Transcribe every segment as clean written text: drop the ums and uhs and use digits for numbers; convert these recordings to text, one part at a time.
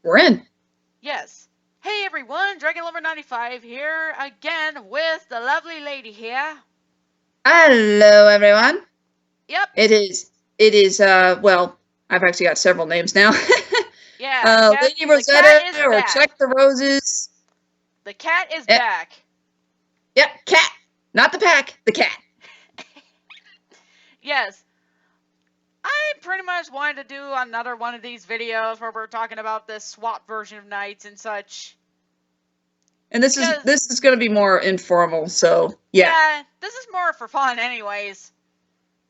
We're in. Yes. Hey everyone, Dragon Lover 95 here again with the lovely lady here. Hello, everyone. Yep. Well, I've actually got several names now. Yeah, cat. Lady The cat Rosetta is or back. Check the Roses. The cat is Yep, back. yep, cat. Not the pack, the cat. Yes. I pretty much wanted to do another one of these videos where we're talking about this swap version of Knights and such. And this is Because, this is going to be more informal, so yeah. yeah, this is more for fun anyways.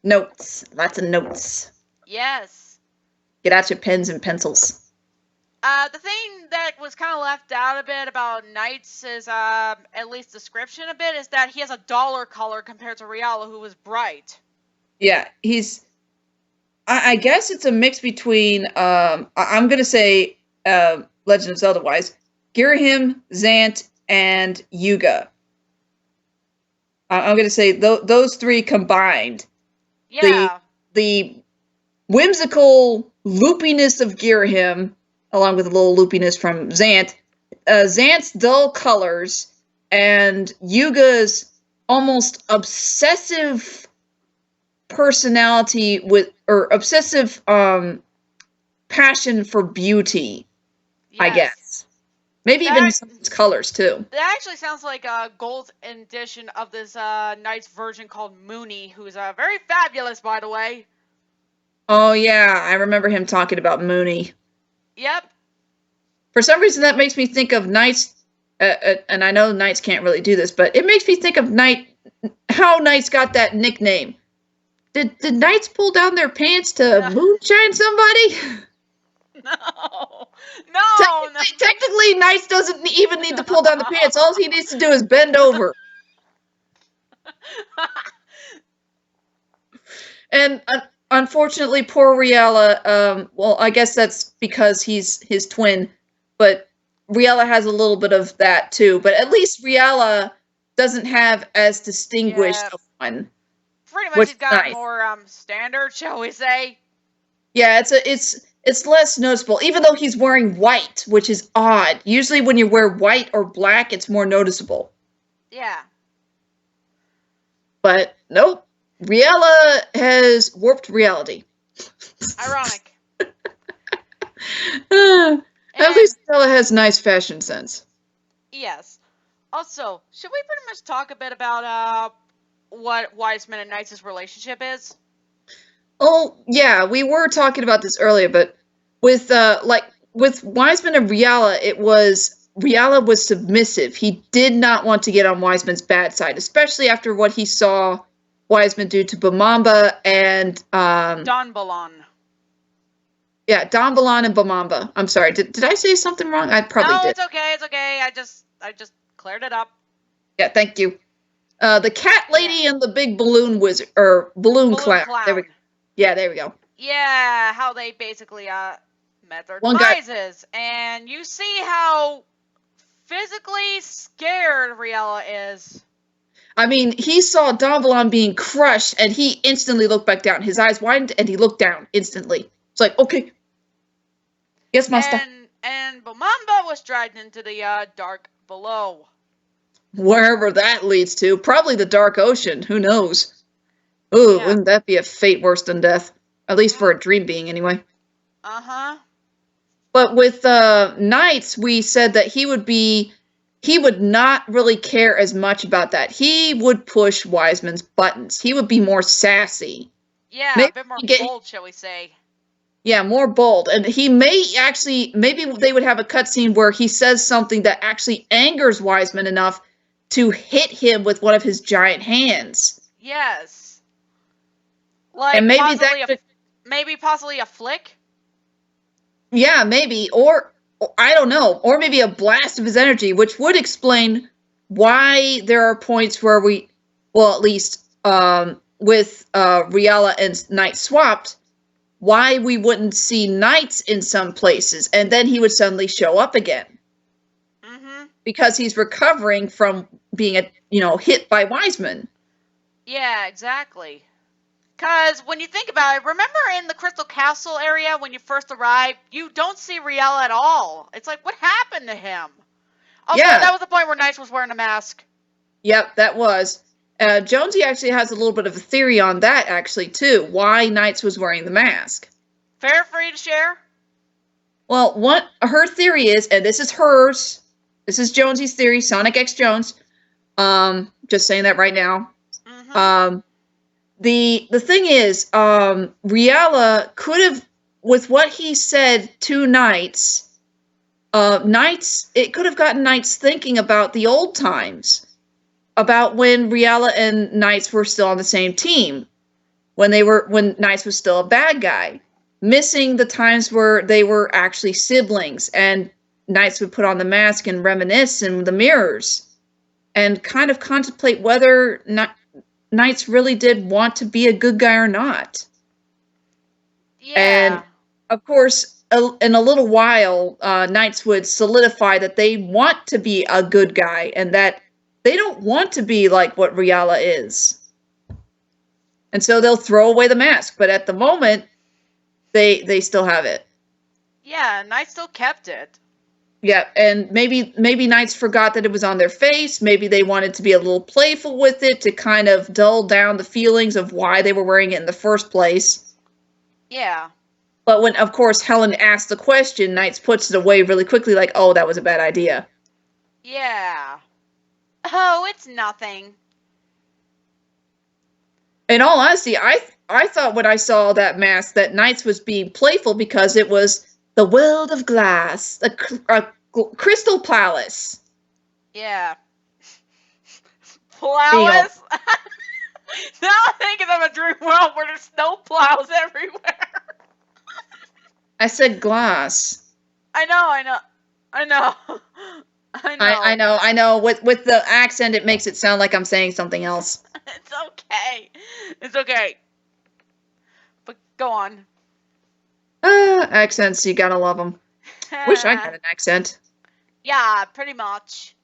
Notes. Lots of notes. Yes. Get out your pens and pencils. The thing that was kind of left out a bit about Knights is, at least description a bit, is that he has a dollar color compared to Riala, who was bright. Yeah, I guess it's a mix between, I'm going to say, Legend of Zelda wise, Girahim, Zant, and Yuga. I'm going to say those three combined. Yeah. The whimsical loopiness of Girahim, along with a little loopiness from Zant, Zant's dull colors, and Yuga's almost obsessive personality or obsessive passion for beauty, I Yes. guess. Maybe even That, some of its colors too. that actually sounds like a gold edition of this Knights version called Mooney, who's very fabulous, by the way. Oh yeah, I remember him talking about Mooney. Yep. For some reason, that makes me think of Knights, and I know Knights can't really do this, but it makes me think of how Knights got that nickname. Did Knights pull down their pants to moonshine somebody? No. No. Technically, Knights doesn't even need to pull down the pants. All he needs to do is bend over. And unfortunately, poor Riella, well, I guess that's because he's his twin, but Riella has a little bit of that too. But at least Riella doesn't have as distinguished a one. Pretty much, Which he's is got nice. more standard, shall we say? Yeah, it's less noticeable, even though he's wearing white, which is odd. Usually, when you wear white or black, it's more noticeable. Yeah. But nope, Riella has warped reality. Ironic. At least Riella has nice fashion sense. Yes. Also, should we pretty much talk a bit about what Wiseman and Knights' relationship is? Oh yeah, we were talking about this earlier, but with with Wiseman and Riala was submissive. He did not want to get on Wiseman's bad side, especially after what he saw Wiseman do to Bamamba and Don Balon. Yeah, Don Balon and Bamamba. I'm sorry. Did I say something wrong? I probably did. No, it's okay. It's okay. I just cleared it up. Yeah, thank you. The cat lady and the big balloon wizard or balloon clown. There we go. Yeah, there we go. Yeah, how they basically met their One guy. devices, and you see how physically scared Riella is. I mean, he saw Don Balon being crushed, and he instantly looked back down. His eyes widened, and he looked down instantly. It's like, okay, yes, master. And Bamamba was dragged into the dark below. Wherever that leads to, probably the dark ocean. Who knows? Ooh, yeah. Wouldn't that be a fate worse than death? At least for a dream being, anyway. Uh-huh. But with Knights, we said that he would not really care as much about that. He would push Wiseman's buttons. He would be more sassy. Yeah, maybe a bit more bold, shall we say. Yeah, more bold. And he may maybe they would have a cutscene where he says something that actually angers Wiseman enough to hit him with one of his giant hands. Yes. Like, and maybe possibly a flick? Yeah, maybe. Or I don't know. Or maybe a blast of his energy, which would explain why there are points where at least with Riella and Knight swapped, why we wouldn't see Knights in some places, and then he would suddenly show up again. Mm-hmm. Because he's recovering from being hit by Wiseman. Yeah, exactly. Because when you think about it, remember in the Crystal Castle area when you first arrived, you don't see Riel at all. It's like, what happened to him? Also, Yeah. that was the point where NiGHTS was wearing a mask. Yep, that was. Jonesy actually has a little bit of a theory on that, actually, too. Why NiGHTS was wearing the mask. Fair for you to share? Well, what her theory is, and this is hers. This is Jonesy's theory, Sonic X Jones. Just saying that right now. Mm-hmm. The thing is, Riella could have, with what he said to NiGHTS, it could have gotten NiGHTS thinking about the old times, about when Riella and NiGHTS were still on the same team, when NiGHTS was still a bad guy, missing the times where they were actually siblings, and NiGHTS would put on the mask and reminisce in the mirrors, and kind of contemplate whether NiGHTS really did want to be a good guy or not. Yeah. And of course, in a little while, NiGHTS would solidify that they want to be a good guy and that they don't want to be like what Riella is. And so they'll throw away the mask, but at the moment, they still have it. Yeah, NiGHTS still kept it. Yeah, and maybe NiGHTS forgot that it was on their face. Maybe they wanted to be a little playful with it to kind of dull down the feelings of why they were wearing it in the first place. Yeah. But when, of course, Helen asks the question, NiGHTS puts it away really quickly, like, oh, that was a bad idea. Yeah. Oh, it's nothing. In all honesty, I thought when I saw that mask that NiGHTS was being playful because it was the world of glass, a crystal palace. Yeah. Flowers? Now I'm thinking of a dream world where there's snow plows everywhere. I said glass. I know. I know. With the accent, it makes it sound like I'm saying something else. It's okay. But go on. Accents, you gotta love them. Wish I had an accent. Yeah, pretty much.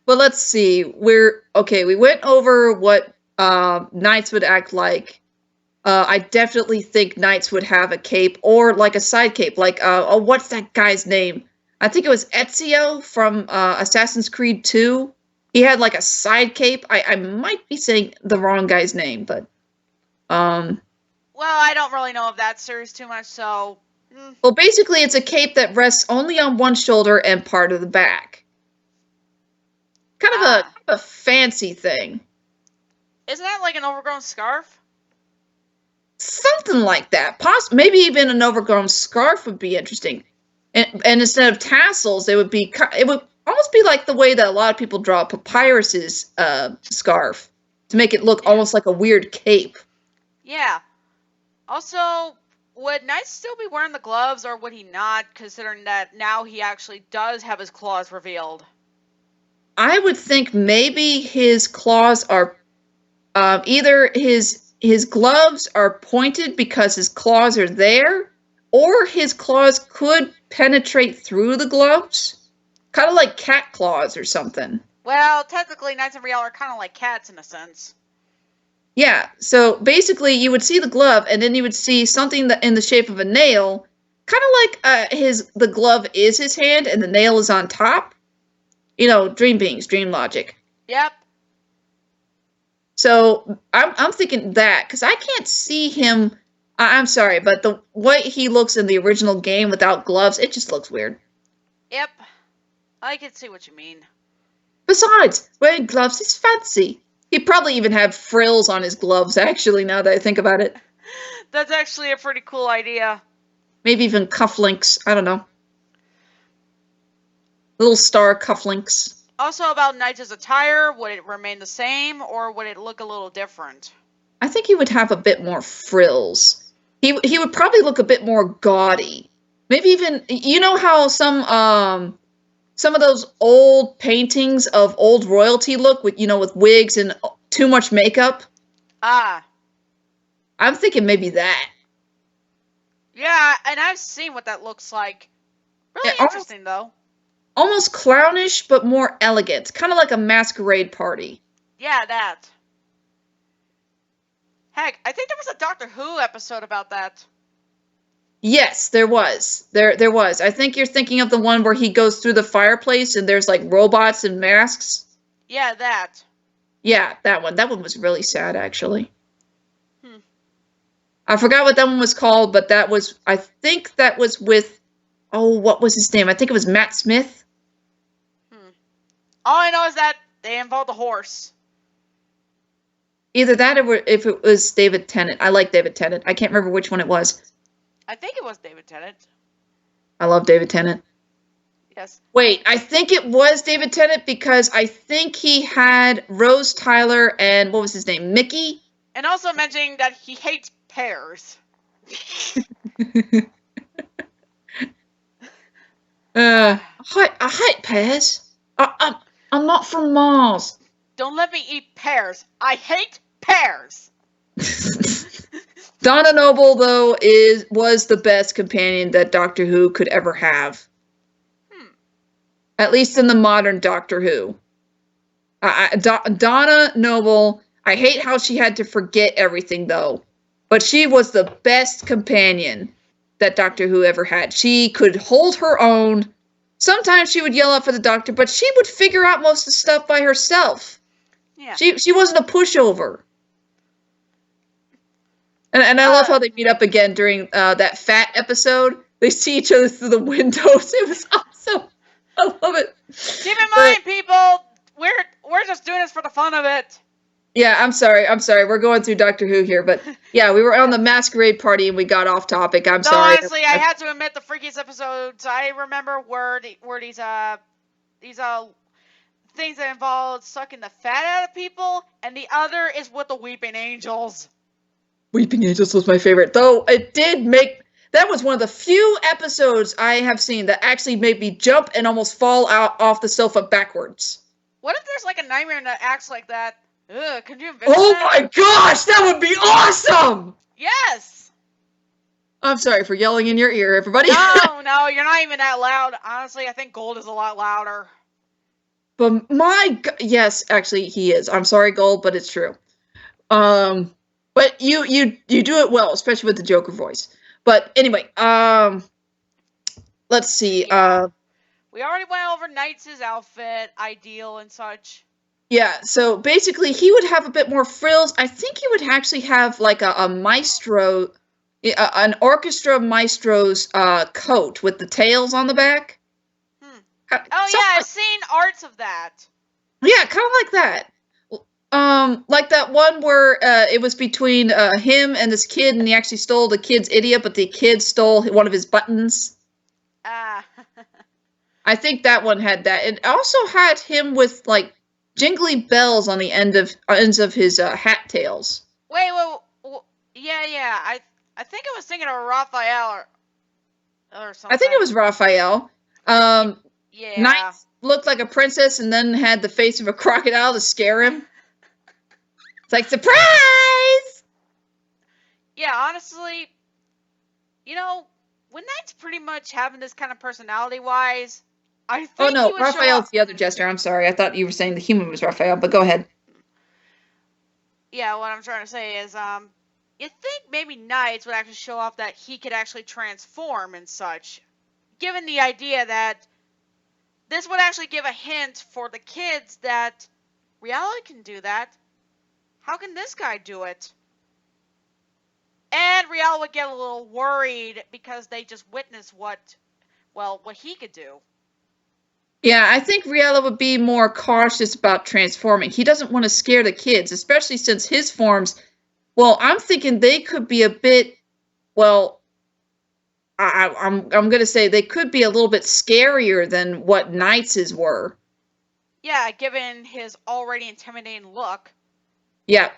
Well, let's see. We went over what NiGHTS would act like. I definitely think NiGHTS would have a cape or like a side cape. Like, what's that guy's name? I think it was Ezio from Assassin's Creed 2. He had like a side cape. I might be saying the wrong guy's name, but well, I don't really know of that series too much, so well, basically it's a cape that rests only on one shoulder and part of the back. Kind of a fancy thing. Isn't that like an overgrown scarf? Something like that. Maybe even an overgrown scarf would be interesting. And instead of tassels, it would almost be like the way that a lot of people draw Papyrus's scarf to make it look almost like a weird cape. Yeah. Also, would NiGHTS still be wearing the gloves, or would he not, considering that now he actually does have his claws revealed? I would think maybe his claws are either his gloves are pointed because his claws are there, or his claws could penetrate through the gloves, kind of like cat claws or something. Well, technically, NiGHTS and Riel are kind of like cats in a sense. Yeah, so basically you would see the glove, and then you would see something in the shape of a nail, kind of like the glove is his hand, and the nail is on top. You know, dream beings, dream logic. Yep. So I'm thinking that, because I can't see him. I'm sorry, but the way he looks in the original game without gloves, it just looks weird. Yep. I can see what you mean. Besides, wearing gloves is fancy. He probably even had frills on his gloves, actually, now that I think about it. That's actually a pretty cool idea. Maybe even cufflinks. I don't know. Little star cufflinks. Also, about NiGHTS' attire, would it remain the same, or would it look a little different? I think he would have a bit more frills. He would probably look a bit more gaudy. Maybe even, you know how some of those old paintings of old royalty look with wigs and too much makeup? Ah. I'm thinking maybe that. Yeah, and I've seen what that looks like. Really interesting, though. Almost clownish, but more elegant. Kind of like a masquerade party. Yeah, that. Heck, I think there was a Doctor Who episode about that. Yes, there was. There was. I think you're thinking of the one where he goes through the fireplace and there's like robots and masks. Yeah, that. Yeah, that one. That one was really sad, actually. Hmm. I forgot what that one was called, but that was, I think that was with, oh, what was his name? I think it was Matt Smith. All I know is that they involved a horse. Either that or if it was David Tennant. I like David Tennant. I can't remember which one it was. I think it was David Tennant. I love David Tennant. Yes. Wait, I think it was David Tennant because I think he had Rose Tyler and what was his name? Mickey? And also mentioning that he hates pears. I hate pears. I'm not from Mars. Don't let me eat pears. I hate pears. Donna Noble, though, was the best companion that Doctor Who could ever have. At least in the modern Doctor Who. Donna Noble, I hate how she had to forget everything, though. But she was the best companion that Doctor Who ever had. She could hold her own. Sometimes she would yell out for the Doctor, but she would figure out most of the stuff by herself. Yeah. She wasn't a pushover. And I love how they meet up again during that fat episode. They see each other through the windows. It was awesome. I love it. Keep in mind, people, we're just doing this for the fun of it. Yeah, I'm sorry. We're going through Doctor Who here, but yeah, we were on the masquerade party and we got off topic. I'm sorry. Honestly, I had to admit the freakiest episodes I remember were these things that involved sucking the fat out of people, and the other is with the Weeping Angels. Weeping Angels was my favorite, though it did make. That was one of the few episodes I have seen that actually made me jump and almost fall out off the sofa backwards. What if there's like a nightmare that acts like that? Ugh, can you envision Oh that? my gosh, that would be awesome! Yes! I'm sorry for yelling in your ear, everybody. No, you're not even that loud. Honestly, I think Gold is a lot louder. But yes, actually he is. I'm sorry, Gold, but it's true. But you do it well, especially with the Joker voice. But anyway, let's see. We already went over Knights' outfit, ideal and such. Yeah, so basically he would have a bit more frills. I think he would actually have like a maestro, an orchestra maestro's coat with the tails on the back. Oh yeah, I've seen arts of that. Yeah, kind of like that. Like that one where it was between him and this kid, and he actually stole the kid's idiot, but the kid stole one of his buttons. I think that one had that. It also had him with like jingly bells on the ends of his hat tails. Wait, yeah. I think I was thinking of Raphael or something. I think it was Raphael. Yeah. Knights looked like a princess and then had the face of a crocodile to scare him. It's like, surprise! Yeah, honestly, when Knight's pretty much having this kind of personality-wise, I think Oh no, he would Raphael's the other jester. I'm sorry. I thought you were saying the human was Raphael, but go ahead. Yeah, what I'm trying to say is, you think maybe Knights would actually show off that he could actually transform and such, given the idea that this would actually give a hint for the kids that reality can do that. How can this guy do it? And Rial would get a little worried because they just witnessed what he could do. Yeah, I think Riella would be more cautious about transforming. He doesn't want to scare the kids, especially since his forms, well, I'm thinking they could be a bit, well, I'm going to say they could be a little bit scarier than what Knight's were. Yeah, given his already intimidating look. Yeah.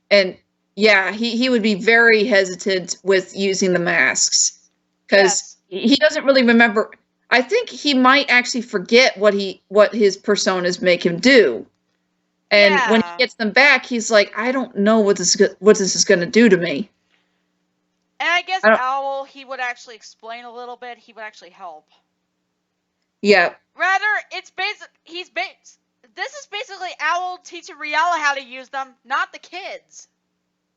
And yeah, he would be very hesitant with using the masks because he doesn't really remember. I think he might actually forget what his personas make him do. And when he gets them back, he's like, I don't know what this is going to do to me. And I guess Owl, he would actually explain a little bit. He would actually help. Yeah. Rather, this is basically Owl teaching Riella how to use them, not the kids.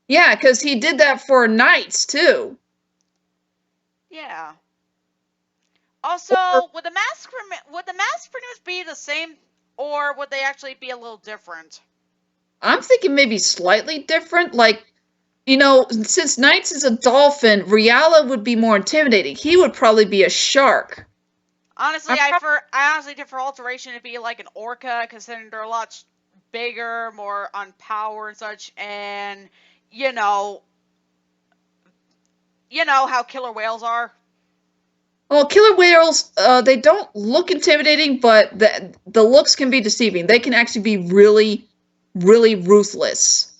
Yeah, because he did that for knights too. Yeah. Also, Or would the masks pretty much be the same, or would they actually be a little different? I'm thinking maybe slightly different. Like, since Knights is a dolphin, Riala would be more intimidating. He would probably be a shark. Honestly, I honestly did for alteration to be like an orca, considering they're a lot bigger, more on power and such, and you know, how killer whales are. Well, killer whales, they don't look intimidating, but the looks can be deceiving. They can actually be really, really ruthless.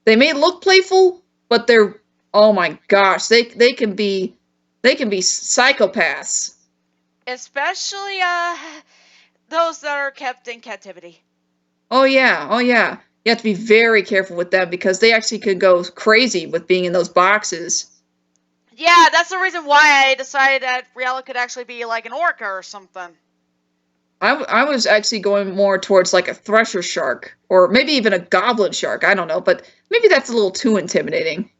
They may look playful, but they're, oh my gosh, they can be psychopaths. Especially those that are kept in captivity. Oh yeah, oh yeah. You have to be very careful with them because they actually could go crazy with being in those boxes. Yeah, that's the reason why I decided that Riella could actually be like an orca or something. I was actually going more towards like a thresher shark or maybe even a goblin shark. I don't know, but maybe that's a little too intimidating.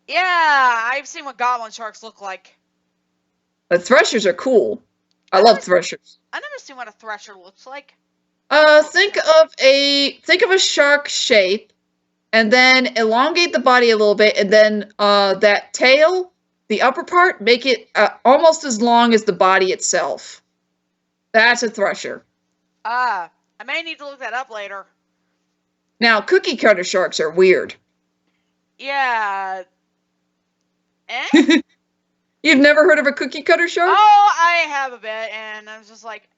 Yeah, I've seen what goblin sharks look like. But threshers are cool. I love threshers. I never seen what a thresher looks like. Think of a shark shape, and then elongate the body a little bit, and then that tail, the upper part, make it almost as long as the body itself. That's a thresher. I may need to look that up later. Now, cookie cutter sharks are weird. Yeah. Eh? You've never heard of a cookie cutter shark? Oh, I have a bit, and I was just like,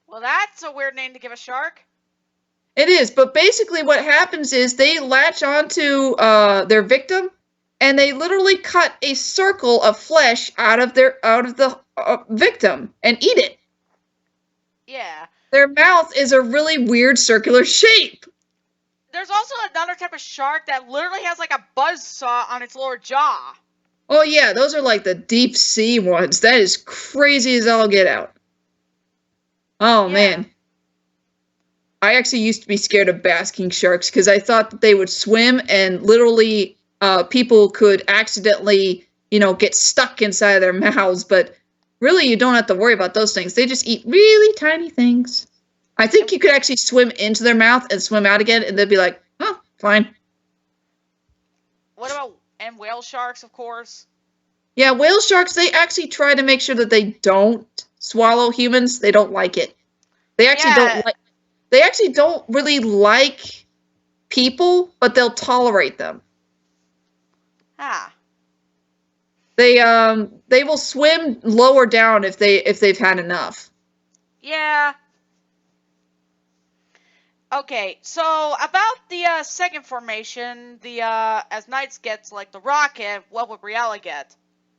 well, that's a weird name to give a shark. It is, but basically what happens is they latch onto their victim, and they literally cut a circle of flesh out of the victim and eat it. Yeah. Their mouth is a really weird circular shape. There's also another type of shark that literally has like a buzzsaw on its lower jaw. Oh yeah, those are like the deep sea ones. That is crazy as all get out. Oh yeah. Man. I actually used to be scared of basking sharks because I thought that they would swim and literally people could accidentally, get stuck inside of their mouths. But really, you don't have to worry about those things. They just eat really tiny things. I think you could actually swim into their mouth and swim out again, and they'd be like, oh, fine. What about whale sharks, of course? Yeah, whale sharks, they actually try to make sure that they don't swallow humans. They don't like it. They actually don't really like people, but they'll tolerate them. Ah. They will swim lower down if they've had enough. Yeah. Okay, so about the second formation, the as Knights gets like the rocket, what would Riella get?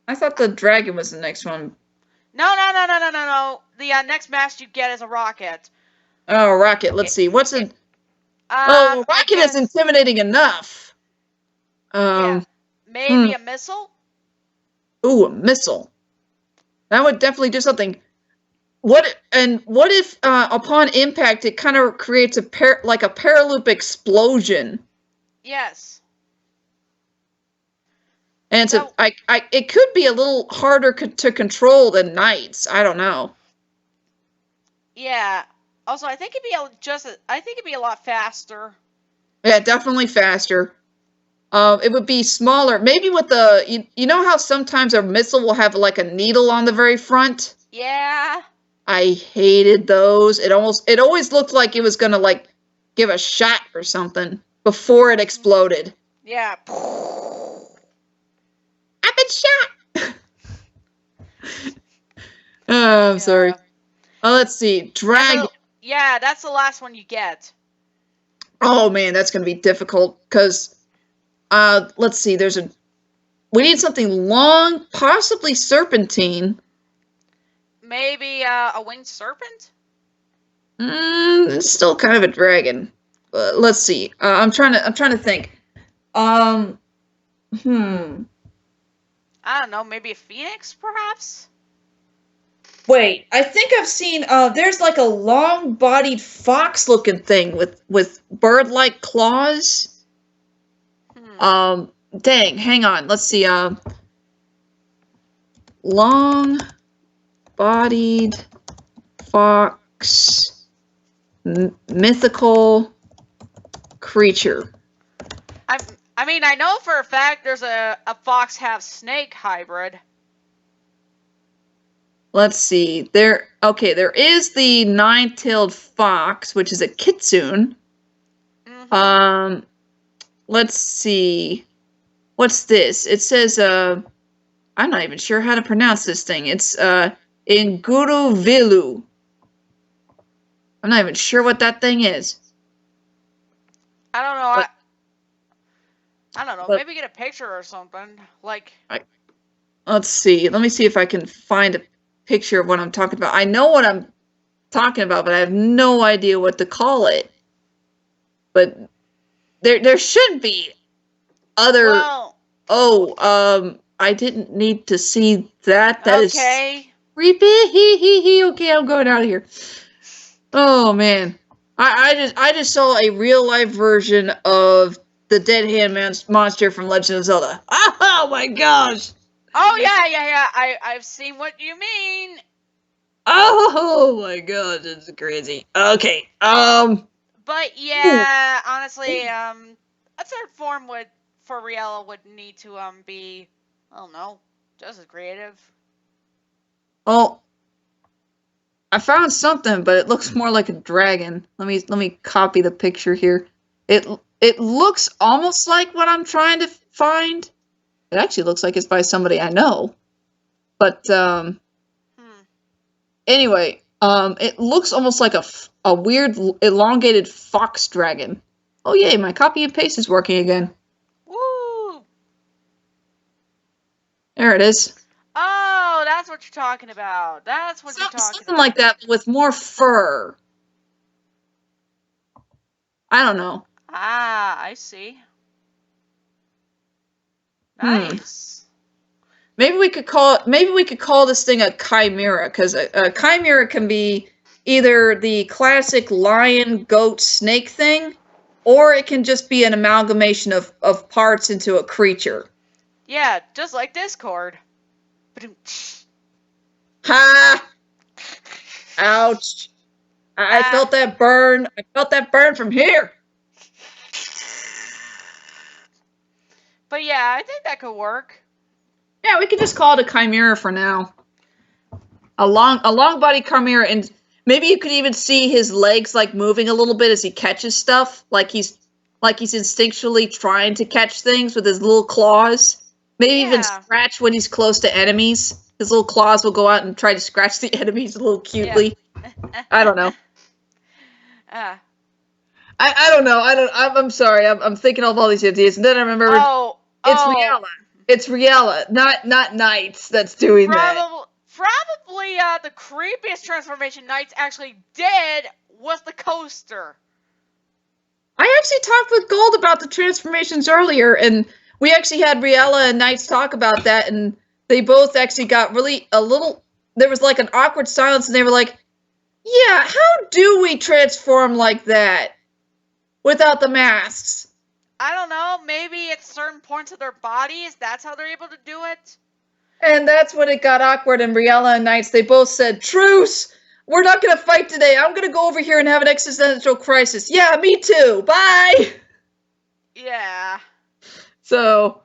I thought the dragon was the next one. No. The next mast you get is a rocket. Oh, rocket. Let's see. What's a rocket is intimidating enough. Yeah. Maybe a missile? Ooh, a missile. That would definitely do something. What if upon impact it kind of creates a paraloop explosion? Yes. And it could be a little harder to control than Knights. I don't know. Yeah. Also, I think it'd be a lot faster. Yeah, definitely faster. It would be smaller. Maybe with you know how sometimes a missile will have like a needle on the very front? Yeah. I hated those. It always looked like it was gonna like give a shot or something before it exploded. Yeah. I've been shot. Oh, I'm sorry. Oh, let's see. Dragon. Yeah, that's the last one you get. Oh man, that's gonna be difficult because let's see. We need something long, possibly serpentine. Maybe a winged serpent? It's still kind of a dragon. Let's see. I'm trying to think. I don't know. Maybe a phoenix, perhaps. Wait, I think I've seen. There's like a long-bodied fox-looking thing with bird-like claws. Dang, hang on. Let's see. Long-bodied fox mythical creature. I mean, I know for a fact there's a fox half snake hybrid. Let's see. There is the nine-tailed fox, which is a kitsune. Mm-hmm. Let's see. What's this? It says I'm not even sure how to pronounce this thing. It's Inguruvilu. I'm not even sure what that thing is. I don't know. But, I don't know. but, Maybe get a picture or something. Like. Let's see. Let me see if I can find a picture of what I'm talking about. I know what I'm talking about, but I have no idea what to call it. But there should be other. Well. I didn't need to see that. That okay. is creepy. Okay, I'm going out of here. Oh man, I just saw a real life version of the Dead Hand monster from Legend of Zelda. Oh my gosh. Oh yeah. I've seen what you mean. Oh my god, it's crazy. Okay. But yeah, honestly, a third form for Riella would need to be, I don't know, just as creative. Well, I found something, but it looks more like a dragon. Let me copy the picture here. It looks almost like what I'm trying to find. It actually looks like it's by somebody I know. But anyway, it looks almost like a weird elongated fox dragon. Oh yay, my copy and paste is working again. Woo! There it is. Oh, that's what you're talking about. That's what you're talking about. Something like that with more fur. I don't know. Ah, I see. Nice. Maybe we could call this thing a chimera, because a chimera can be either the classic lion, goat, snake thing, or it can just be an amalgamation of parts into a creature. Yeah, just like Discord. Ha! Ouch! I felt that burn. I felt that burn from here. But yeah, I think that could work. Yeah, we can just call it a chimera for now. A long body chimera, and maybe you could even see his legs like moving a little bit as he catches stuff, like he's instinctually trying to catch things with his little claws. Maybe even scratch when he's close to enemies. His little claws will go out and try to scratch the enemies a little cutely. Yeah. I don't know. I don't know. I'm sorry. I'm thinking of all these ideas, and then I remember it's Riella. It's Riella, not NiGHTS that's doing that. Probably the creepiest transformation NiGHTS actually did was the coaster. I actually talked with Gold about the transformations earlier, and we actually had Riella and NiGHTS talk about that, and they both actually got really there was like an awkward silence, and they were like, yeah, how do we transform like that without the masks? I don't know, maybe at certain points of their bodies, that's how they're able to do it. And that's when it got awkward, and Riella and NiGHTS, they both said, truce! We're not going to fight today. I'm going to go over here and have an existential crisis. Yeah, me too. Bye! Yeah. So,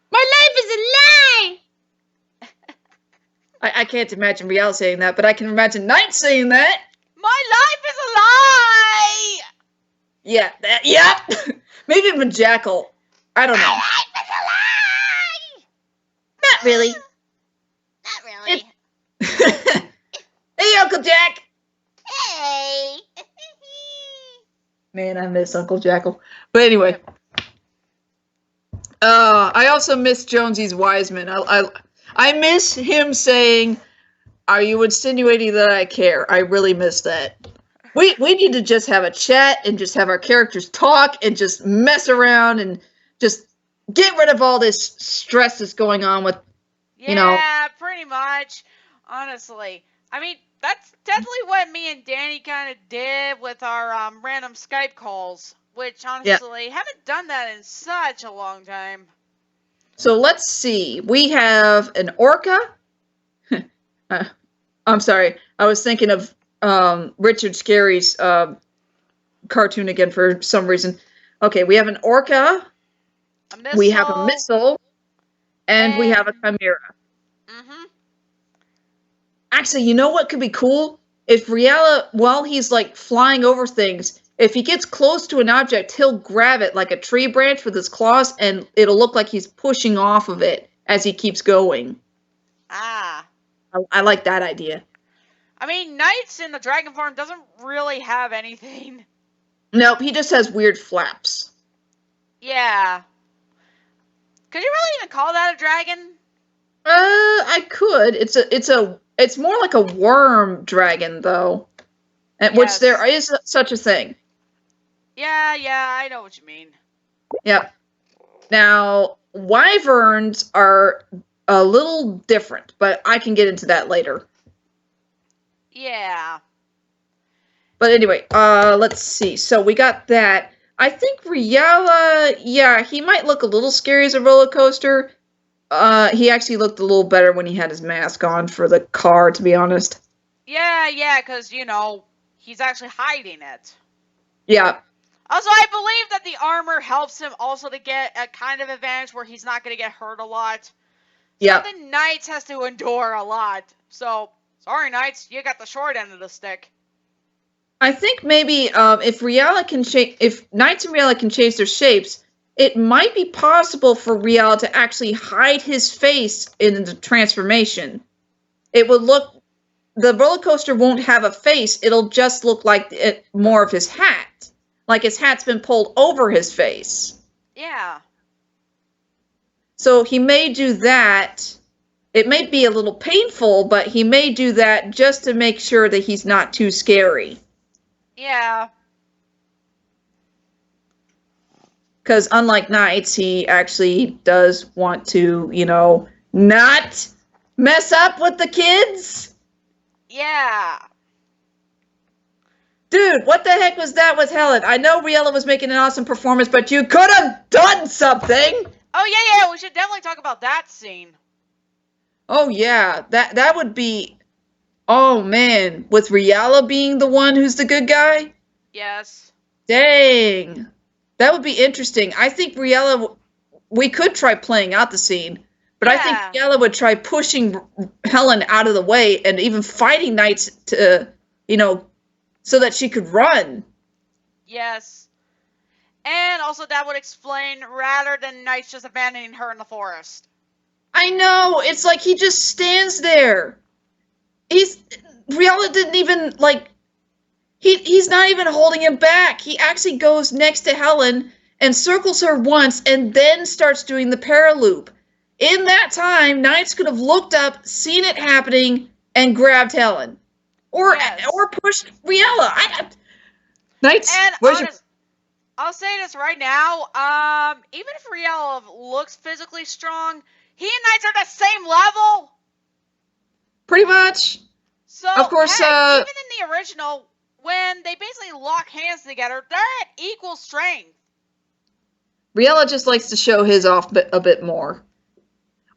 my life is a lie! I can't imagine Riella saying that, but I can imagine NiGHTS saying that. My life is a lie! Yeah, yep. Maybe even Jackal. I don't know. My life is a lie! Not really. Not really. Hey, Uncle Jack! Hey! Man, I miss Uncle Jackal. But anyway. I also miss Jonesy's Wiseman. I miss him saying, are you insinuating that I care? I really miss that. We need to just have a chat and just have our characters talk and just mess around and just get rid of all this stress that's going on with, Yeah, pretty much. Honestly. I mean, that's definitely what me and Danny kind of did with our random Skype calls. which Yeah. honestly, haven't done that in such a long time. So let's see. We have an orca. I'm sorry. I was thinking of Richard Scarry's cartoon again for some reason. Okay, we have an orca. A missile. We have a missile. And we have a chimera. Mm-hmm. Actually, you know what could be cool? If Riella, while he's like flying over things, if he gets close to an object, he'll grab it like a tree branch with his claws, and it'll look like he's pushing off of it as he keeps going. Ah. I like that idea. I mean, Knights in the dragon form doesn't really have anything. Nope, he just has weird flaps. Yeah. Could you really even call that a dragon? I could. It's more like a worm dragon though, Yes. which there is such a thing. Yeah, I know what you mean. Yep. Now, wyverns are a little different, but I can get into that later. Yeah. But anyway, let's see. So we got that. I think Riella, yeah, he might look a little scary as a roller coaster. He actually looked a little better when he had his mask on for the car, to be honest. Yeah, because, he's actually hiding it. Yeah. Also, I believe that the armor helps him also to get a kind of advantage where he's not going to get hurt a lot. Yeah. The Knights has to endure a lot. So, sorry, Knights, you got the short end of the stick. I think maybe if Knights and Riella can change their shapes, it might be possible for Riella to actually hide his face in the transformation. It would look, the roller coaster won't have a face. It'll just look like more of his hat. Like his hat's been pulled over his face. Yeah. So he may do that. It may be a little painful, but he may do that just to make sure that he's not too scary. Yeah. Because unlike Knights, he actually does want to, not mess up with the kids. Yeah. Dude, what the heck was that with Helen? I know Riella was making an awesome performance, but you could have done something. Oh, yeah, we should definitely talk about that scene. Oh, yeah, that would be, oh, man, with Riella being the one who's the good guy? Yes. Dang. That would be interesting. I think Riella, we could try playing out the scene, but I think Riella would try pushing Helen out of the way and even fighting Knights to, so that she could run. Yes. And also that would explain rather than Knights just abandoning her in the forest. I know. It's like he just stands there. Riella didn't even, he's not even holding him back. He actually goes next to Helen and circles her once and then starts doing the paraloop. In that time, Knights could have looked up, seen it happening, and grabbed Helen. Or pushed Riella. Knights, and where's I'll say this right now. Even if Riella looks physically strong, he and Knights are the same level. Pretty much. So, of course, even in the original, when they basically lock hands together, they're at equal strength. Riella just likes to show his off a bit more.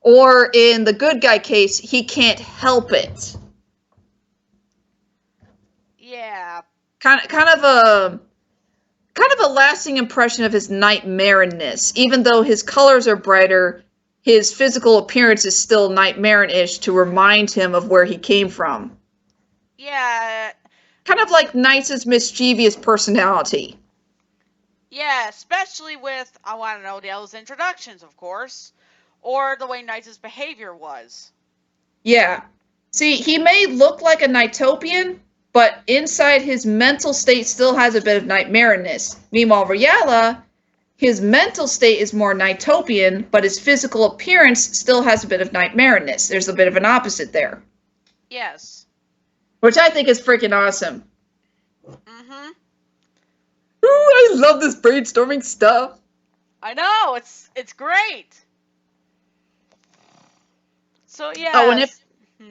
Or in the good guy case, he can't help it. Yeah. Kind of a lasting impression of his nightmareness. Even though his colors are brighter, his physical appearance is still nightmarish to remind him of where he came from. Yeah. Kind of like Knights' mischievous personality. Yeah, especially with, I want to know, those introductions, of course. Or the way Knights' behavior was. Yeah. See, he may look like a Nightopian, but inside his mental state still has a bit of nightmareness. Meanwhile, Riella, his mental state is more Nightopian, but his physical appearance still has a bit of nightmareness. There's a bit of an opposite there. Yes. Which I think is freaking awesome. Mm-hmm. Ooh, I love this brainstorming stuff. I know, it's great. So yeah.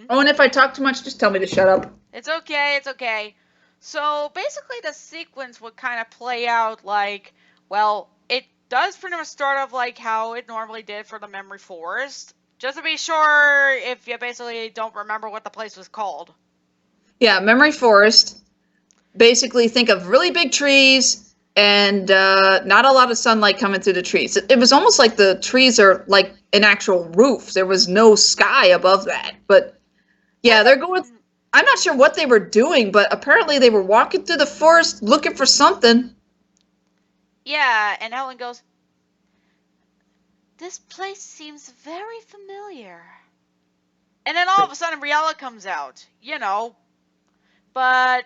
Oh, and if I talk too much, just tell me to shut up. It's okay. So basically, the sequence would kind of play out like, well, it does pretty much start off like how it normally did for the Memory Forest. Just to be sure if you basically don't remember what the place was called. Yeah, Memory Forest. Basically, think of really big trees and not a lot of sunlight coming through the trees. It was almost like the trees are like an actual roof. There was no sky above that. But yeah, they're going. I'm not sure what they were doing, but apparently they were walking through the forest looking for something. Yeah, and Ellen goes, "This place seems very familiar." And then all of a sudden, Riella comes out, But,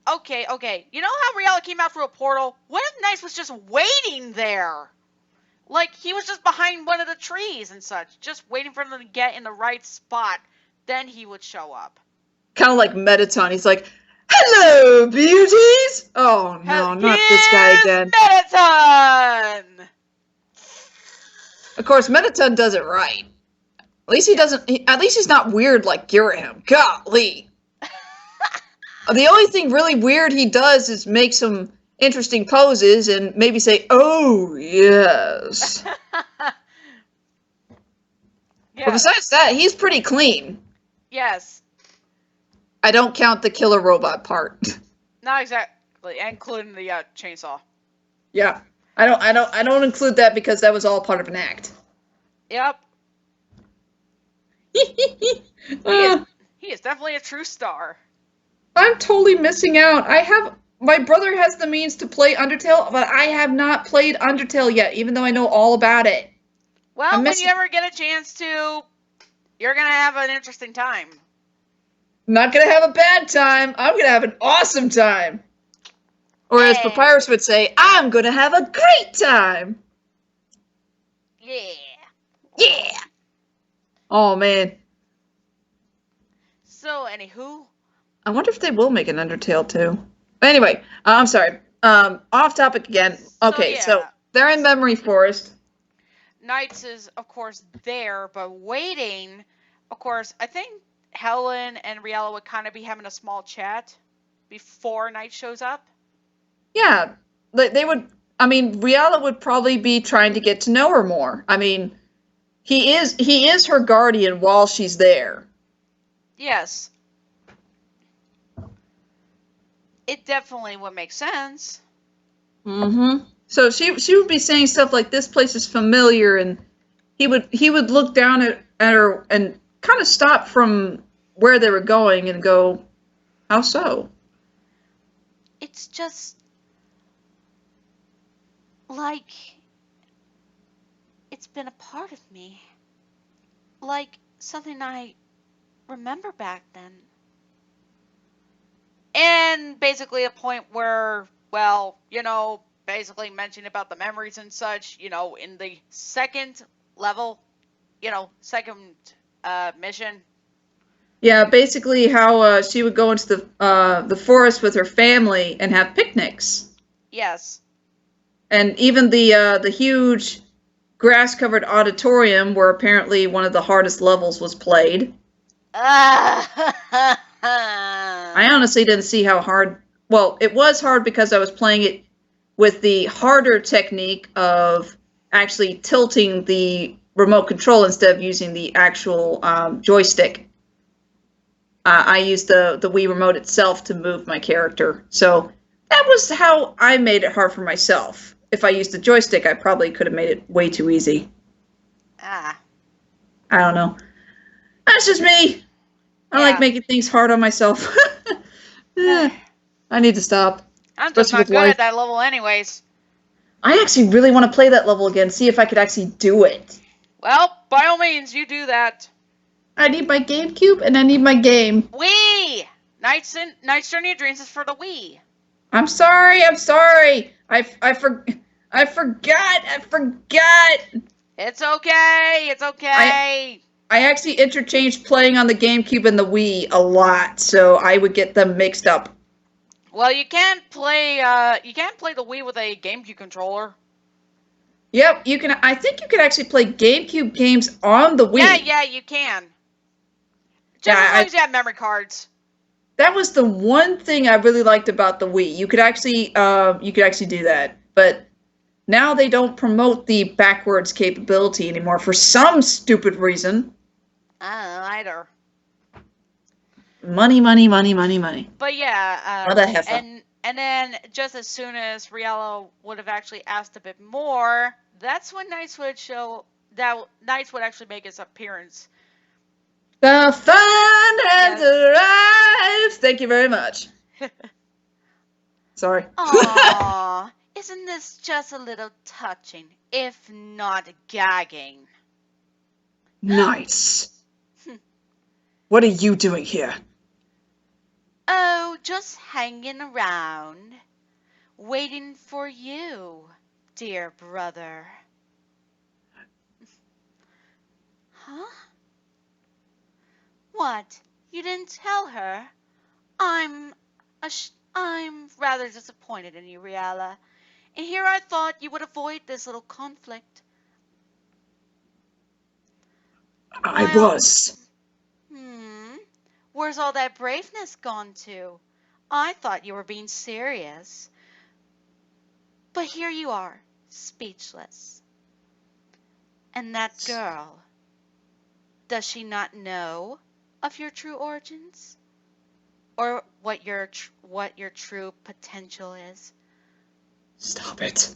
okay. You know how Riella came out through a portal? What if Nice was just waiting there? Like, he was just behind one of the trees and such, just waiting for them to get in the right spot. Then he would show up. Kind of like Metaton. He's like, "Hello, beauties!" Oh, no, not this guy again. Metaton! Of course, Metaton does it right. At least he doesn't. At least he's not weird like Girahim. Golly. The only thing really weird he does is make some interesting poses and maybe say, "Oh, yes." But besides that, he's pretty clean. Yes. I don't count the killer robot part. Not exactly, including the chainsaw. Yeah. I don't include that because that was all part of an act. Yep. He is definitely a true star. I'm totally missing out. My brother has the means to play Undertale, but I have not played Undertale yet, even though I know all about it. Well, when you ever get a chance to, you're going to have an interesting time. I'm not going to have a bad time. I'm going to have an awesome time. Or as Papyrus would say, I'm going to have a great time. Yeah. Yeah. Oh, man. So, anywho. I wonder if they will make an Undertale, too. Anyway, I'm sorry. Off topic again. Okay, so they're in Memory Forest. NiGHTS is, of course, there, but waiting. Of course, I think Helen and Riella would kind of be having a small chat before NiGHTS shows up. Yeah, they would. I mean, Riella would probably be trying to get to know her more. I mean, he is her guardian while she's there. Yes. It definitely would make sense. Mm-hmm. So she would be saying stuff like, "This place is familiar," and he would look down at her and kind of stop from where they were going and go, "How so?" It's just like it's been a part of me, like something I remember back then. And basically a point where, well, basically mentioning about the memories and such, in the second level, second mission. Yeah, basically how she would go into the forest with her family and have picnics. Yes. And even the huge grass-covered auditorium where apparently one of the hardest levels was played. I honestly didn't see how hard. Well, it was hard because I was playing it with the harder technique of actually tilting the remote control instead of using the actual joystick. I used the Wii remote itself to move my character. So that was how I made it hard for myself. If I used the joystick, I probably could have made it way too easy. I don't know. That's just me. I like making things hard on myself. I need to stop. I'm just not good at that level anyways. I actually really want to play that level again, see if I could actually do it. Well, by all means, you do that. I need my GameCube and I need my game. Wii! NiGHTS Journey of Dreams is for the Wii. I'm sorry. I forgot. It's okay. I actually interchanged playing on the GameCube and the Wii a lot, so I would get them mixed up. Well, you can't play the Wii with a GameCube controller. Yep, you can. I think you can actually play GameCube games on the Wii. Yeah, you can. Just as long as you have memory cards. That was the one thing I really liked about the Wii. You could actually do that, but now they don't promote the backwards capability anymore for some stupid reason. I don't know either. Money, money, money, money, money. But yeah, Mother heifer. and then just as soon as Riella would have actually asked a bit more, that's when Knights would actually make his appearance. The fun has arrived. Thank you very much. Sorry. Aww, isn't this just a little touching, if not gagging? Nice. What are you doing here? Oh, just hanging around, waiting for you, dear brother. Huh? What? You didn't tell her? I'm rather disappointed in you, Riella. And here I thought you would avoid this little conflict. I was. Where's all that braveness gone to? I thought you were being serious. But here you are, speechless. And that girl, does she not know of your true origins? Or what your true potential is? Stop it.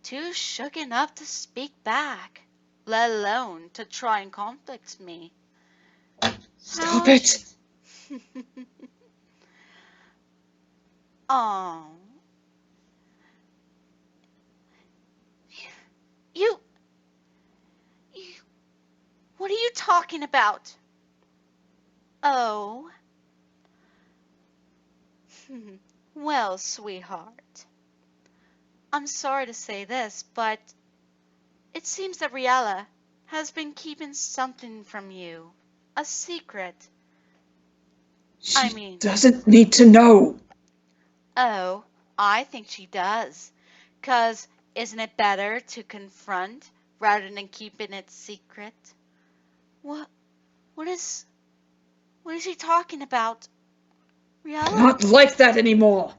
Too shook enough to speak back, let alone to try and conflict me. Stop it. Oh. You. What are you talking about? Oh. Well, sweetheart. I'm sorry to say this, but it seems that Riella has been keeping something from you. A secret. She doesn't need to know. Oh, I think she does. 'Cause isn't it better to confront rather than keeping it secret? What is she talking about? Riella? Not like that anymore.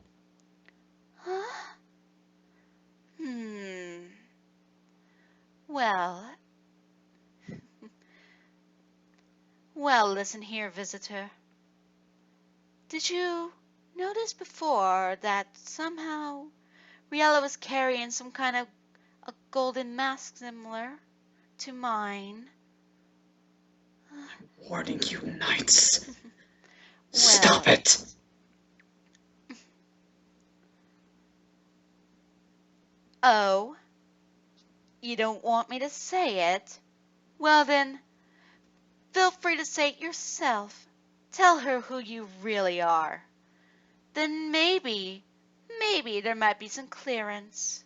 Huh? Well, listen here, visitor. Did you notice before that somehow Riella was carrying some kind of a golden mask similar to mine? I'm warning you, Knights. Stop it. Oh, you don't want me to say it? Well then, feel free to say it yourself. Tell her who you really are. Then maybe there might be some clearance.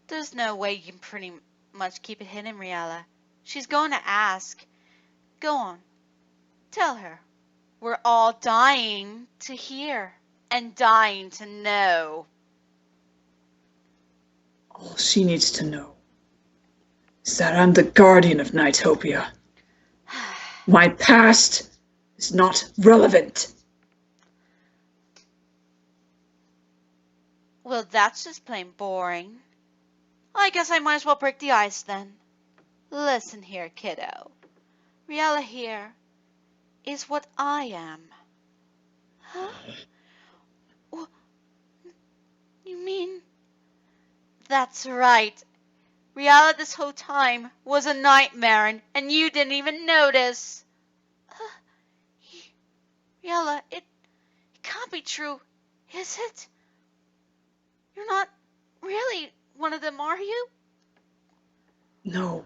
There's no way you can pretty much keep it hidden, Riella. She's going to ask. Go on. Tell her. We're all dying to hear and dying to know. All she needs to know is that I'm the guardian of NiGHTopia. My past is not relevant. Well, that's just plain boring. I guess I might as well break the ice then. Listen here, kiddo. Riella here is what I am. Huh? You mean? That's right. Riella this whole time was a nightmare and you didn't even notice. Riella, it can't be true, is it? You're not really one of them, are you? No.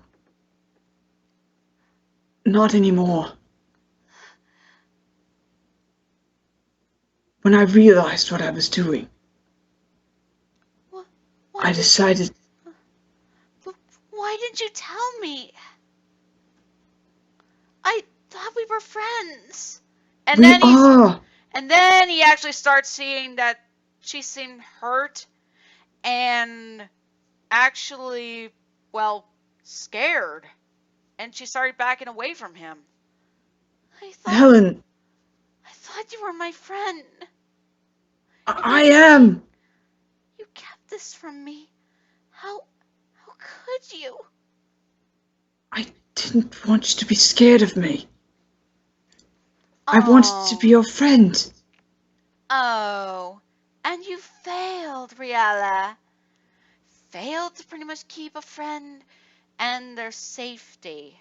Not anymore. When I realized what I was doing, I decided... Why didn't you tell me? I thought we were friends. And then he actually starts seeing that she seemed hurt and actually, well, scared. And she started backing away from him. Helen, I thought you were my friend. I am. You kept this from me. How could you? I didn't want you to be scared of me. I wanted to be your friend. Oh, and you failed, Riella. Failed to pretty much keep a friend and their safety.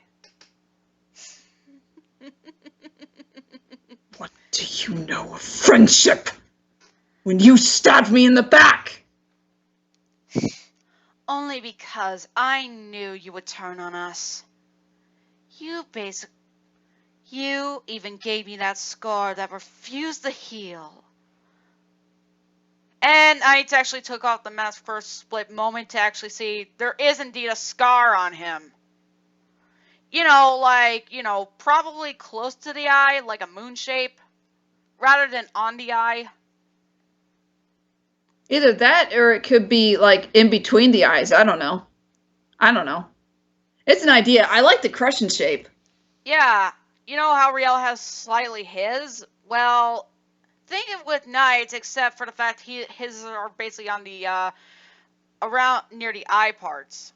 What do you know of friendship? When you stabbed me in the back! Only because I knew you would turn on us. You even gave me that scar that refused to heal. And I actually took off the mask for a split moment to actually see there is indeed a scar on him. Probably close to the eye, like a moon shape, rather than on the eye. Either that or it could be like in between the eyes. I don't know. It's an idea. I like the crescent shape. Yeah, you know how Riel has slightly his? Well, think of with Knights, except for the fact his are basically on the around near the eye parts.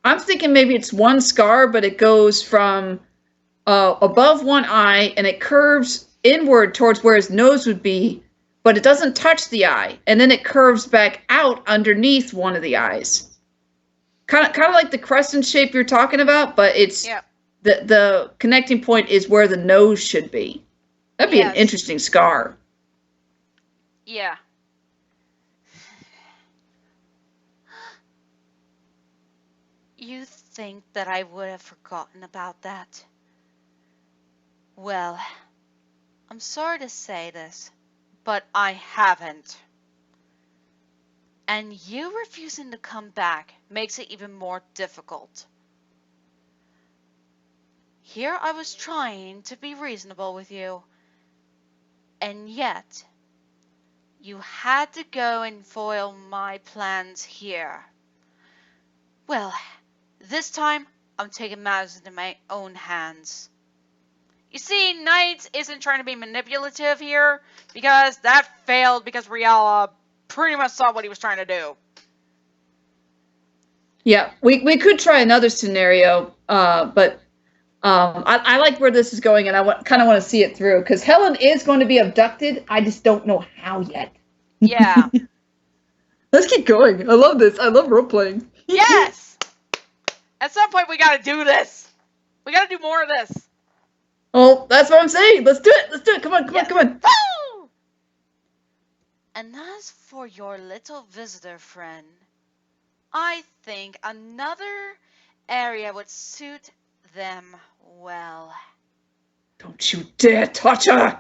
I'm thinking maybe it's one scar, but it goes from above one eye and it curves inward towards where his nose would be, but it doesn't touch the eye, and then it curves back out underneath one of the eyes. Kind of like the crescent shape you're talking about, but it's the connecting point is where the nose should be. That'd be an interesting scar. Yeah. You think that I would have forgotten about that? Well, I'm sorry to say this, but I haven't. And you refusing to come back makes it even more difficult. Here I was trying to be reasonable with you, and yet you had to go and foil my plans here. Well, this time I'm taking matters into my own hands. You see, Knights isn't trying to be manipulative here, because that failed because Riala pretty much saw what he was trying to do. Yeah, we could try another scenario, but I like where this is going, and I kind of want to see it through, because Helen is going to be abducted. I just don't know how yet. Yeah. Let's keep going. I love this. I love role-playing. Yes! At some point, we gotta do this. We gotta do more of this. Well, that's what I'm saying. Let's do it. Let's do it. Come on, come on. Woo! And as for your little visitor friend, I think another area would suit them well. Don't you dare touch her!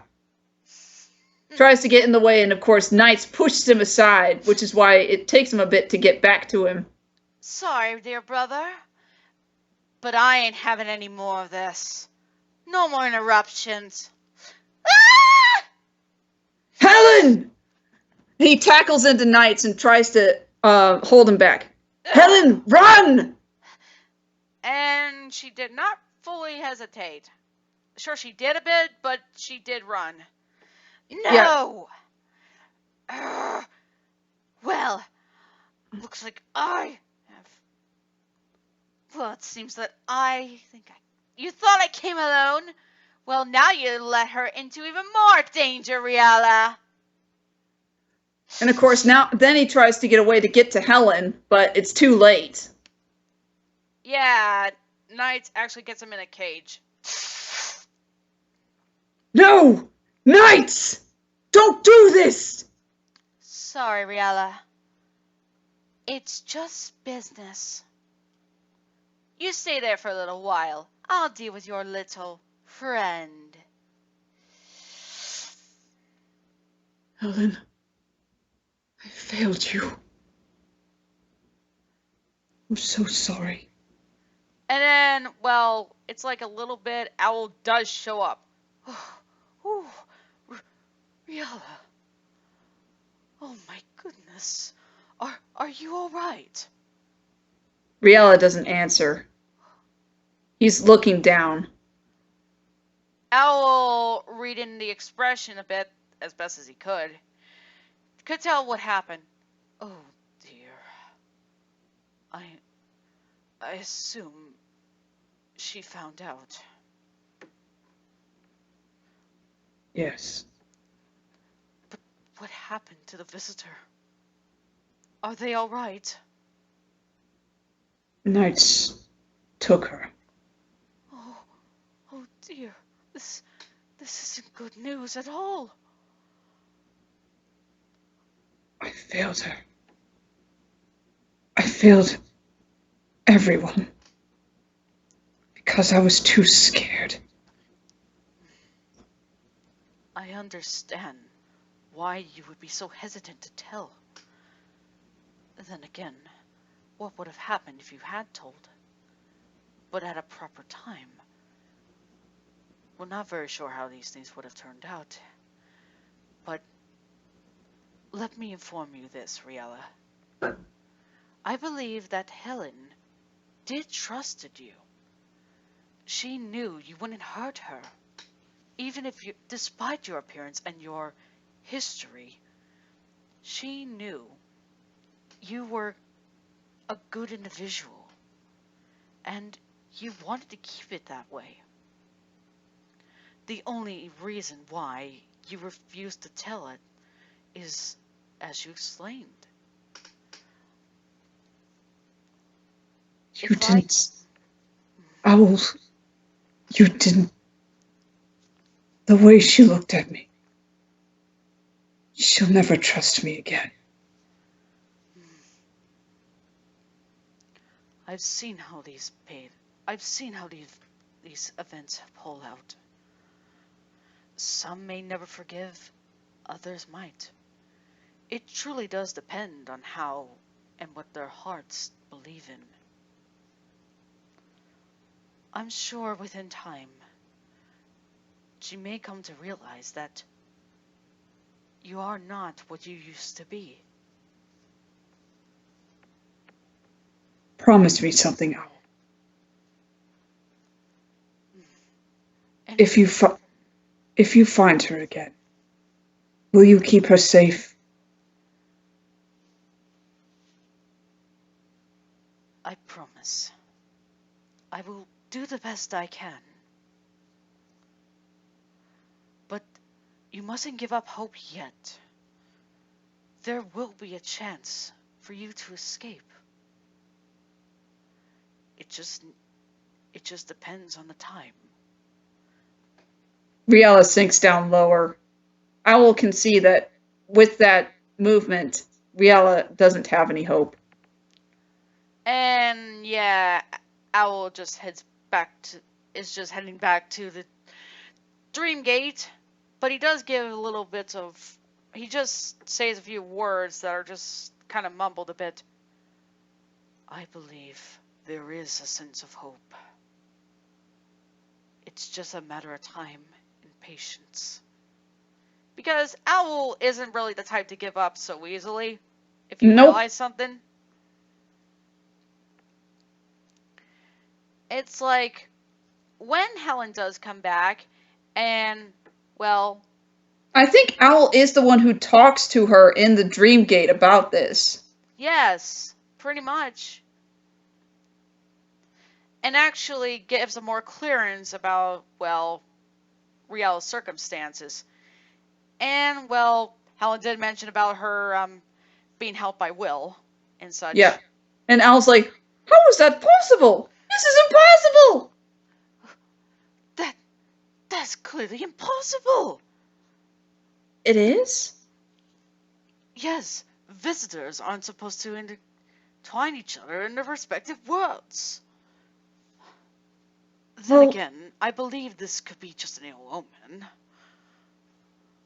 Tries to get in the way, and of course, Knights pushes him aside, which is why it takes him a bit to get back to him. Sorry, dear brother, but I ain't having any more of this. No more interruptions. Ah! Helen! He tackles into Knights and tries to hold him back. Helen, run! And she did not fully hesitate. Sure, she did a bit, but she did run. No! Yeah. Well, looks like I have... Well, it seems that You thought I came alone? Well, now you let her into even more danger, Riala. And of course, then he tries to get away to get to Helen, but it's too late. Yeah, Knights actually gets him in a cage. No! Knights! Don't do this! Sorry, Riala. It's just business. You stay there for a little while. I'll deal with your little friend. Helen, I failed you. I'm so sorry. And then, well, it's like a little bit, Owl does show up. Riala. Oh my goodness. Are you alright? Riella doesn't answer. He's looking down. Owl, reading the expression a bit, as best as he could tell what happened. Oh dear. I assume she found out. Yes. But what happened to the visitor? Are they alright? NiGHTS took her. Oh dear. This isn't good news at all. I failed her. I failed everyone. Because I was too scared. I understand why you would be so hesitant to tell. Then again, what would have happened if you had told? But at a proper time. We're not very sure how these things would have turned out. But let me inform you this, Riella. I believe that Helen did trusted you. She knew you wouldn't hurt her. Even if you, despite your appearance and your history, she knew you were a good individual. And you wanted to keep it that way. The only reason why you refused to tell it is, as you explained. You didn't. Owl. You didn't. The way she looked at me. She'll never trust me again. I've seen how these events pull out. Some may never forgive, others might. It truly does depend on how and what their hearts believe in. I'm sure within time, she may come to realize that you are not what you used to be. Promise me something, Owl. And If you find her again, will you keep her safe? I promise. I will do the best I can. But you mustn't give up hope yet. There will be a chance for you to escape. It just depends on the time. Riella sinks down lower. Owl can see that with that movement, Riella doesn't have any hope. And yeah, Owl just is just heading back to the Dream Gate, but he does give a little bit of, he just says a few words that are just kind of mumbled a bit. I believe there is a sense of hope. It's just a matter of time and patience. Because Owl isn't really the type to give up so easily, if you realize something. It's like, when Helen does come back, and, well... I think Owl is the one who talks to her in the Dream Gate about this. Yes, pretty much. And actually gives a more clearance about, well, Riella's circumstances. And, well, Helen did mention about her being helped by Will and such. Yeah. And Owl's like, how is that possible? This is impossible! That's clearly impossible! It is? Yes, visitors aren't supposed to entwine each other in their respective worlds. Then again, I believe this could be just an ill omen.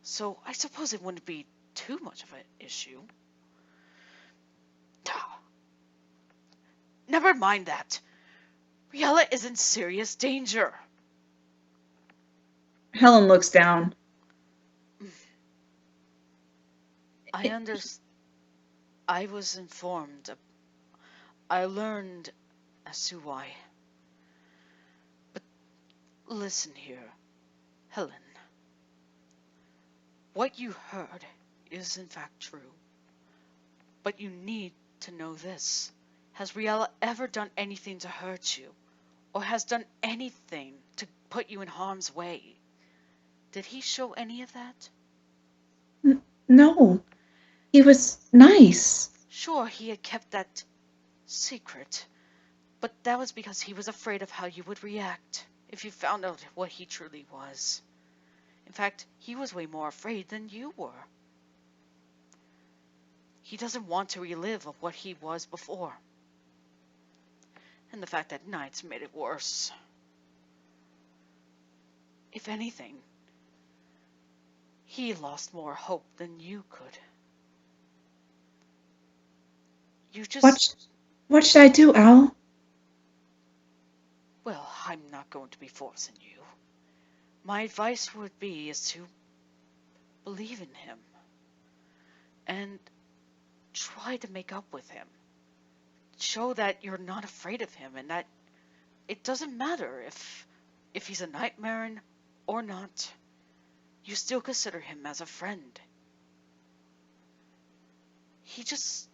So I suppose it wouldn't be too much of an issue. Never mind that. Riella is in serious danger. Helen looks down. I was informed. I learned as to why. But listen here, Helen. What you heard is in fact true. But you need to know this. Has Riella ever done anything to hurt you? Or has done anything to put you in harm's way? Did he show any of that? No. He was nice. Sure, he had kept that secret. But that was because he was afraid of how you would react if you found out what he truly was. In fact, he was way more afraid than you were. He doesn't want to relive of what he was before. And the fact that NiGHTS made it worse. If anything, he lost more hope than you could. You just... What should I do, Al? Well, I'm not going to be forcing you. My advice would be is to believe in him. And try to make up with him. Show that you're not afraid of him and that it doesn't matter if he's a nightmare or not. You still consider him as a friend. You just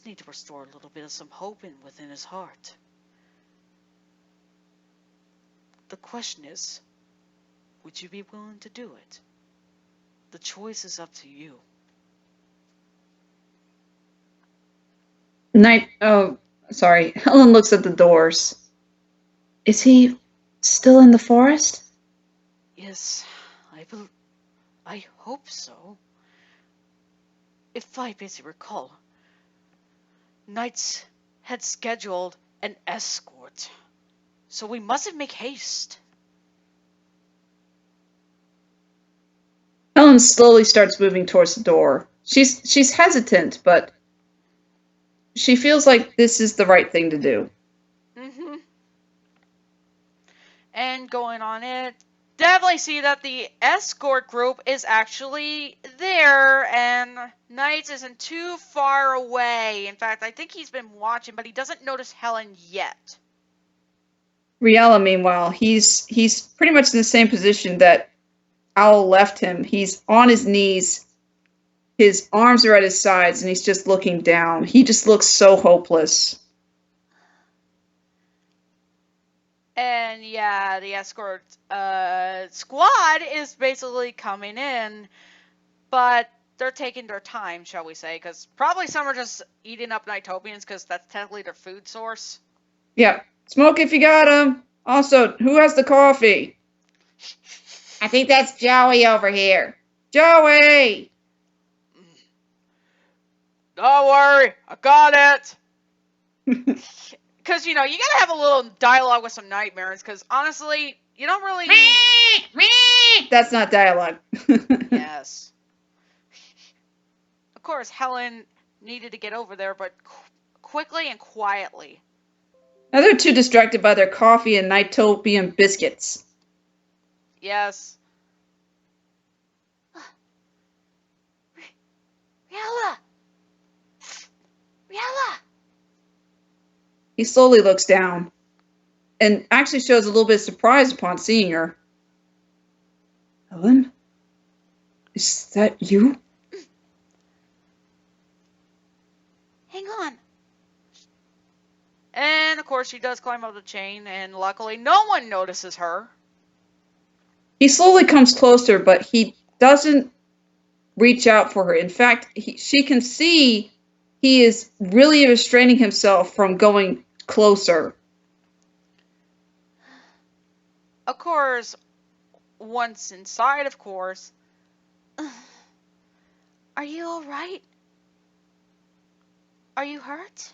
need to restore a little bit of some hope within his heart. The question is, would you be willing to do it? The choice is up to you. Sorry. Helen looks at the doors. Is he still in the forest? Yes, I hope so. If I basically recall, NiGHTS had scheduled an escort, so we mustn't make haste. Helen slowly starts moving towards the door. She's hesitant, but she feels like this is the right thing to do. Mm-hmm. And going on it, definitely see that the escort group is actually there, and NiGHTS isn't too far away. In fact, I think he's been watching, but he doesn't notice Helen yet. Riella, meanwhile, he's pretty much in the same position that Owl left him. He's on his knees. His arms are at his sides, and he's just looking down. He just looks so hopeless. And yeah, the escort squad is basically coming in, but they're taking their time, shall we say, because probably some are just eating up Nightopians because that's technically their food source. Yeah, smoke if you got them. Also, who has the coffee? I think that's Joey over here. Joey! Don't worry, I got it. Because, you gotta have a little dialogue with some nightmares, because honestly, you don't really need... That's not dialogue. Yes. Of course, Helen needed to get over there, but quickly and quietly. Now they're too distracted by their coffee and Nightopian biscuits. Yes. Riella! He slowly looks down and actually shows a little bit of surprise upon seeing her. Helen? Is that you? Hang on. And of course she does climb up the chain, and luckily no one notices her. He slowly comes closer, but he doesn't reach out for her. In fact, she can see he is really restraining himself from going closer. Of course, once inside, of course. Are you all right? Are you hurt?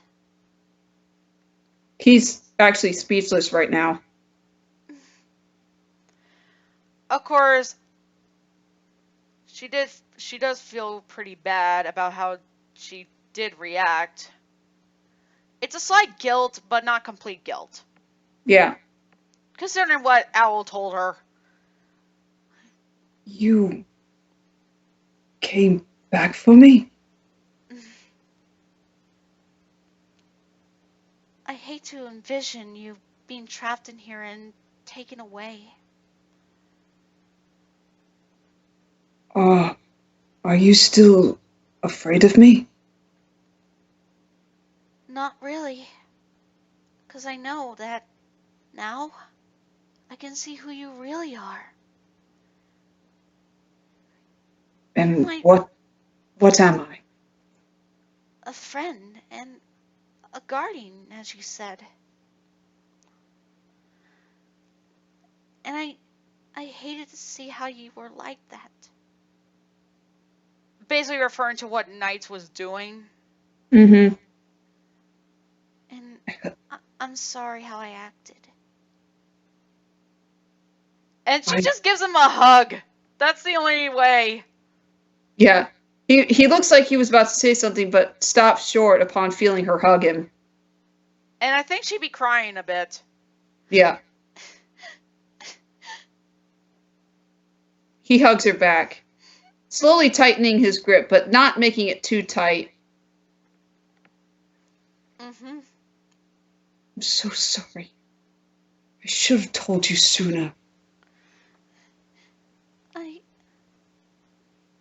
He's actually speechless right now. Of course, she does feel pretty bad about how she did react. It's a slight guilt, but not complete guilt. Yeah. Considering what Owl told her. You came back for me? I hate to envision you being trapped in here and taken away. Are you still afraid of me? Not really. 'Cause I know that now I can see who you really are. And My what am I? a friend and a guardian, as you said. And I hated to see how you were like that. Basically referring to what NiGHTS was doing. Mm-hmm. And I'm sorry how I acted. And she just gives him a hug. That's the only way. Yeah. He looks like he was about to say something, but stops short upon feeling her hug him. And I think she'd be crying a bit. Yeah. He hugs her back, slowly tightening his grip, but not making it too tight. Mm-hmm. I'm so sorry. I should have told you sooner.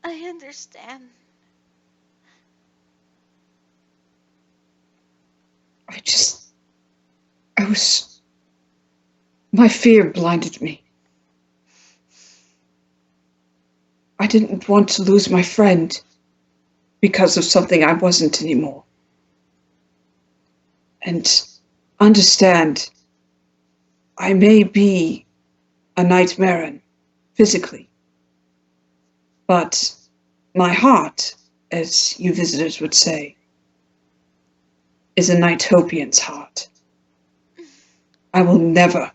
I understand. My fear blinded me. I didn't want to lose my friend because of something I wasn't anymore. And understand, I may be a nightmare physically, but my heart, as you visitors would say, is a NiGHTopian's heart. I will never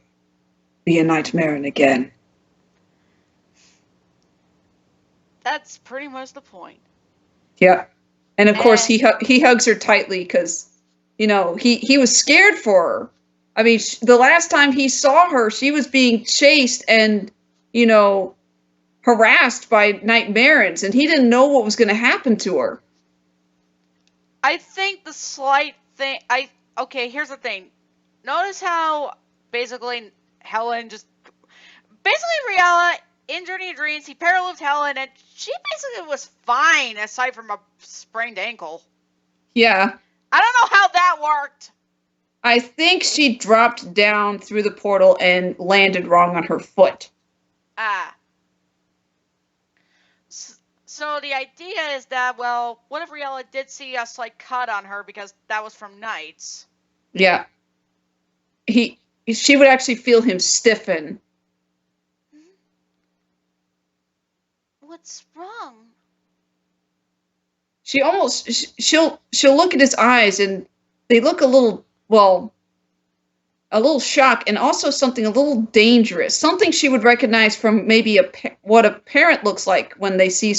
be a nightmare again. That's pretty much the point. Yeah. And of course he hugs her tightly because, he was scared for her. I mean, the last time he saw her, she was being chased and, harassed by nightmares, and he didn't know what was going to happen to her. I think the slight thing, okay, here's the thing. Notice how basically Helen Riella in Journey of Dreams, he paralleeled Helen, and she basically was fine aside from a sprained ankle. Yeah. I don't know how that worked. I think she dropped down through the portal and landed wrong on her foot. Ah. So the idea is that, well, what if Riella did see a slight cut on her because that was from NiGHTS? Yeah. She would actually feel him stiffen. What's wrong? She'll look at his eyes and they look a little shocked and also something a little dangerous. Something she would recognize from maybe what a parent looks like when they see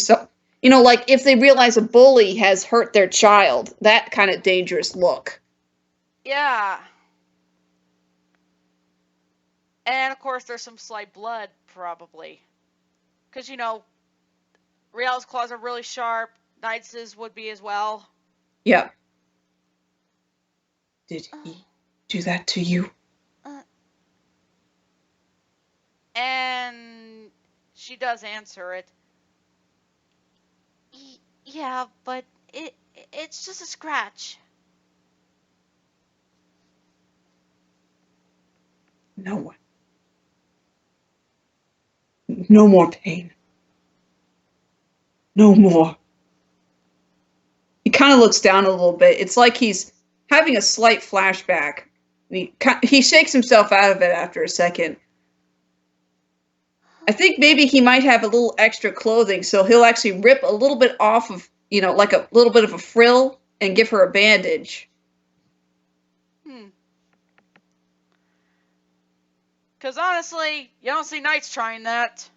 like if they realize a bully has hurt their child, that kind of dangerous look. Yeah. And of course there's some slight blood probably. Because Riella's claws are really sharp. NiGHTS's would be as well. Yeah. Did he do that to you? And she does answer it. Yeah, but it's just a scratch. No more pain. No more. He kind of looks down a little bit. It's like he's having a slight flashback. He shakes himself out of it after a second. I think maybe he might have a little extra clothing, so he'll actually rip a little bit off of, like a little bit of a frill and give her a bandage. Because honestly, you don't see NiGHTS trying that.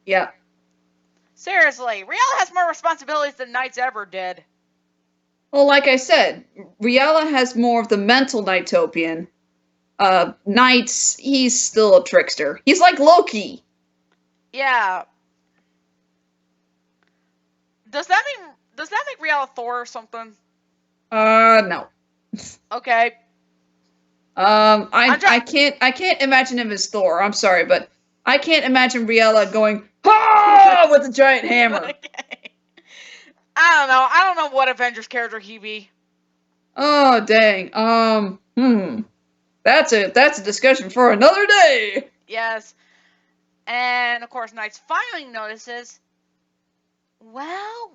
Yeah. Seriously, Riella has more responsibilities than NiGHTS ever did. Well, like I said, Riella has more of the mental NiGHTopian. NiGHTS, he's still a trickster. He's like Loki. Yeah. Does that mean make Riella Thor or something? No. Okay. I can't imagine him as Thor. I'm sorry, but I can't imagine Riella going ha with a giant hammer. Okay. I don't know what Avengers character he be. Oh dang. That's a discussion for another day. Yes. And of course, Knights finally notices. Well.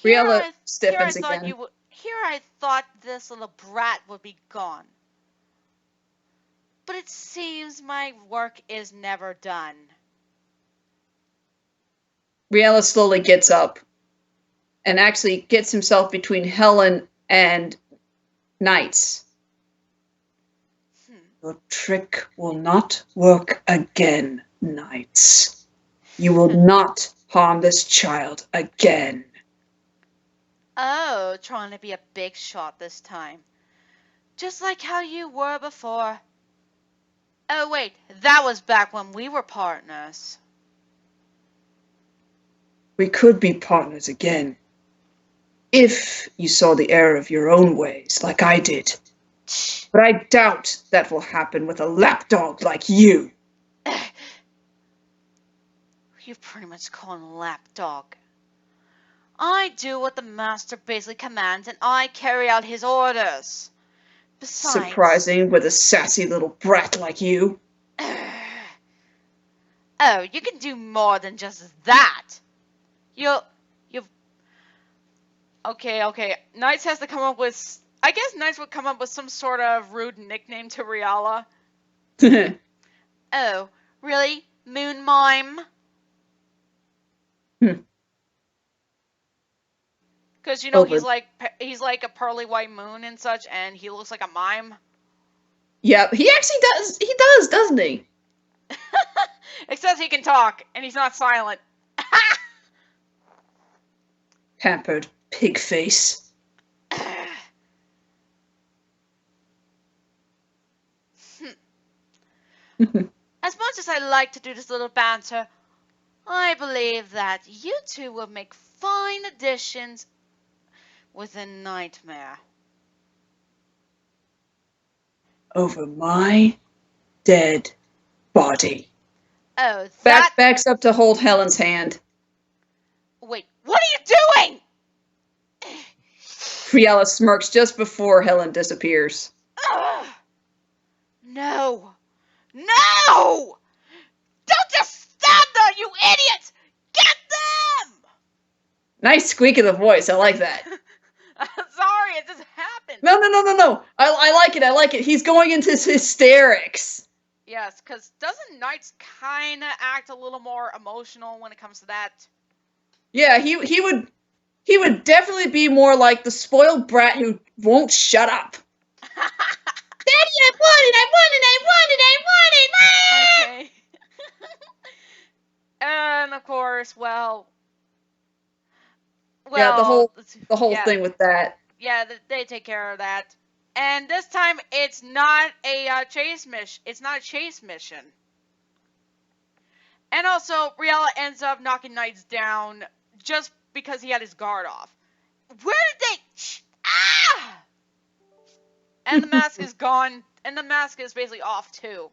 Riella stiffens again. Here I thought this little brat would be gone. But it seems my work is never done. Riella slowly gets up and actually gets himself between Helen and Knights. Your trick will not work again, Knights. You will not harm this child again. Oh, trying to be a big shot this time. Just like how you were before. Oh wait, that was back when we were partners. We could be partners again. If you saw the error of your own ways, like I did. But I doubt that will happen with a lapdog like you. You pretty much call him a lapdog. I do what the master basically commands and I carry out his orders. Besides... Surprising with a sassy little brat like you. Oh, you can do more than just that. You've... Okay. Knights has to come up with... I guess Knights would come up with some sort of rude nickname to Riella. Oh, really? Moon Mime? Because, you know, he's like a pearly white moon and such, and he looks like a mime. Yep, he actually does. He does, doesn't he? Except he can talk, and he's not silent. Pampered pig face. As much as I like to do this little banter, I believe that you two will make fine additions within Nightmare. Over my dead body. Oh, that... Backs up to hold Helen's hand. Wait, what are you doing? Riella smirks just before Helen disappears. No! No! Don't just stab them, you idiots! Get them! Nice squeak of the voice. I like that. Sorry, it just happened. No. I like it. He's going into hysterics. Yes, because doesn't Knights kind of act a little more emotional when it comes to that? Yeah, he would definitely be more like the spoiled brat who won't shut up. Daddy, I want it! Okay. And of course, well, yeah, the whole thing with that. Yeah, they take care of that. And this time, it's not a chase mission. It's not a chase mission. And also, Riella ends up knocking Knights down just because he had his guard off. Where did they... Ah! And the mask is gone. And the mask is basically off, too.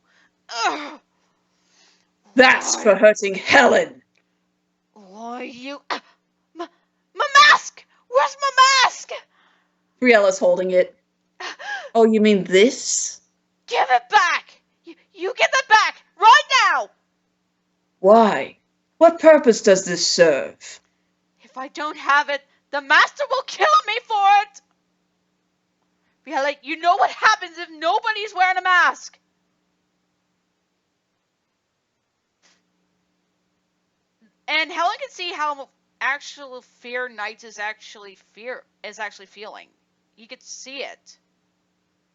Ugh. That's for hurting Helen. Why you... My mask! Where's my mask? Riella's holding it. Oh, you mean this? Give it back! You get that back! Right now! Why? What purpose does this serve? If I don't have it, the master will kill me for it! Riella, you know what happens if nobody's wearing a mask? And Helen can see how actual fear Knights is actually feeling. You could see it.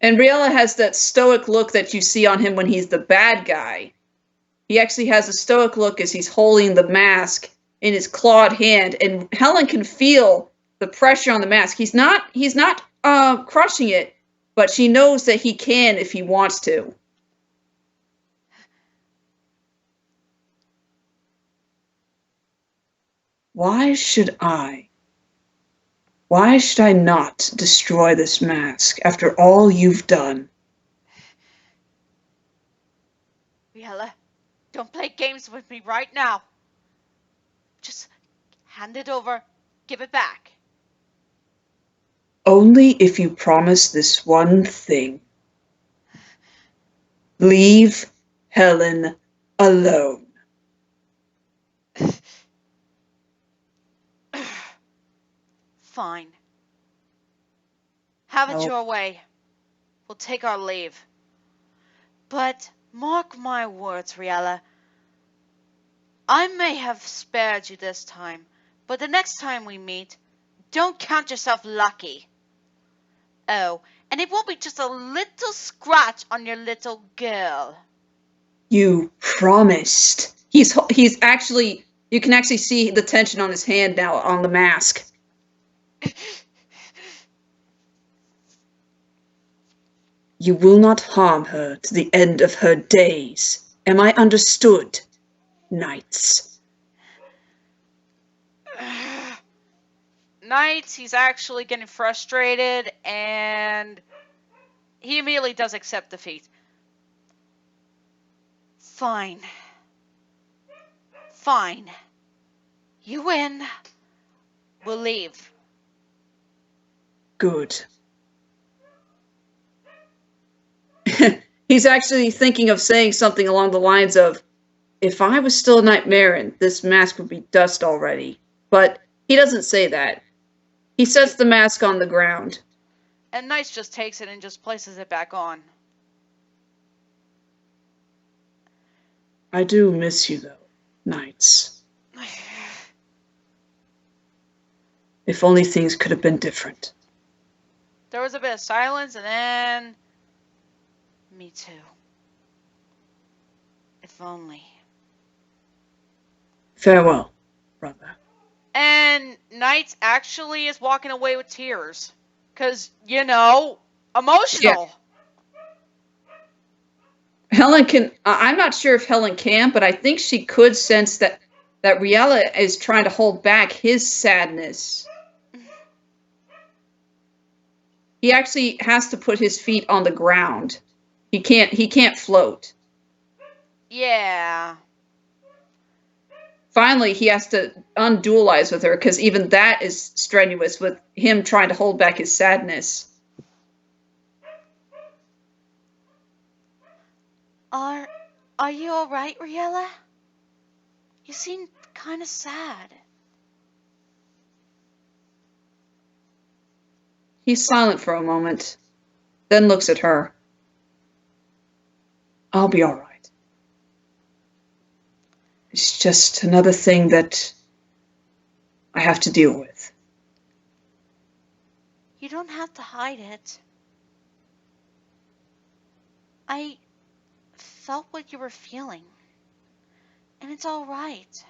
And Riella has that stoic look that you see on him when he's the bad guy. He actually has a stoic look as he's holding the mask in his clawed hand, and Helen can feel the pressure on the mask. He's not crushing it, but she knows that he can if he wants to. Why should I? Why should I not destroy this mask after all you've done? Riella, don't play games with me right now. Just hand it over. Give it back. Only if you promise this one thing. Leave Helen alone. Fine. Have it No. your way. We'll take our leave. But mark my words, Riella. I may have spared you this time, but the next time we meet, don't count yourself lucky. Oh, and it won't be just a little scratch on your little girl. You promised. He's actually, you can actually see the tension on his hand now on the mask. You will not harm her to the end of her days. Am I understood, knights? Knights, he's actually getting frustrated, and he immediately does accept defeat. Fine. Fine. You win. We'll leave. Good. He's actually thinking of saying something along the lines of, if I was still a Nightmare, this mask would be dust already. But he doesn't say that. He sets the mask on the ground. And Knights just takes it and just places it back on. I do miss you, though, Knights. If only things could have been different. There was a bit of silence, and then... Me too. If only. Farewell, brother. And Knights actually is walking away with tears. Because, you know, emotional. Yeah. Helen can... I'm not sure if Helen can, but I think she could sense that Riella is trying to hold back his sadness. He actually has to put his feet on the ground. He can't float. Yeah. Finally, he has to undualize with her, because even that is strenuous with him trying to hold back his sadness. Are you alright, Riella? You seem kind of sad. He's silent for a moment, then looks at her. I'll be all right. It's just another thing that I have to deal with. You don't have to hide it. I felt what you were feeling. And it's all right.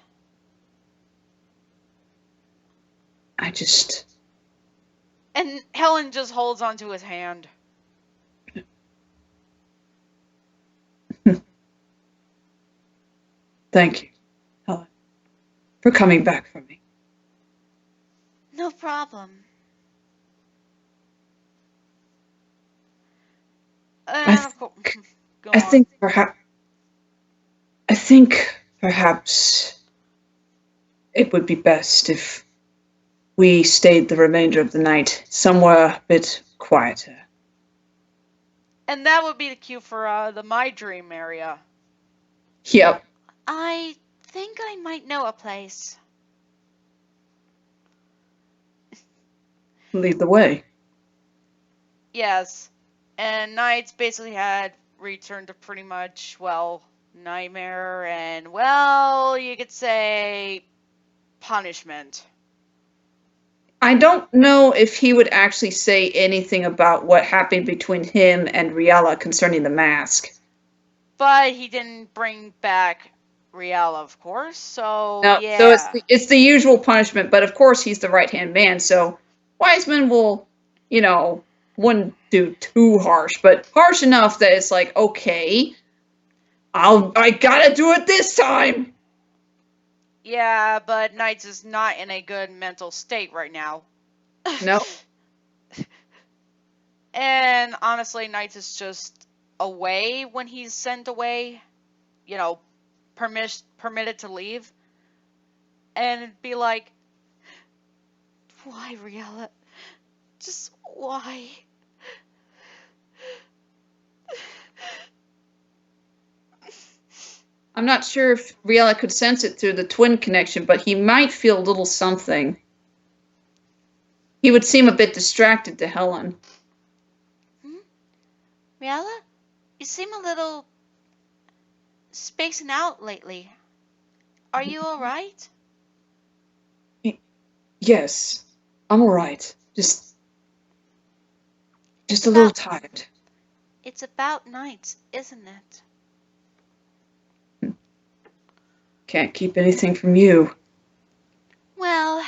I just... And Helen just holds onto his hand. Thank you, Helen, for coming back for me. No problem. I Go think perhaps it would be best if we stayed the remainder of the night somewhere a bit quieter. And that would be the cue for the My Dream area. Yep. I think I might know a place. Lead the way. Yes. And Knights basically had returned to pretty much, well, Nightmare and, well, you could say punishment. I don't know if he would actually say anything about what happened between him and Riella concerning the mask. But he didn't bring back Riella, of course, so No, yeah. so it's the usual punishment, but of course he's the right-hand man, so Wiseman will, wouldn't do too harsh, but harsh enough that it's like, okay, I gotta do it this time. Yeah, but NiGHTS is not in a good mental state right now. No. And honestly, NiGHTS is just away when he's sent away, permitted to leave. And it'd be like, why, Riella? Just why? I'm not sure if Riella could sense it through the twin connection, but he might feel a little something. He would seem a bit distracted to Helen. Riella, you seem a little spacing out lately. Are you alright? Yes, I'm alright. Just a little tired. It's about NiGHTS, isn't it? Can't keep anything from you. Well,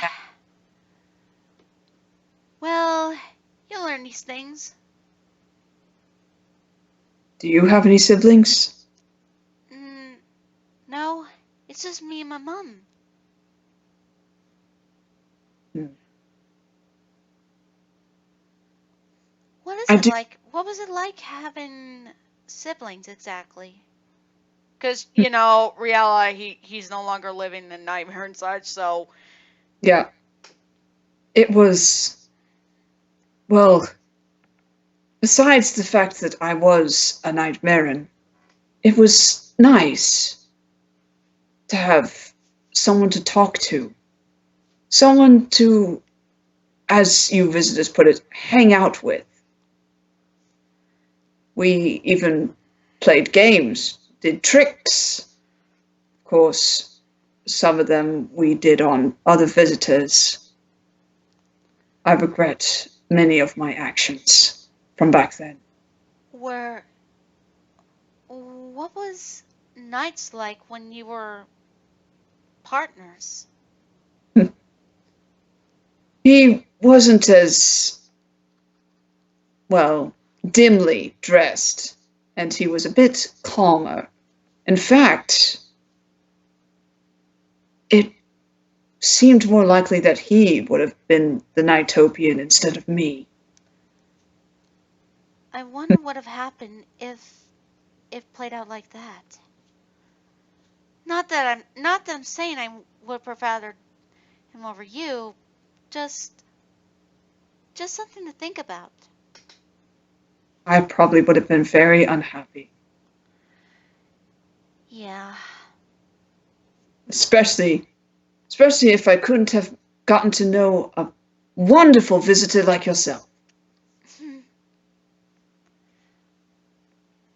you'll learn these things. Do you have any siblings? No, it's just me and my mom. What was it like having siblings exactly? Because, Riella, he's no longer living the nightmare and such, so... Yeah. It was... Well, besides the fact that I was a nightmare, it was nice to have someone to talk to. Someone to, as you visitors put it, hang out with. We even played games, did tricks. Of course, some of them we did on other visitors. I regret many of my actions from back then. What was NiGHTS like when you were partners? He wasn't as, well, dimly dressed, and he was a bit calmer. In fact, it seemed more likely that he would have been the Nightopian instead of me. I wonder what would have happened if played out like that. Not that I'm saying I would have preferred him over you, just something to think about. I probably would have been very unhappy. Yeah. Especially if I couldn't have gotten to know a wonderful visitor like yourself.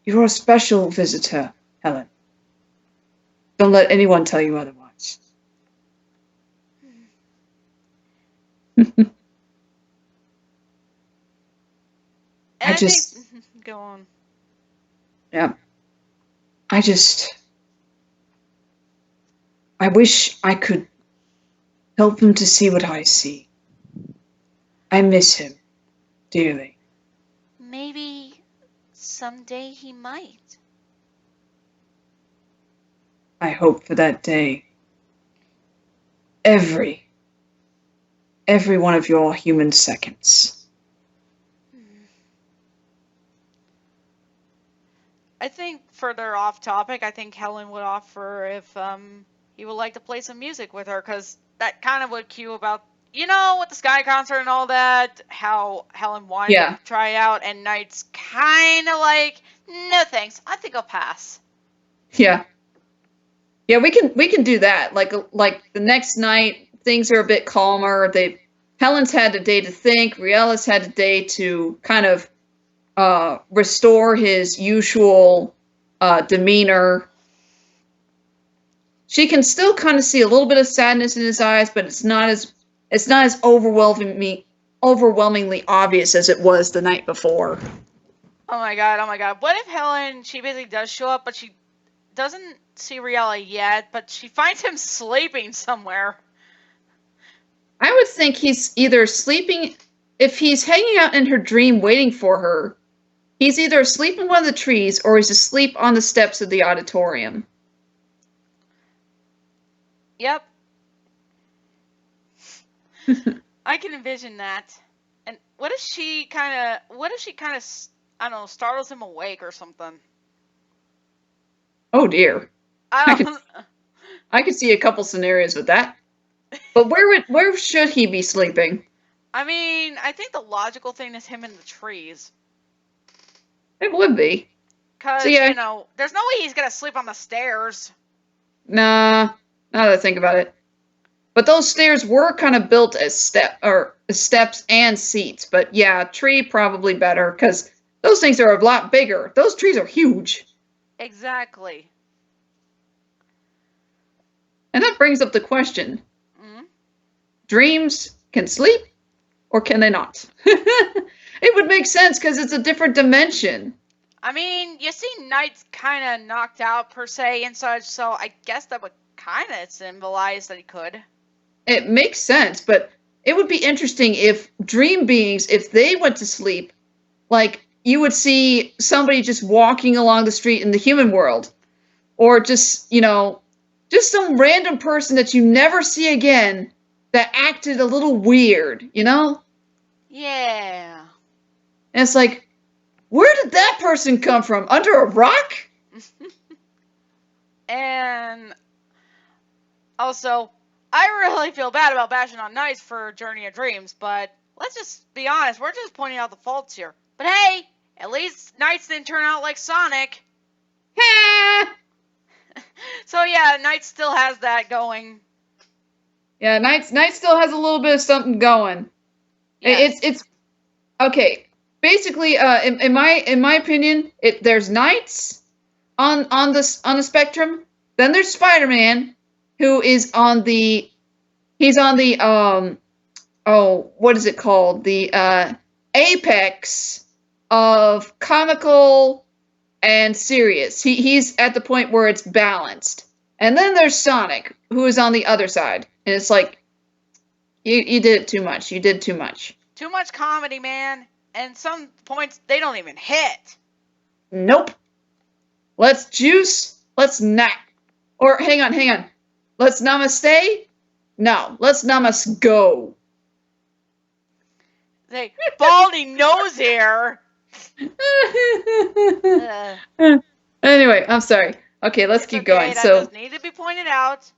You're a special visitor, Helen. Don't let anyone tell you otherwise. Go on. Yeah. I wish I could help him to see what I see. I miss him dearly. Maybe someday he might. I hope for that day. Every one of your human seconds. I think further off topic, I think Helen would offer if he would like to play some music with her, because that kind of would cue about, with the Sky concert and all that, how Helen wanted to try out, and NiGHTS kind of like, no thanks, I think I'll pass. Yeah. Yeah, we can do that. Like the next night, things are a bit calmer. Helen's had a day to think. Riella's had a day to kind of restore his usual demeanor. She can still kind of see a little bit of sadness in his eyes, but it's not as overwhelmingly obvious as it was the night before. Oh my god. What if Helen, she basically does show up, but she doesn't see Riella yet, but she finds him sleeping somewhere? I would think he's either sleeping, if he's hanging out in her dream waiting for her, he's either asleep in one of the trees or he's asleep on the steps of the auditorium. Yep, I can envision that. And what if she kind of, I don't know, startles him awake or something? Oh dear. I I could don't. I could see a couple scenarios with that. But where should he be sleeping? I mean, I think the logical thing is him in the trees. It would be. So Cause yeah, there's no way he's gonna sleep on the stairs. nah. Now that I think about it. But those stairs were kind of built as steps and seats. But yeah, tree probably better because those things are a lot bigger. Those trees are huge. Exactly. And that brings up the question: Mm-hmm. dreams can sleep or can they not? It would make sense because it's a different dimension. I mean, you see Knight's kind of knocked out per se and such, so I guess that would kind of symbolize that he could. It makes sense, but it would be interesting if dream beings, if they went to sleep, like you would see somebody just walking along the street in the human world, or just, just some random person that you never see again that acted a little weird, Yeah. And it's like, where did that person come from? Under a rock? And also, I really feel bad about bashing on Knights for Journey of Dreams, but let's just be honest, we're just pointing out the faults here. But hey, at least Knights didn't turn out like Sonic. So yeah, Knights still has that going. Yeah, Knight still has a little bit of something going. Yes. It's okay. Basically, in my opinion, there's Knights on the spectrum. Then there's Spider-Man, who is on the he's on the what is it called? The apex of comical and serious. He's at the point where it's balanced. And then there's Sonic, who is on the other side. And it's like you did it too much. You did too much. Too much comedy, man. And some points they don't even hit. Nope. Let's juice. Let's not. Or hang on. Let's namaste. No, let's namas go. Say, baldy nose hair. Anyway, I'm sorry. Okay, let's keep going. That So, does need to be pointed out.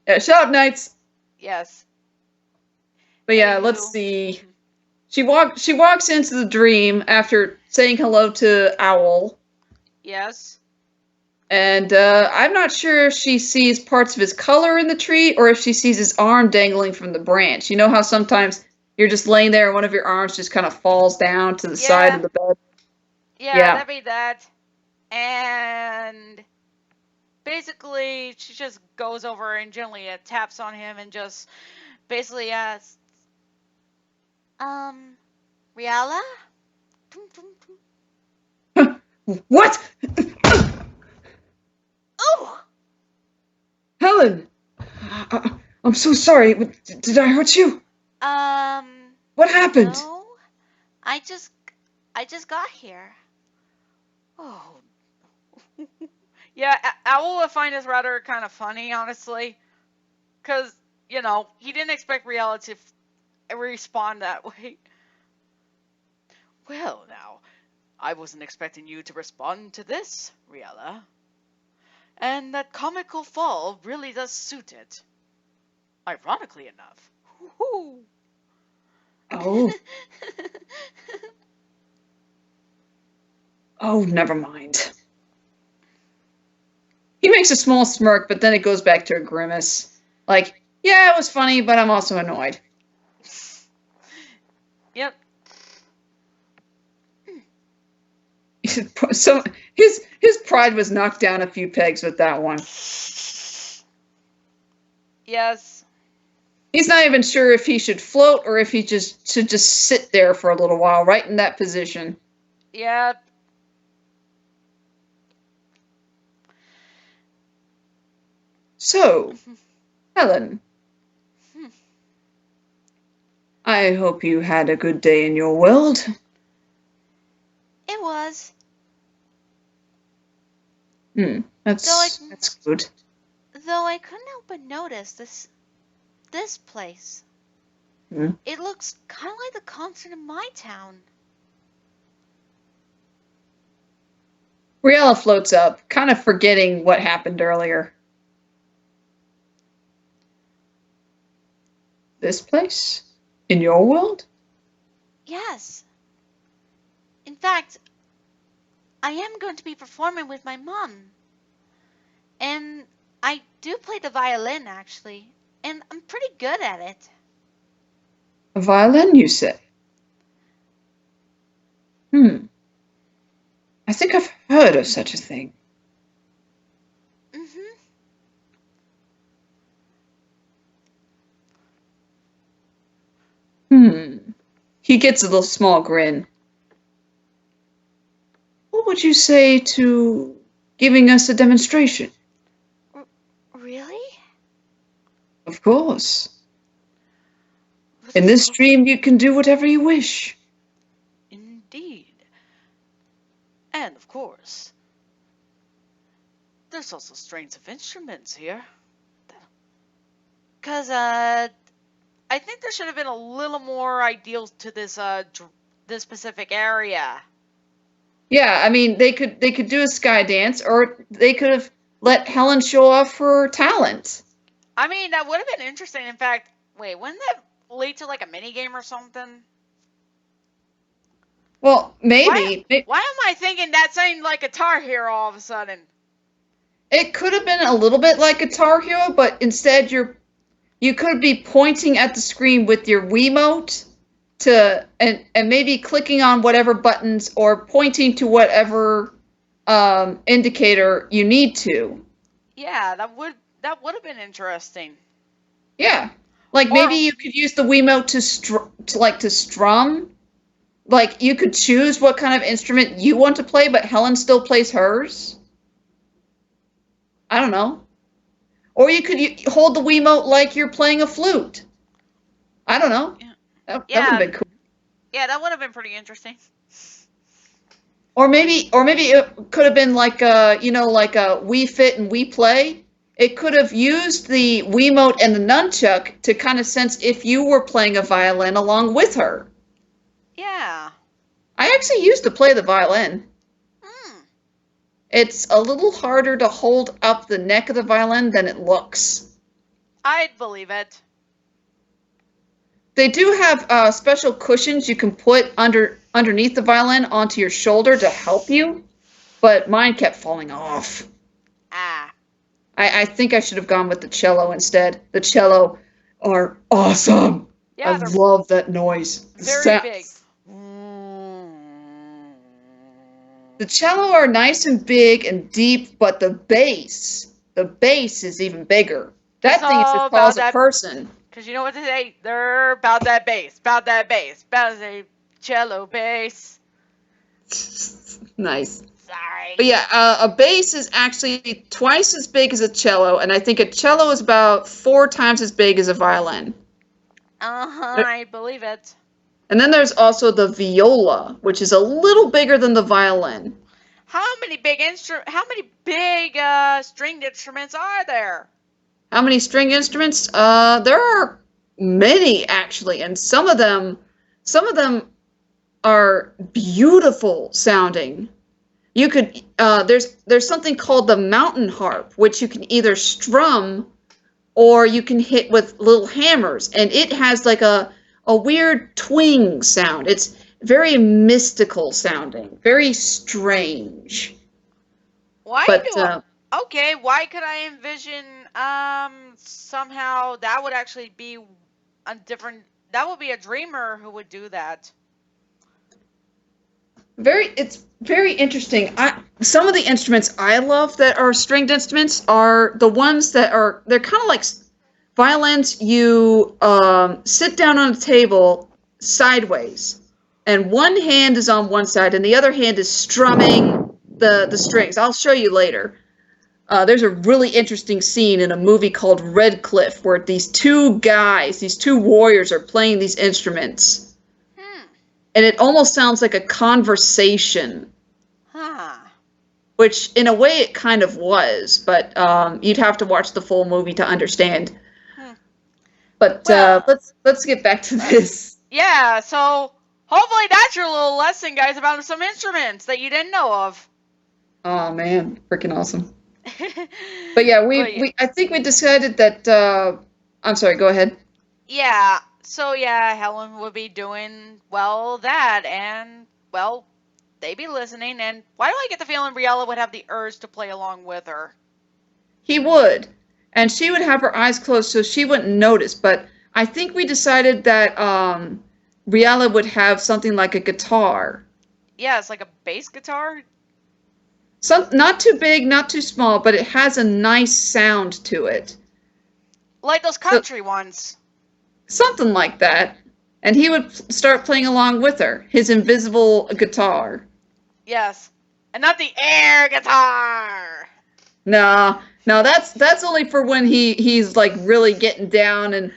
yeah, shut up, Knights. Yes. But yeah, let's see. She walks into the dream after saying hello to Owl. Yes. And I'm not sure if she sees parts of his color in the tree or if she sees his arm dangling from the branch. You know how sometimes you're just laying there and one of your arms just kind of falls down to the side of the bed? Yeah, that'd be that. And basically, she just goes over and gently taps on him and just basically asks, Riala? What? Oh! Helen! I'm so sorry. Did I hurt you? What happened? No. I just got here. Oh. Yeah, Owl would find this rather kind of funny, honestly. Because, he didn't expect reality to respond that way. Well, now, I wasn't expecting you to respond to this, Riella. And that comical fall really does suit it. Ironically enough. Woo-hoo. Oh. Oh, never mind. He makes a small smirk, but then it goes back to a grimace. Like, yeah, it was funny, but I'm also annoyed. Yep. So his pride was knocked down a few pegs with that one. Yes. He's not even sure if he should float or if he should just sit there for a little while, right in that position. Yep. So, Helen, I hope you had a good day in your world. It was. That's good. Though I couldn't help but notice this This place. Hmm. It looks kind of like the concert in my town. Briella floats up, kind of forgetting what happened earlier. This place? In your world? Yes. In fact, I am going to be performing with my mom. And I do play the violin, actually. And I'm pretty good at it. A violin, you say? I think I've heard of such a thing. Mm-hmm. He gets a little small grin. What would you say to giving us a demonstration? Really? Of course. In this stream, you can do whatever you wish. Indeed. And of course, there's also strings of instruments here. Because, I think there should have been a little more ideals to this, this specific area. Yeah, I mean, they could do a sky dance, or they could have let Helen show off her talent. I mean, that would have been interesting. In fact, wait, wouldn't that lead to like a mini game or something? Well, maybe. Why am I thinking that sounded like Guitar Hero all of a sudden? It could have been a little bit like Guitar Hero, but instead you could be pointing at the screen with your Wiimote and maybe clicking on whatever buttons or pointing to whatever indicator you need to. Yeah, that would have been interesting. Yeah, like maybe you could use the Wiimote to strum. Like you could choose what kind of instrument you want to play, but Helen still plays hers. I don't know. Or you could hold the Wiimote like you're playing a flute. I don't know. That would have been cool. Yeah, that would have been pretty interesting. Or maybe it could have been like a Wii Fit and Wii Play. It could have used the Wiimote and the nunchuck to kind of sense if you were playing a violin along with her. Yeah. I actually used to play the violin. It's a little harder to hold up the neck of the violin than it looks. I'd believe it. They do have special cushions you can put underneath the violin onto your shoulder to help you, but mine kept falling off. I think I should have gone with the cello instead. The cello are awesome. Yeah, I love that noise. Very big. The cello are nice and big and deep, but the bass is even bigger. That thing is as tall as a person. Because you know what they say? They're about that bass, about that a cello bass. Nice. Sorry. But yeah, a bass is actually twice as big as a cello, and I think a cello is about 4 times as big as a violin. I believe it. And then there's also the viola, which is a little bigger than the violin. How many big stringed instruments are there? How many string instruments? There are many actually, and some of them are beautiful sounding. You could there's something called the mountain harp, which you can either strum or you can hit with little hammers, and it has like a weird twing sound. It's very mystical sounding, very strange. Why could I envision somehow that would actually be that would be a dreamer who would do that. It's very interesting. Some of the instruments I love that are stringed instruments are the ones they're kind of like violins. You sit down on a table sideways, and one hand is on one side and the other hand is strumming the strings. I'll show you later. There's a really interesting scene in a movie called Red Cliff where these two warriors are playing these instruments. And it almost sounds like a conversation. Which, in a way, it kind of was, but you'd have to watch the full movie to understand. But Well, let's get back to this. yeah, so hopefully that's your little lesson, guys, about some instruments that you didn't know of. Oh man, freaking awesome. But yeah, But yeah, we I think we decided that I'm sorry, go ahead. yeah, so yeah, Helen would be doing, well, that, and, well, they'd be listening, and why do I get the feeling Briella would have the urge to play along with her? He would. And she would have her eyes closed so she wouldn't notice, but I think we decided that Riella would have something like a guitar. Yeah, it's like a bass guitar. Some not too big, not too small, but it has a nice sound to it. Like those So country ones. something like that. And he would start playing along with her, his invisible guitar. Yes. And not the air guitar. Nah, no, that's only for when he's like really getting down and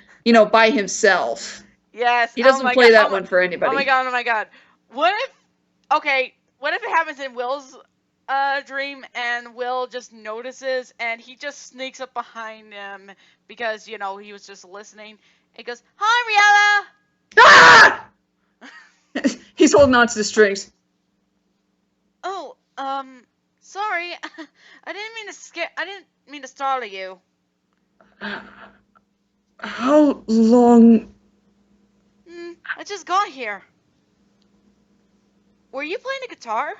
by himself. Yes. He Oh doesn't my god. play that one for Oh my anybody. god. Oh my god. What if? Okay. What if it happens in Will's dream and Will just notices and he just sneaks up behind him because he was just listening. He goes, "Hi, Ah! He's holding on to the strings. Riella." Oh, sorry. I didn't mean to scare. I didn't mean to startle you. How long? I just got here. Were you playing a guitar?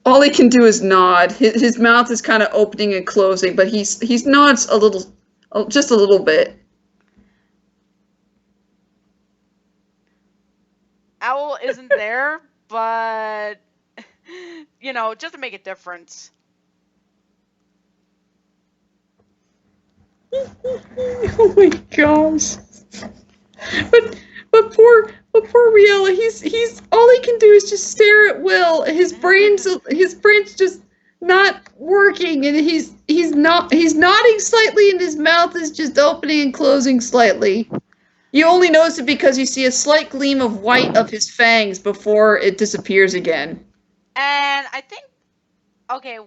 All he can do is nod. His mouth is kind of opening and closing, but he's nods a little, just a little bit. Owl isn't there, but just to make a difference. Oh my gosh! But but poor Riella, he's all he can do is just stare at Will. His brain's just not working, and he's nodding slightly, and his mouth is just opening and closing slightly. You only notice it because you see a slight gleam of white of his fangs before it disappears again. And I think, okay,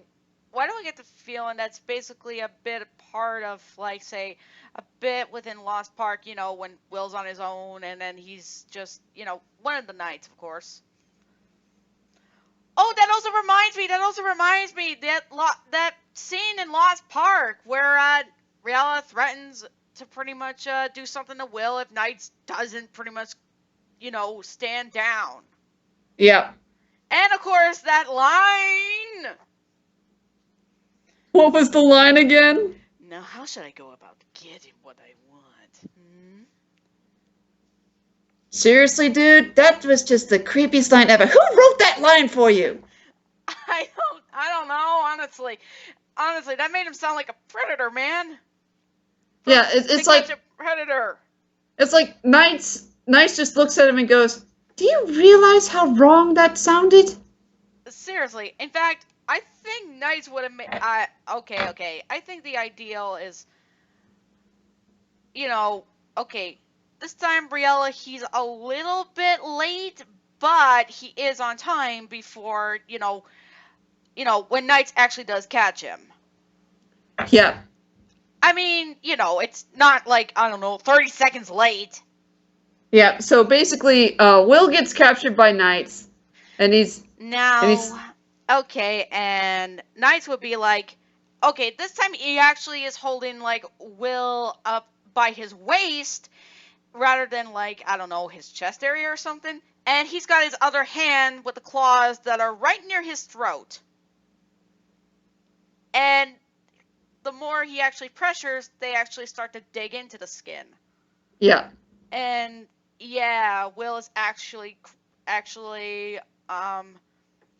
why do I get the feeling that's basically a bit part of, like, say, a bit within Lost Park, when Will's on his own and then he's just, one of the knights, of course. Oh, that also reminds me that scene in Lost Park where Riella threatens to pretty much do something to Will if Knights doesn't pretty much, stand down. Yeah. And of course, that line. What was the line again? Now, how should I go about getting what I want? Seriously, dude? That was just the creepiest line ever. Who wrote that line for you? I don't know, honestly. Honestly, that made him sound like a predator, man. Yeah, it's like a predator. It's like Knights just looks at him and goes, "Do you realize how wrong that sounded?" Seriously. In fact, I think Knights would have made. Okay. I think the ideal is, okay. This time, Briella, he's a little bit late, but he is on time before, when Knights actually does catch him. Yeah. I mean, it's not like, I don't know, 30 seconds late. Yeah, so basically, Will gets captured by Knights, and he's... Okay, and Knights would be like, okay, this time he actually is holding, like, Will up by his waist, rather than, like, I don't know, his chest area or something, and he's got his other hand with the claws that are right near his throat. And the more he actually pressures, they actually start to dig into the skin. Yeah. And yeah, Will is actually,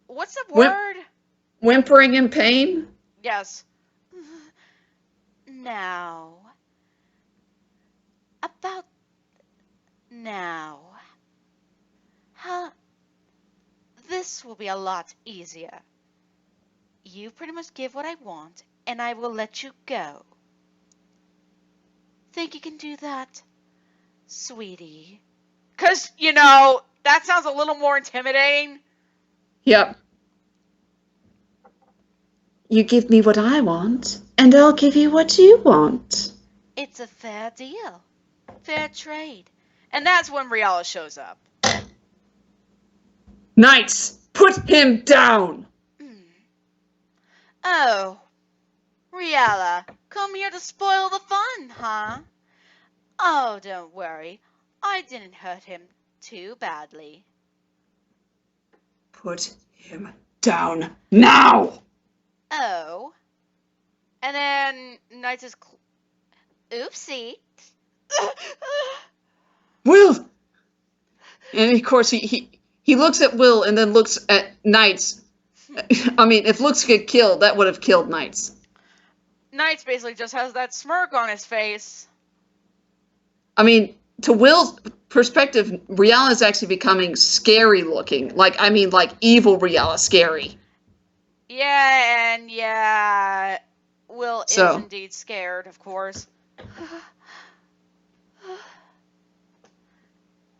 what's the word? Whimpering in pain? Yes. Now. About now. Huh? This will be a lot easier. You pretty much give what I want, and I will let you go. Think you can do that, sweetie? 'Cause, that sounds a little more intimidating. Yep. You give me what I want, and I'll give you what you want. It's a fair deal. Fair trade. And that's when Riala shows up. Knights, put him down! Oh, Riala, come here to spoil the fun, huh? Oh, don't worry. I didn't hurt him too badly. Put him down now! Oh. And then Knights is... Oopsie. Will! And of course he looks at Will and then looks at Knights. I mean, if looks get killed, that would have killed Knights. Knights basically just has that smirk on his face. I mean, to Will's perspective, Riala is actually becoming scary looking. Like evil Riala scary. Yeah, and yeah, Will is indeed scared, of course.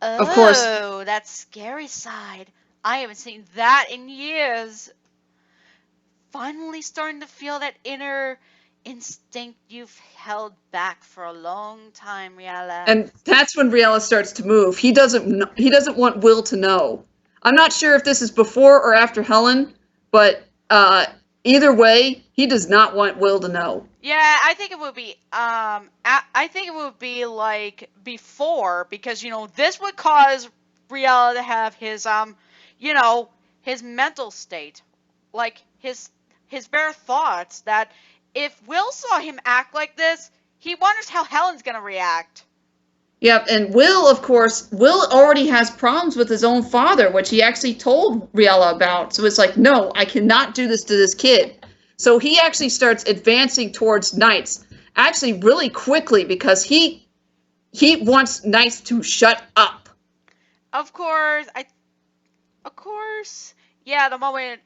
Of course. Oh, that scary side. I haven't seen that in years. Finally starting to feel that inner instinct you've held back for a long time, Riala. And that's when Riala starts to move. He doesn't want Will to know. I'm not sure if this is before or after Helen, but either way, he does not want Will to know. Yeah, I think it would be I think it would be like before, because this would cause Riala to have his his mental state, like his bare thoughts, that if Will saw him act like this, he wonders how Helen's gonna react. Yep, and Will, of course, Will already has problems with his own father, which he actually told Riala about. So it's like, no, I cannot do this to this kid. So he actually starts advancing towards Knights, actually really quickly, because he wants Knights to shut up. Of course, yeah, the moment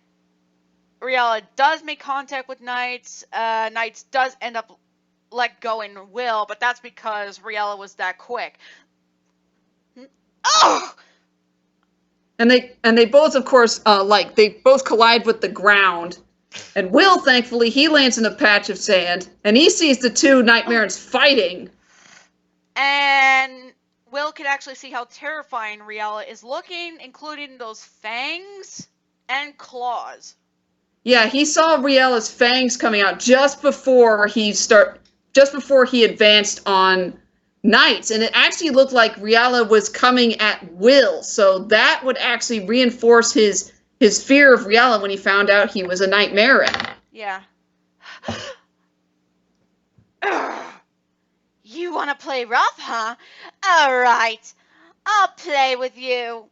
Riala does make contact with Knights, Knights does end up let go in Will, but that's because Riala was that quick. Oh! And they both, of course, they both collide with the ground. And Will, thankfully, he lands in a patch of sand, and he sees the two Nightmares fighting. And Will can actually see how terrifying Riala is looking, including those fangs and claws. Yeah, he saw Riala's fangs coming out just before he advanced on Knights, and it actually looked like Riala was coming at Will, so that would actually reinforce his fear of Riala when he found out he was a Nightmare. Yeah. You want to play rough, huh? All right. I'll play with you.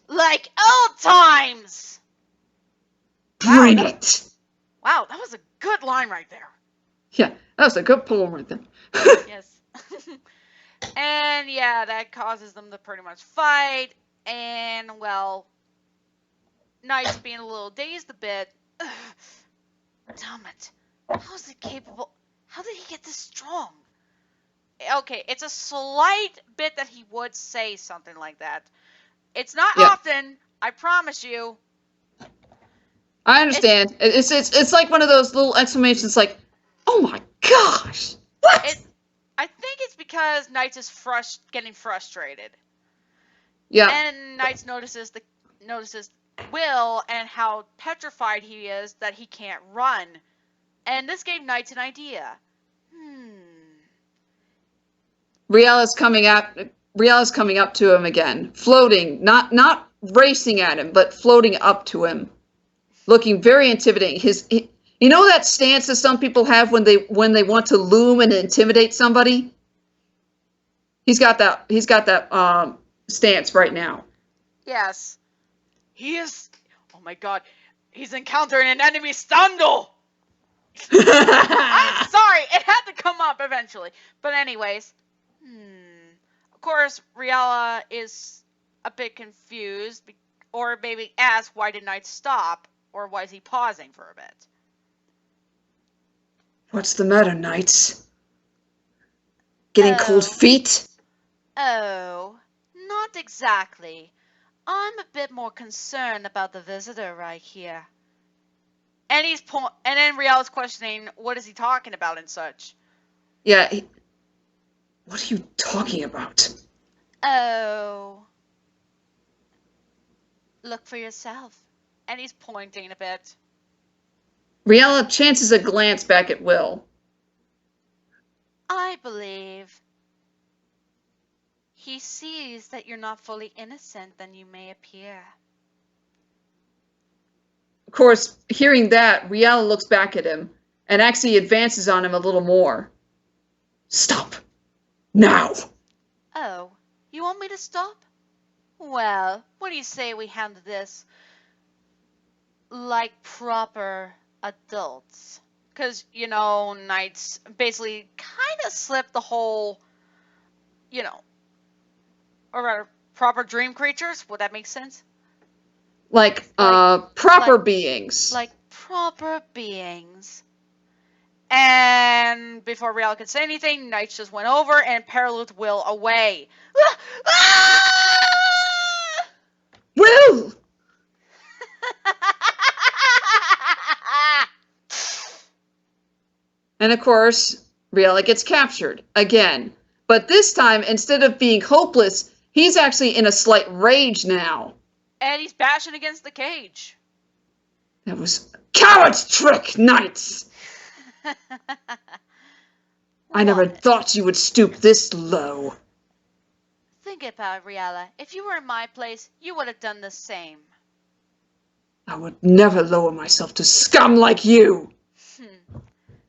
Like old times. Bring it. Wow, that was a good line right there. Yeah, that was a good poem right there. Yes. And yeah, that causes them to pretty much fight. And, well, Knight's being a little dazed a bit. Damn it. How's it capable? How did he get this strong? Okay, it's a slight bit that he would say something like that. It's not often, I promise you. I understand. It's like one of those little exclamations like, oh my gosh! What? I think it's because Knights is getting frustrated. Yeah. And Knights notices Will and how petrified he is that he can't run. And this gave Knights an idea. Riala's coming up to him again, floating, not racing at him, but floating up to him, looking very intimidating. You know that stance that some people have when they want to loom and intimidate somebody? He's got that stance right now. Yes. He is. Oh my god. He's encountering an enemy Stundle! I'm sorry, it had to come up eventually. But anyways. Of course, Riala is a bit confused, or maybe asks, why did Knight stop? Or why is he pausing for a bit? What's the matter, Knights? Getting cold feet? Oh, not exactly. I'm a bit more concerned about the visitor right here. And then Riala's questioning, what is he talking about and such? Yeah, What are you talking about? Oh. Look for yourself. And he's pointing a bit. Riella chances a glance back at Will. I believe he sees that you're not fully innocent than you may appear. Of course, hearing that, Riella looks back at him and actually advances on him a little more. Stop! Now! Oh, you want me to stop? Well, what do you say we handle this like proper adults? Because, Knights basically kind of slipped the whole, or rather, proper dream creatures. Would that make sense? Like proper beings. Like proper beings. And before Riel could say anything, Knights just went over and paralysed Will away. Will! And of course, Riella gets captured again. But this time, instead of being hopeless, he's actually in a slight rage now. And he's bashing against the cage. That was a coward's trick, Knights! I never thought you would stoop this low. Think about it, Riella. If you were in my place, you would have done the same. I would never lower myself to scum like you.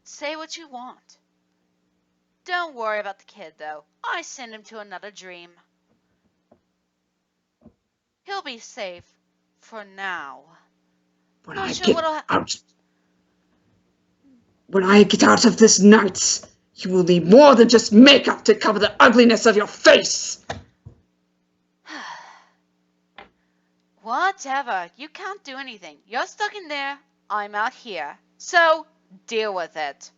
Say what you want. Don't worry about the kid, though. I send him to another dream. He'll be safe for now. When I get out of this night, you will need more than just makeup to cover the ugliness of your face. Whatever. You can't do anything. You're stuck in there. I'm out here. So, deal with it.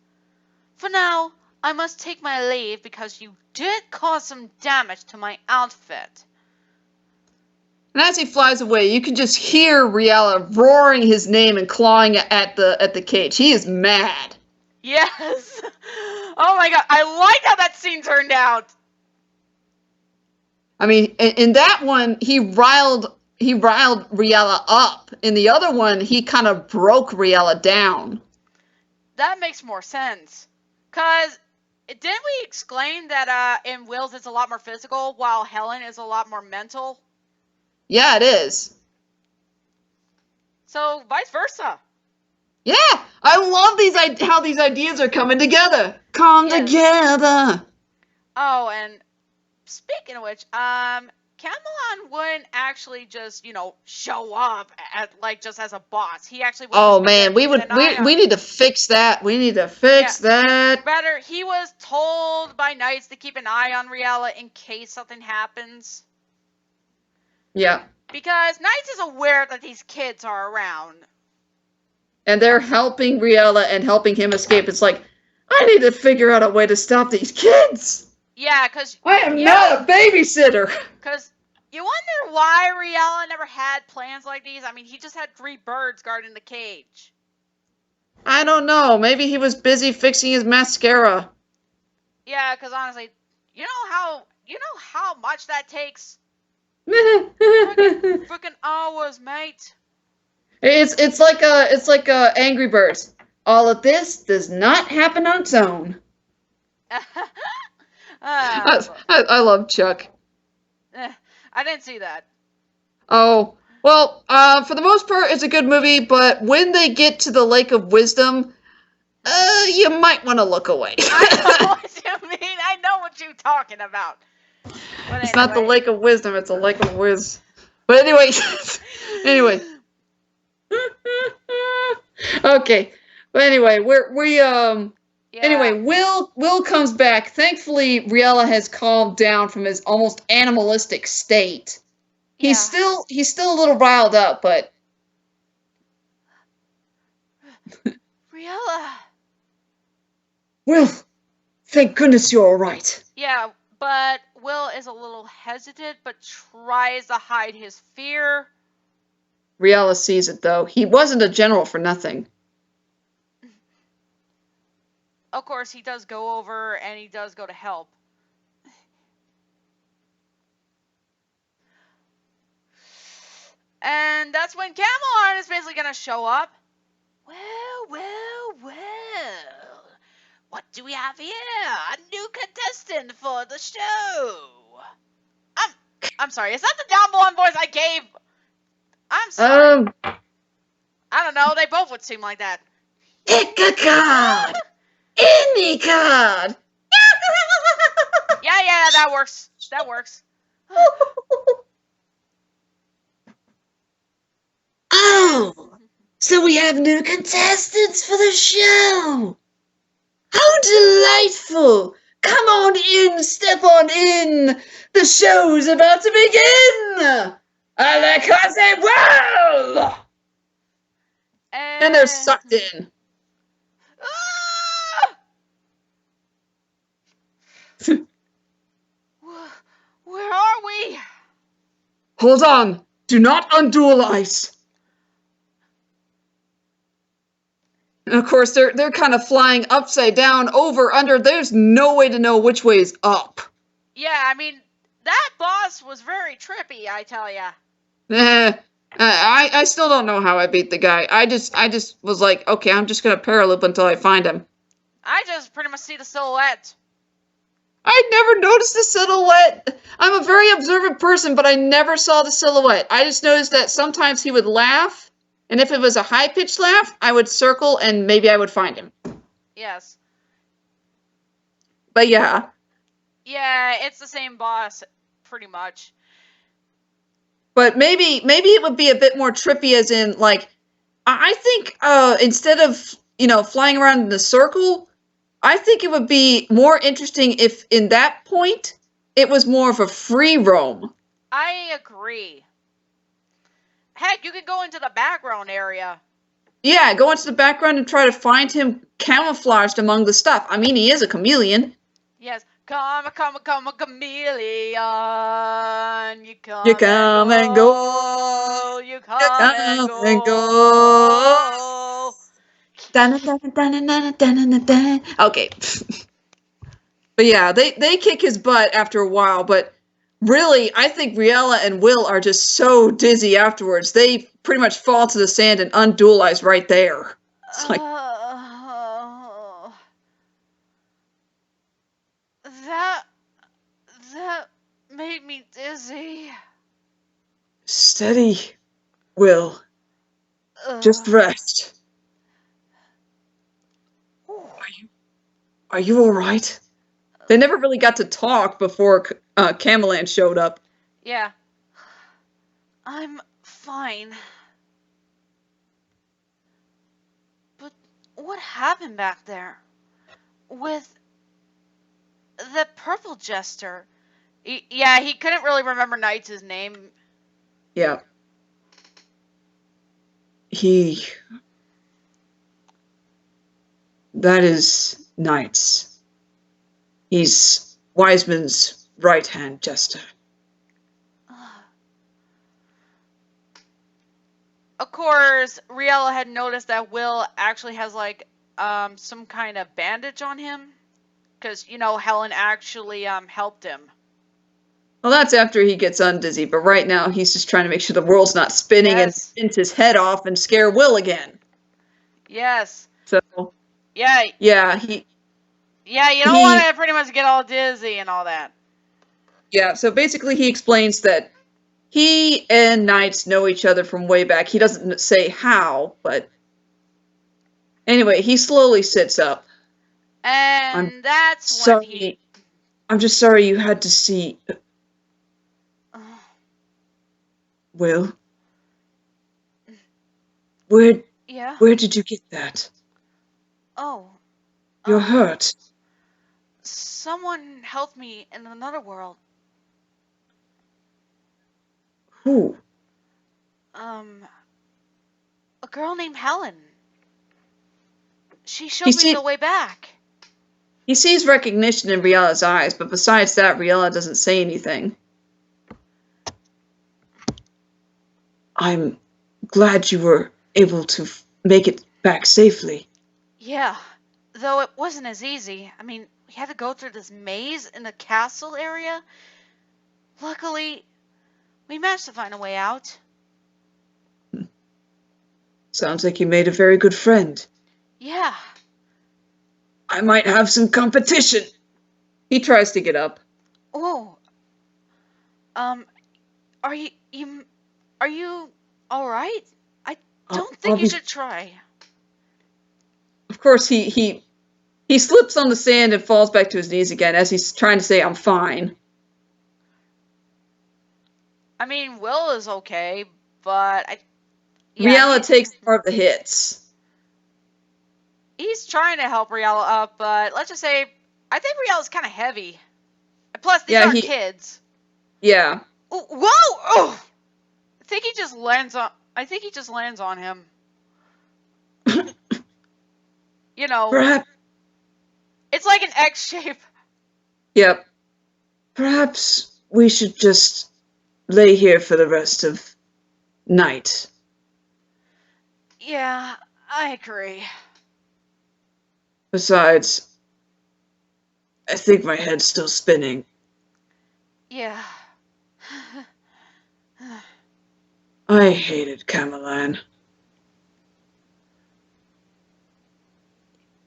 For now, I must take my leave because you did cause some damage to my outfit. And as he flies away, you can just hear Riella roaring his name and clawing at the cage. He is mad. Yes. Oh my god, I like how that scene turned out. I mean, in that one, he riled Riella up. In the other one, he kind of broke Riella down. That makes more sense. Because, didn't we explain that in Will's it's a lot more physical, while Helen is a lot more mental? Yeah, it is. So, vice versa. Yeah, I love how these ideas are coming together. Come together. Oh, and speaking of which, Camelon wouldn't actually just, show up just as a boss. He actually was. Oh man, we need to fix that. We need to fix that. Rather, he was told by Knights to keep an eye on Riella in case something happens. Yeah. Because Knights is aware that these kids are around. And they're helping Riella and helping him escape. It's like, I need to figure out a way to stop these kids. Yeah, because... I am not a babysitter. Because you wonder why Riella never had plans like these. I mean, he just had 3 birds guarding the cage. I don't know. Maybe he was busy fixing his mascara. Yeah, because honestly, you know how much that takes? Freaking hours, mate. It's like Angry Birds. All of this does not happen on its own. I love Chuck. I didn't see that. Oh, well, for the most part, it's a good movie, but when they get to the Lake of Wisdom, you might want to look away. I know what you mean. I know what you're talking about. But it's not the Lake of Wisdom, it's a Lake of Wiz. But anyway, okay. But anyway, anyway, Will comes back. Thankfully, Riella has calmed down from his almost animalistic state. Yeah. He's still a little riled up, but Riella. Will, thank goodness you're all right. Yeah, but Will is a little hesitant, but tries to hide his fear. Riella sees it, though. He wasn't a general for nothing. Of course, he does go over, and he does go to help. And that's when Camelot is basically gonna show up. Well. What do we have here? A new contestant for the show. I'm sorry. Is that the down blonde voice I gave? I'm sorry. I don't know. They both would seem like that. Pick a card. Any card. Yeah, that works. That works. Oh, so we have new contestants for the show. How delightful. Come on in, step on in. The show's about to begin. A la case well. And they're sucked in. Where are we? Hold on. Do not undualize. And of course, they're kind of flying upside down, over, under. There's no way to know which way is up. Yeah, I mean, that boss was very trippy, I tell ya. I still don't know how I beat the guy. I just was like, okay, I'm just gonna paraloop until I find him. I just pretty much see the silhouette. I never noticed the silhouette. I'm a very observant person, but I never saw the silhouette. I just noticed that sometimes he would laugh, and if it was a high-pitched laugh, I would circle and maybe I would find him. Yes. But yeah. Yeah, it's the same boss, pretty much. But maybe it would be a bit more trippy, as in, like, I think instead of, flying around in a circle, I think it would be more interesting if, in that point, it was more of a free roam. I agree. Heck, you could go into the background area. Yeah, go into the background and try to find him camouflaged among the stuff. I mean, he is a chameleon. Yes. Come, chameleon. You come, You come and go. You come and go. Okay. But yeah, they kick his butt after a while, but really, I think Riella and Will are just so dizzy afterwards. They pretty much fall to the sand and undualize right there. It's like... That made me dizzy. Steady, Will. Just rest. Are you all right? They never really got to talk before Camelan showed up. Yeah. I'm fine. But what happened back there? With the purple jester? Yeah, he couldn't really remember NiGHTS' name. Yeah. That is NiGHTS. He's Wiseman's right-hand jester. Of course, Riella had noticed that Will actually has, like, some kind of bandage on him. Because, Helen actually helped him. Well, that's after he gets undizzy, but right now he's just trying to make sure the world's not spinning and spins his head off and scare Will again. Yes. So, yeah, you don't want to pretty much get all dizzy and all that. Yeah, so basically he explains that he and NiGHTS know each other from way back. He doesn't say how, but anyway, he slowly sits up. And that's when he... I'm just sorry you had to see... Will? Where did you get that? Oh. You're hurt. Someone helped me in another world. Who? A girl named Helen. She showed me the way back. He sees recognition in Riella's eyes, but besides that, Riella doesn't say anything. I'm glad you were able to make it back safely. Yeah, though it wasn't as easy. I mean, we had to go through this maze in the castle area. Luckily, we managed to find a way out. Sounds like you made a very good friend. Yeah. I might have some competition. He tries to get up. Oh. Are you all right? I don't think you should try. Of course, he slips on the sand and falls back to his knees again as he's trying to say, "I'm fine." I mean, Will is okay, but Riella takes more of the hits. he's trying to help Riella up, but let's just say I think Riella's kind of heavy. Plus, these Yeah, aren't kids. Yeah. Whoa! Oh! I think he just lands on him. You know, Perhaps. it's like an X shape. Yep. Perhaps we should just lay here for the rest of night. Yeah, I agree. Besides, I think my head's still spinning. Yeah. I hated Camelan.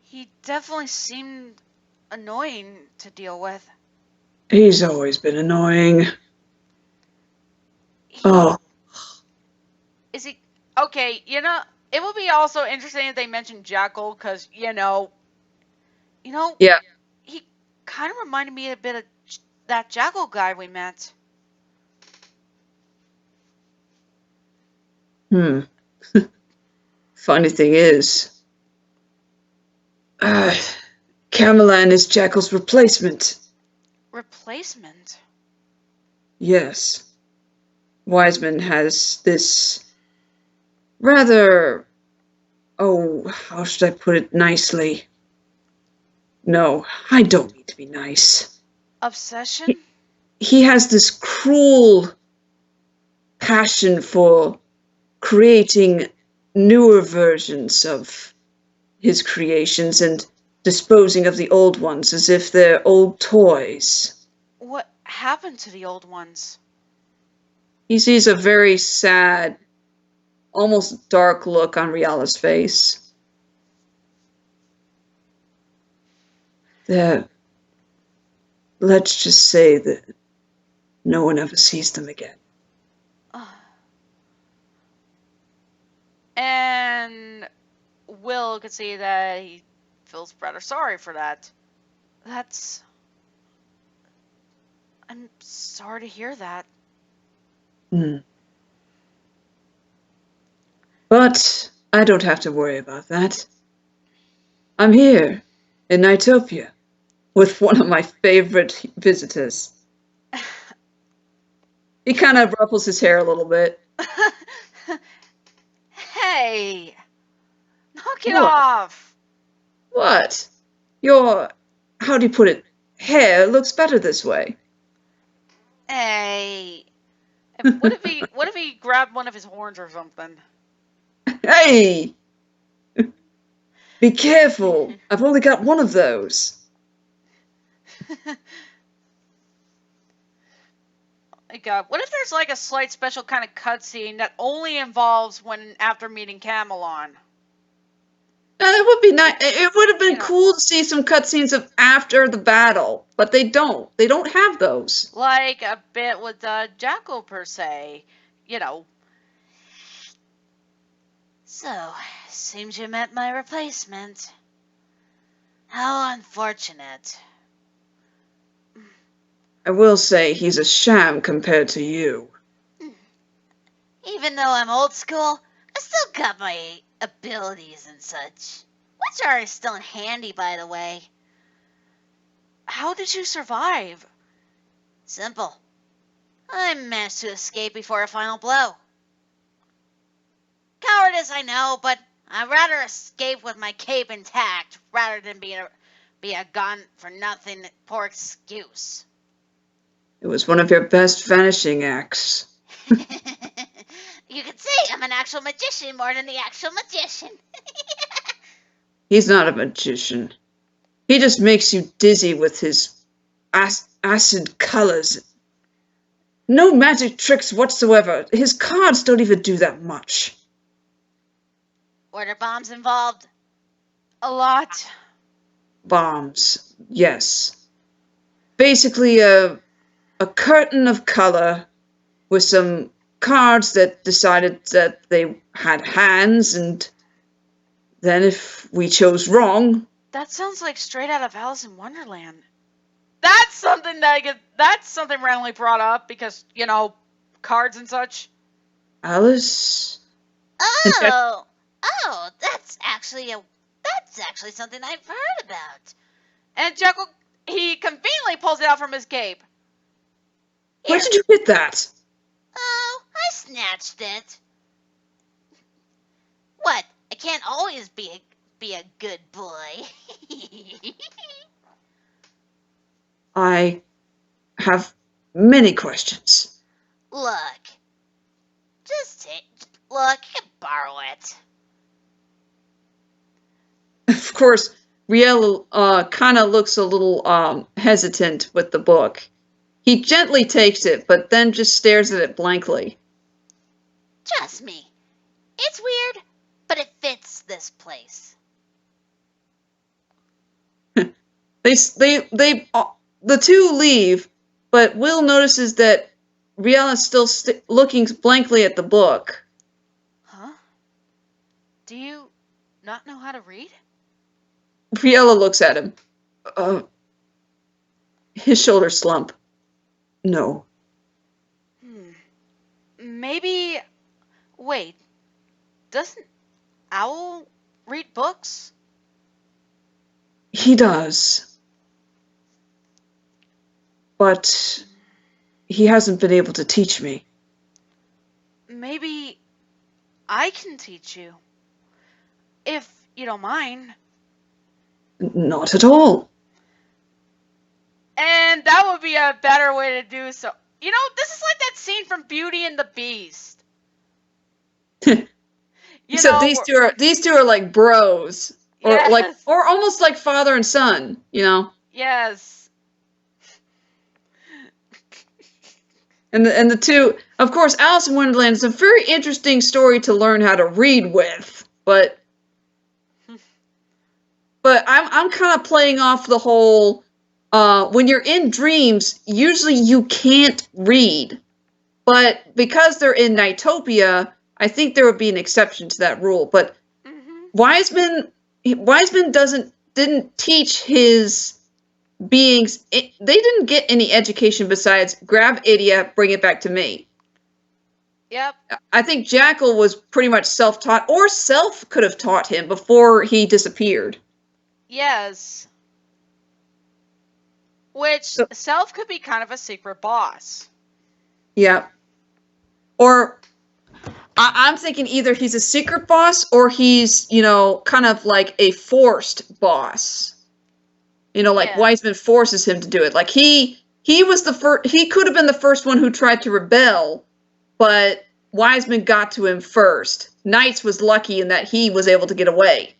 He definitely seemed annoying to deal with. He's always been annoying. Oh. Is he okay? It would be also interesting if they mentioned Jackal, because yeah, he kind of reminded me a bit of that Jackal guy we met. Funny thing is, Camelan is Jackal's replacement. Replacement? Yes. Wiseman has this rather, how should I put it nicely? No, I don't need to be nice. Obsession? He has this cruel passion for creating newer versions of his creations and disposing of the old ones as if they're old toys. What happened to the old ones? He sees a very sad, almost dark look on Riala's face. Let's just say that no one ever sees them again. And Will could see that he feels rather sorry for that. I'm sorry to hear that. But I don't have to worry about that. I'm here in NiGHTopia with one of my favorite visitors. He kind of ruffles his hair a little bit. Hey! Knock it off! What? Your, how do you put it, hair looks better this way. Hey! What if he grabbed one of his horns or something? Hey! Be careful! I've only got one of those. What if there's like a slight special kind of cutscene that only involves after meeting Camelon? It would be nice. It would have been cool to see some cutscenes of after the battle, but they don't. They don't have those. Like a bit with Jackal per se, So, seems you met my replacement. How unfortunate. I will say he's a sham compared to you. Even though I'm old school, I still got my abilities and such. Which are still handy, by the way. How did you survive? Simple. I managed to escape before a final blow. Cowardice, I know, but I'd rather escape with my cape intact rather than be a gone-for-nothing poor excuse. It was one of your best vanishing acts. You could say I'm an actual magician more than the actual magician. He's not a magician. He just makes you dizzy with his acid colors. No magic tricks whatsoever. His cards don't even do that much. Were there bombs involved? A lot. Bombs, yes. Basically, a curtain of color with some cards that decided that they had hands, and then if we chose wrong... That sounds like straight out of Alice in Wonderland. That's something that's something randomly brought up because, cards and such. Alice? Oh, that's actually something I've heard about. And Jekyll, he conveniently pulls it out from his cape. Where did you get that? Oh, I snatched it. What? I can't always be a good boy. I have many questions. Look, you can borrow it. Of course, Riel kind of looks a little hesitant with the book. He gently takes it, but then just stares at it blankly. Trust me, it's weird, but it fits this place. The two leave, but Will notices that Riel is still looking blankly at the book. Huh? Do you not know how to read? Riella looks at him. His shoulders slump. No. Maybe... Wait. Doesn't Owl read books? He does. But he hasn't been able to teach me. Maybe I can teach you. If you don't mind. Not at all. And that would be a better way to do so. This is like that scene from Beauty and the Beast. So these two are like bros. Or Yes. or almost like father and son, Yes. And the two, of course, Alice in Wonderland is a very interesting story to learn how to read with, but I'm kind of playing off the whole, when you're in dreams, usually you can't read, but because they're in NiGHTopia, I think there would be an exception to that rule. But Wiseman didn't teach his beings. They didn't get any education besides grab Idia, bring it back to me. Yep. I think Jackal was pretty much self-taught, or Self could have taught him before he disappeared. Yes. Which Self could be kind of a secret boss. Yeah. Or I'm thinking either he's a secret boss or he's, kind of like a forced boss. Like Wiseman forces him to do it. Like he was the first. He could have been the first one who tried to rebel, but Wiseman got to him first. NiGHTS was lucky in that he was able to get away.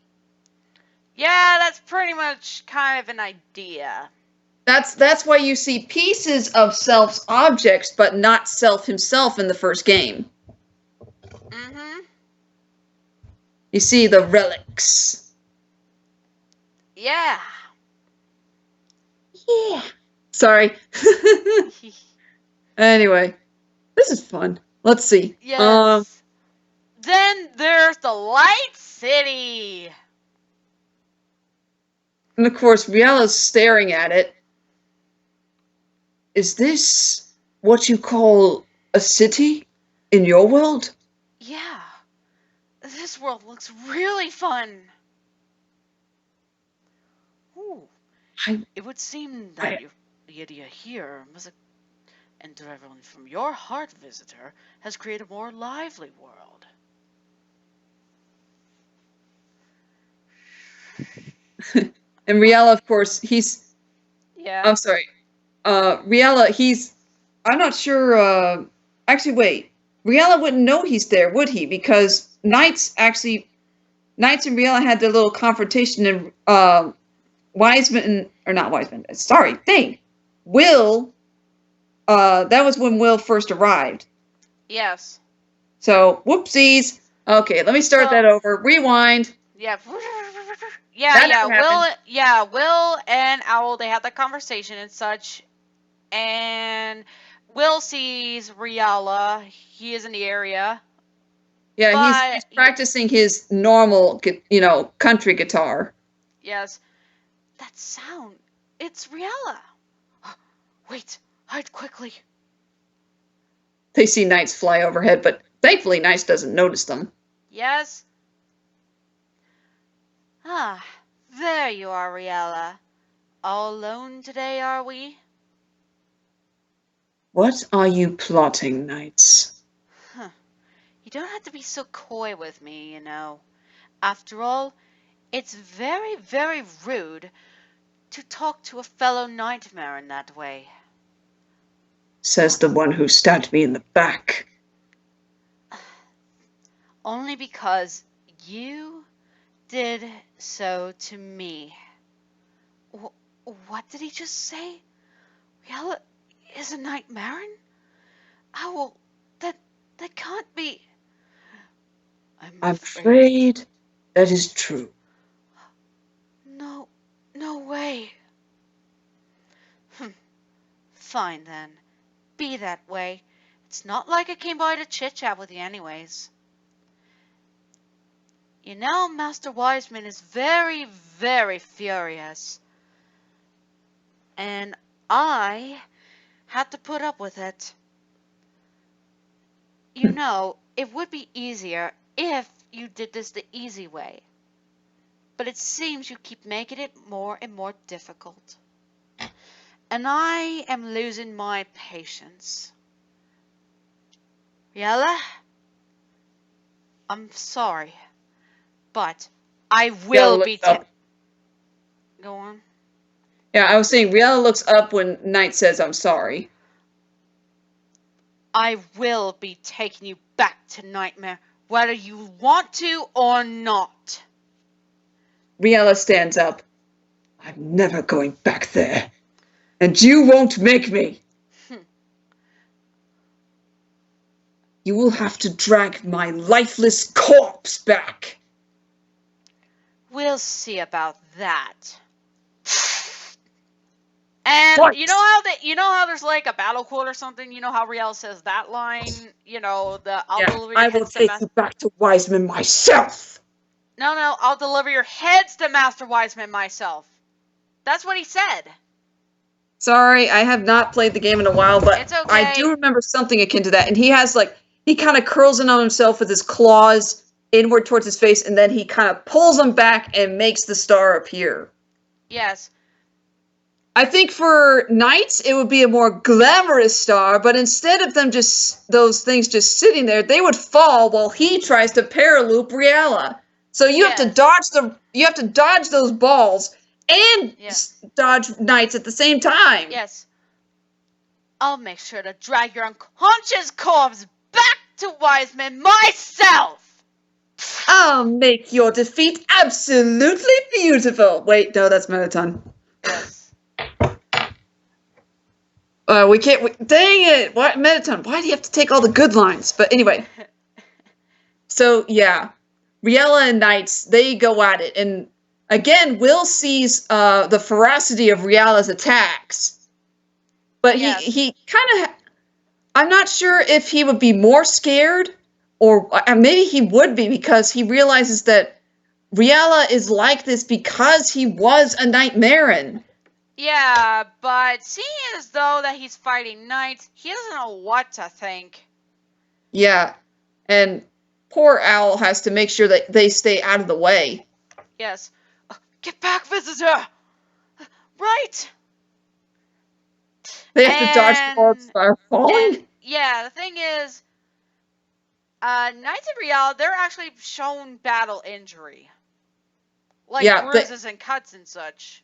Yeah, that's pretty much kind of an idea. That's why you see pieces of Self's objects, but not Self himself in the first game. You see the relics. Yeah. Yeah. Sorry. Anyway, this is fun. Let's see. Yes. Then there's the Light City. And of course, Riella's staring at it. Is this what you call a city in your world? Yeah. This world looks really fun. Ooh. It would seem that the idea here must enter everyone from your heart visitor has created a more lively world. And Riella, of course, he's... Yeah. I'm sorry. Riella, I'm not sure... actually, wait. Riella wouldn't know he's there, would he? Because NiGHTS and Riella had their little confrontation, and Wiseman... Or not Wiseman. Sorry, dang. Will... that was when Will first arrived. Yes. So, whoopsies. Okay, let me start So- that over. Rewind. Yeah. That never happened. Will and Owl, they had that conversation and such, and Will sees Riala. He is in the area. Yeah, But- he's practicing his normal, country guitar. Yes. That sound. It's Riala. Wait, hide quickly. They see knights fly overhead, but thankfully Knights doesn't notice them. Yes. Ah, there you are, Riala. All alone today, are we? What are you plotting, Knights? You don't have to be so coy with me, you know. After all, it's very, very rude to talk to a fellow nightmare in that way. Says the one who stabbed me in the back. Only because you did so to me. What did he just say? Riala is a nightmare? Owl, that can't be. I'm afraid that is true. No way. Fine then. Be that way. It's not like I came by to chit-chat with you anyways. You know, Master Wiseman is very, very furious. And I had to put up with it. You know, it would be easier if you did this the easy way. But it seems you keep making it more and more difficult. And I am losing my patience. Riala, I'm sorry, but I will be. Go on. Yeah, I was saying Riala looks up when Knight says, "I'm sorry." I will be taking you back to Nightmare, whether you want to or not. Riala stands up. I'm never going back there. And you won't make me. You will have to drag my lifeless corpse back. We'll see about that. And What? you know how there's like a battle quote or something? You know how Riel says that line? You know, I will take you back to Wiseman myself. No, I'll deliver your heads to Master Wiseman myself. That's what he said. Sorry, I have not played the game in a while, but It's okay. I do remember something akin to that. And he has he kind of curls in on himself with his claws inward towards his face, and then he kind of pulls them back and makes the star appear. Yes. I think for Knights, it would be a more glamorous star, but instead of them those things just sitting there, they would fall while he tries to paraloop Riala. So you have to dodge those balls and dodge Knights at the same time. Yes. I'll make sure to drag your unconscious corpse back to Wiseman myself. I'll make your defeat absolutely beautiful. Wait, no, that's Metaton. Yes. We can't. Dang it! What Metaton? Why do you have to take all the good lines? But anyway. So yeah, Riala and Knights, they go at it, and again, Will sees the ferocity of Riala's attacks, but he kind of. I'm not sure if he would be more scared, or maybe he would be because he realizes that Riala is like this because he was a Nightmarean. Yeah, but seeing as though that he's fighting Knights, he doesn't know what to think. Yeah, and poor Owl has to make sure that they stay out of the way. Yes. Get back, visitor! Right! They have to dodge the orbs by falling? And, yeah, the thing is, Knights of Riala, they're actually shown battle injury. Like bruises and cuts and such.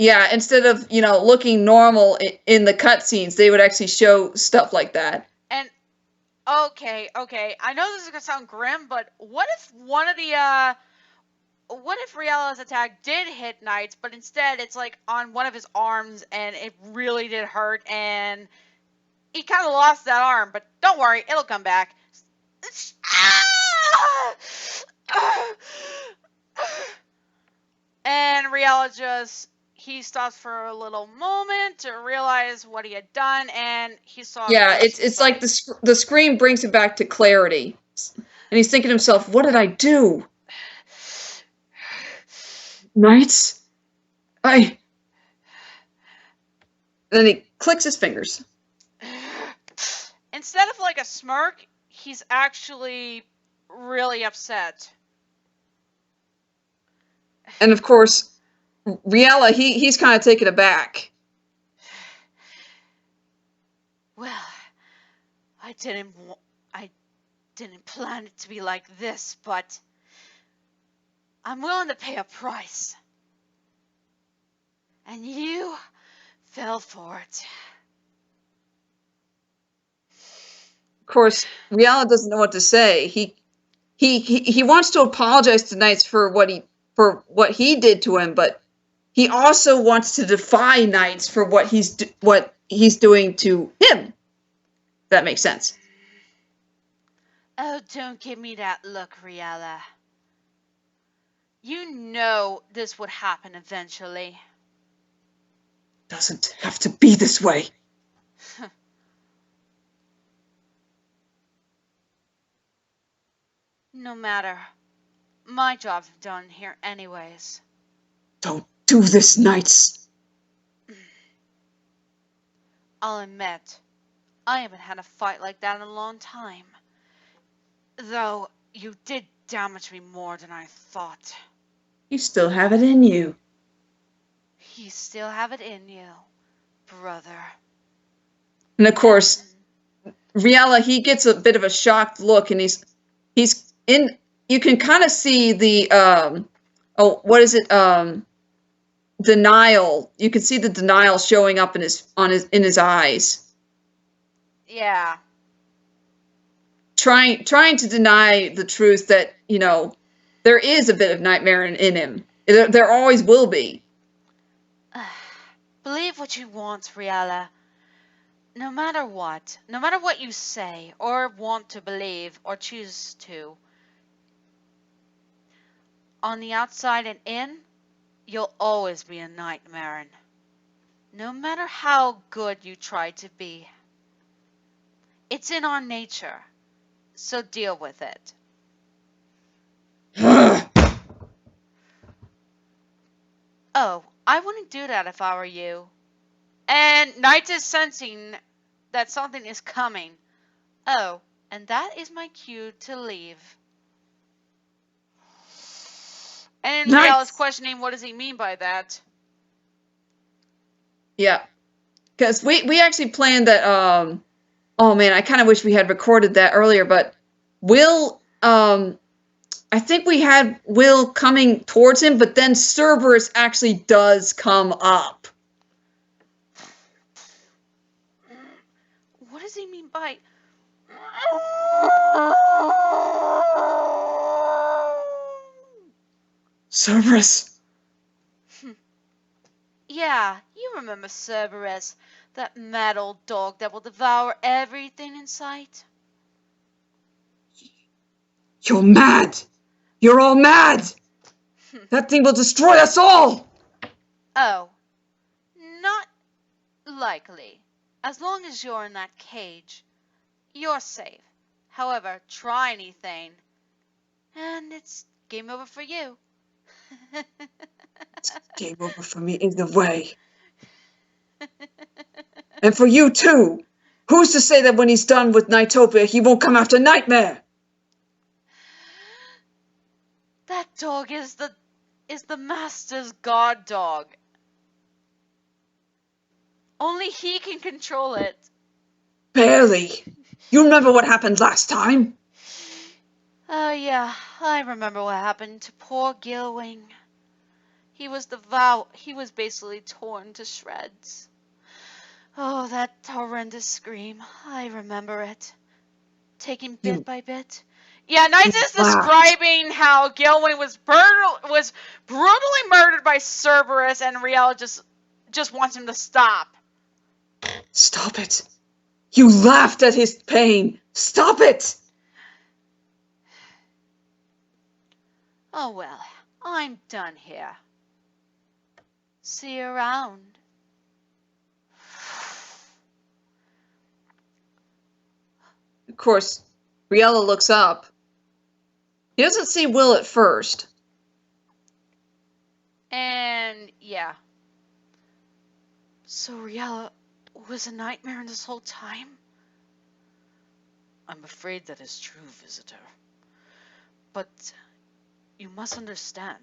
Yeah, instead of, looking normal in the cutscenes, they would actually show stuff like that. And, okay, I know this is going to sound grim, but what if what if Riala's attack did hit Knights, but instead it's like on one of his arms and it really did hurt and he kind of lost that arm, but don't worry, it'll come back. And Riella he stops for a little moment to realize what he had done, and he saw. Yeah, it's like the scream brings him back to clarity, and he's thinking to himself, "What did I do? Knights? I." Then he clicks his fingers. Instead of like a smirk, he's actually really upset. And of course, Riella, he's kind of taken aback. Well, I didn't plan it to be like this, but I'm willing to pay a price. And you fell for it. Of course, Riella doesn't know what to say. He wants to apologize to Knights for what he did to him, but he also wants to defy Knights for what he's doing to him. If that makes sense. Oh, don't give me that look, Riella. You know this would happen eventually. Doesn't have to be this way. No matter. My job's done here anyways. Don't do this, Knights. I'll admit, I haven't had a fight like that in a long time. Though, you did damage me more than I thought. You still have it in you. You still have it in you, brother. And of course, Riella, he gets a bit of a shocked look, and he's in. You can kind of see the denial. You can see the denial showing up in his eyes. Yeah. Trying to deny the truth that, there is a bit of nightmare in him. There always will be. Believe what you want, Riella. No matter what you say, or want to believe, or choose to, on the outside and in, you'll always be a nightmare. No matter how good you try to be. It's in our nature, so deal with it. Oh, I wouldn't do that if I were you. And Knight is sensing that something is coming. Oh, and that is my cue to leave. And Nice. Riel is questioning what does he mean by that. Yeah, because we actually planned that. Oh man, I kind of wish we had recorded that earlier. But Will, I think we had Will coming towards him, but then Cerberus actually does come up. What does he mean by... Cerberus. Yeah, you remember Cerberus, that mad old dog that will devour everything in sight? You're mad. You're all mad. That thing will destroy us all. Oh, not likely. As long as you're in that cage, you're safe. However, try anything, and it's game over for you. It's game over for me either way. And for you too. Who's to say that when he's done with Nightopia, he won't come after Nightmare? That dog is the master's guard dog. Only he can control it. Barely. You remember what happened last time? Oh yeah, I remember what happened to poor Gilwing. He was basically torn to shreds. Oh, that horrendous scream. I remember it. Taken bit by bit. Yeah, Knight is describing how Gilwyn was brutally murdered by Cerberus, and Riel just wants him to stop. Stop it. You laughed at his pain. Stop it. Oh well, I'm done here. See you around. Of course, Riella looks up. He doesn't see Will at first. And yeah. So Riella was a nightmare this whole time? I'm afraid that is true, visitor. But you must understand,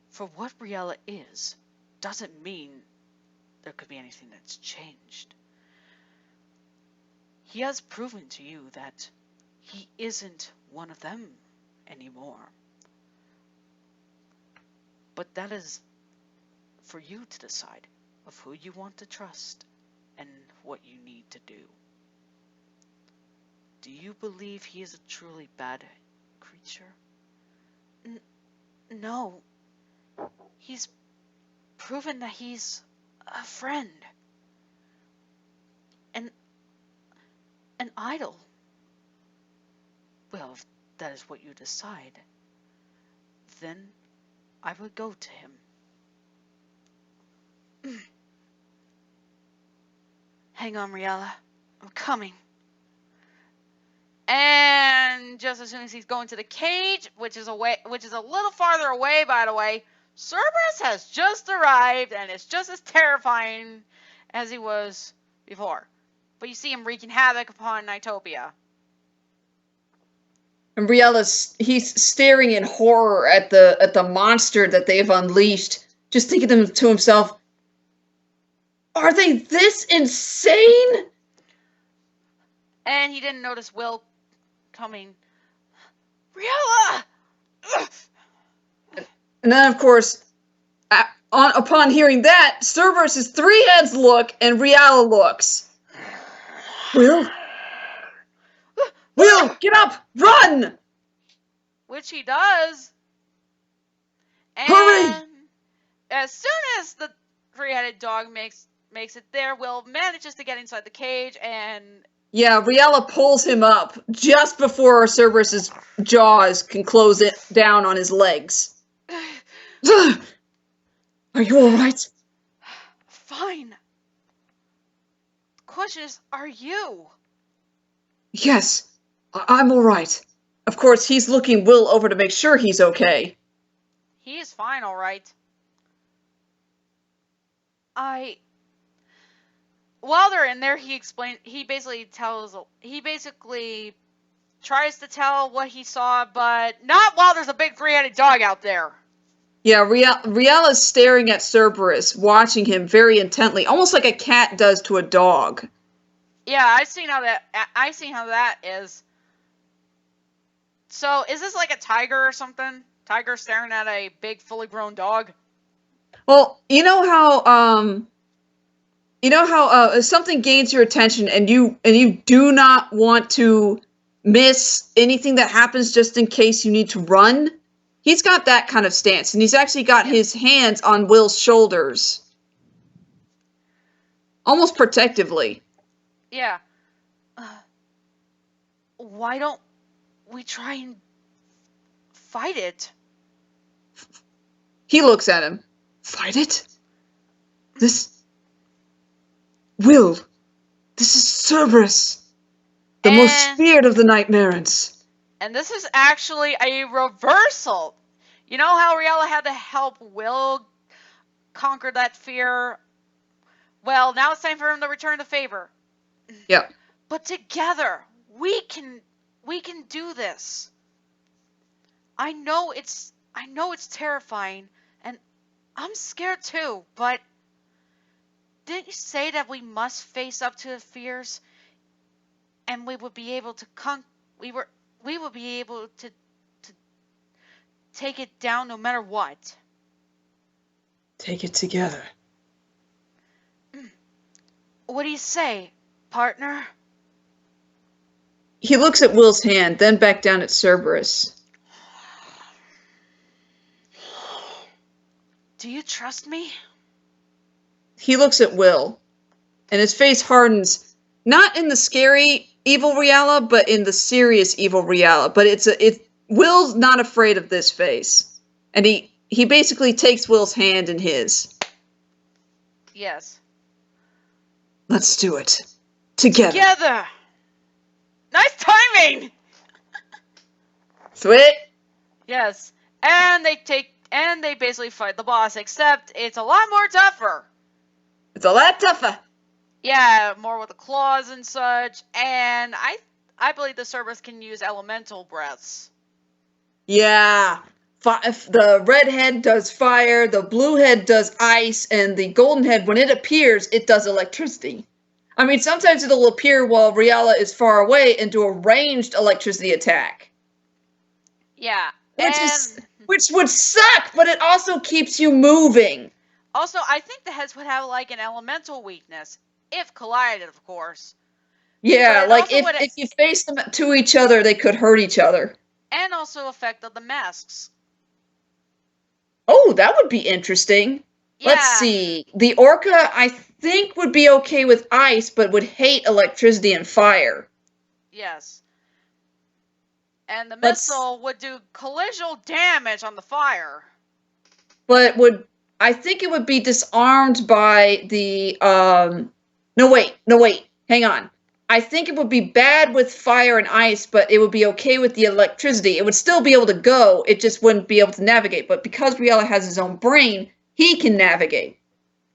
for what Riella is, doesn't mean there could be anything that's changed. He has proven to you that he isn't one of them anymore. But that is for you to decide of who you want to trust and what you need to do. Do you believe he is a truly bad creature? No. He's proven that he's a friend. An idol. Well, if that is what you decide, then I would go to him. Hang on, Riella. I'm coming. And just as soon as he's going to the cage, which is a little farther away, by the way, Cerberus has just arrived and is just as terrifying as he was before. But you see him wreaking havoc upon NiGHTopia. And he's staring in horror at the monster that they've unleashed, just thinking to himself, are they this insane? And he didn't notice Will coming. Riella! And then, of course, upon hearing that, Cerberus's three heads look, and Riella looks. Will, get up! Run! Which he does. And hurry! As soon as the three-headed dog makes it there, Will manages to get inside the cage and... Yeah, Riella pulls him up just before Cerberus's jaws can close it down on his legs. Are you alright? Fine. The question is, are you? Yes, I'm alright. Of course, he's looking Will over to make sure he's okay. He is fine, alright. While they're in there, he basically tries to tell what he saw, but not while there's a big three-headed dog out there. Yeah, Riella's staring at Cerberus, watching him very intently, almost like a cat does to a dog. Yeah, I've seen how that is. So, is this like a tiger or something? Tiger staring at a big, fully grown dog? Well, you know how if something gains your attention and you do not want to miss anything that happens just in case you need to run? He's got that kind of stance, and he's actually got his hands on Will's shoulders. Almost protectively. Yeah. Why don't we try and fight it? He looks at him. Fight it? Will, this is Cerberus, the most feared of the Nightmarans. And this is actually a reversal. You know how Riella had to help Will conquer that fear? Well, now it's time for him to return the favor. Yep. But together, we can do this. I know it's terrifying, and I'm scared too, but didn't you say that we must face up to the fears, and we would be able to we would be able to take it down no matter what? Take it together. What do you say, partner? He looks at Will's hand, then back down at Cerberus. Do you trust me? He looks at Will, and his face hardens, not in the scary evil Riella, but in the serious evil Riella. But Will's not afraid of this face. And he basically takes Will's hand in his. Yes. Let's do it. Together. Together! Nice timing! Sweet. Yes. And they basically fight the boss, except it's a lot more tougher. It's a lot tougher. Yeah, more with the claws and such, and I believe the Cerberus can use elemental breaths. Yeah. The red head does fire, the blue head does ice, and the golden head, when it appears, it does electricity. I mean, sometimes it'll appear while Riala is far away and do a ranged electricity attack. Yeah. Which would suck, but it also keeps you moving. Also, I think the heads would have like an elemental weakness, if collided, of course. Yeah, like if you face them to each other, they could hurt each other. And also effect of the masks. Oh, that would be interesting. Yeah. Let's see. The Orca, I think, would be okay with ice, but would hate electricity and fire. Yes. And the missile would do collisional damage on the fire. But I think it would be disarmed by the, no wait, hang on. I think it would be bad with fire and ice, but it would be okay with the electricity. It would still be able to go, it just wouldn't be able to navigate. But because Riella has his own brain, he can navigate.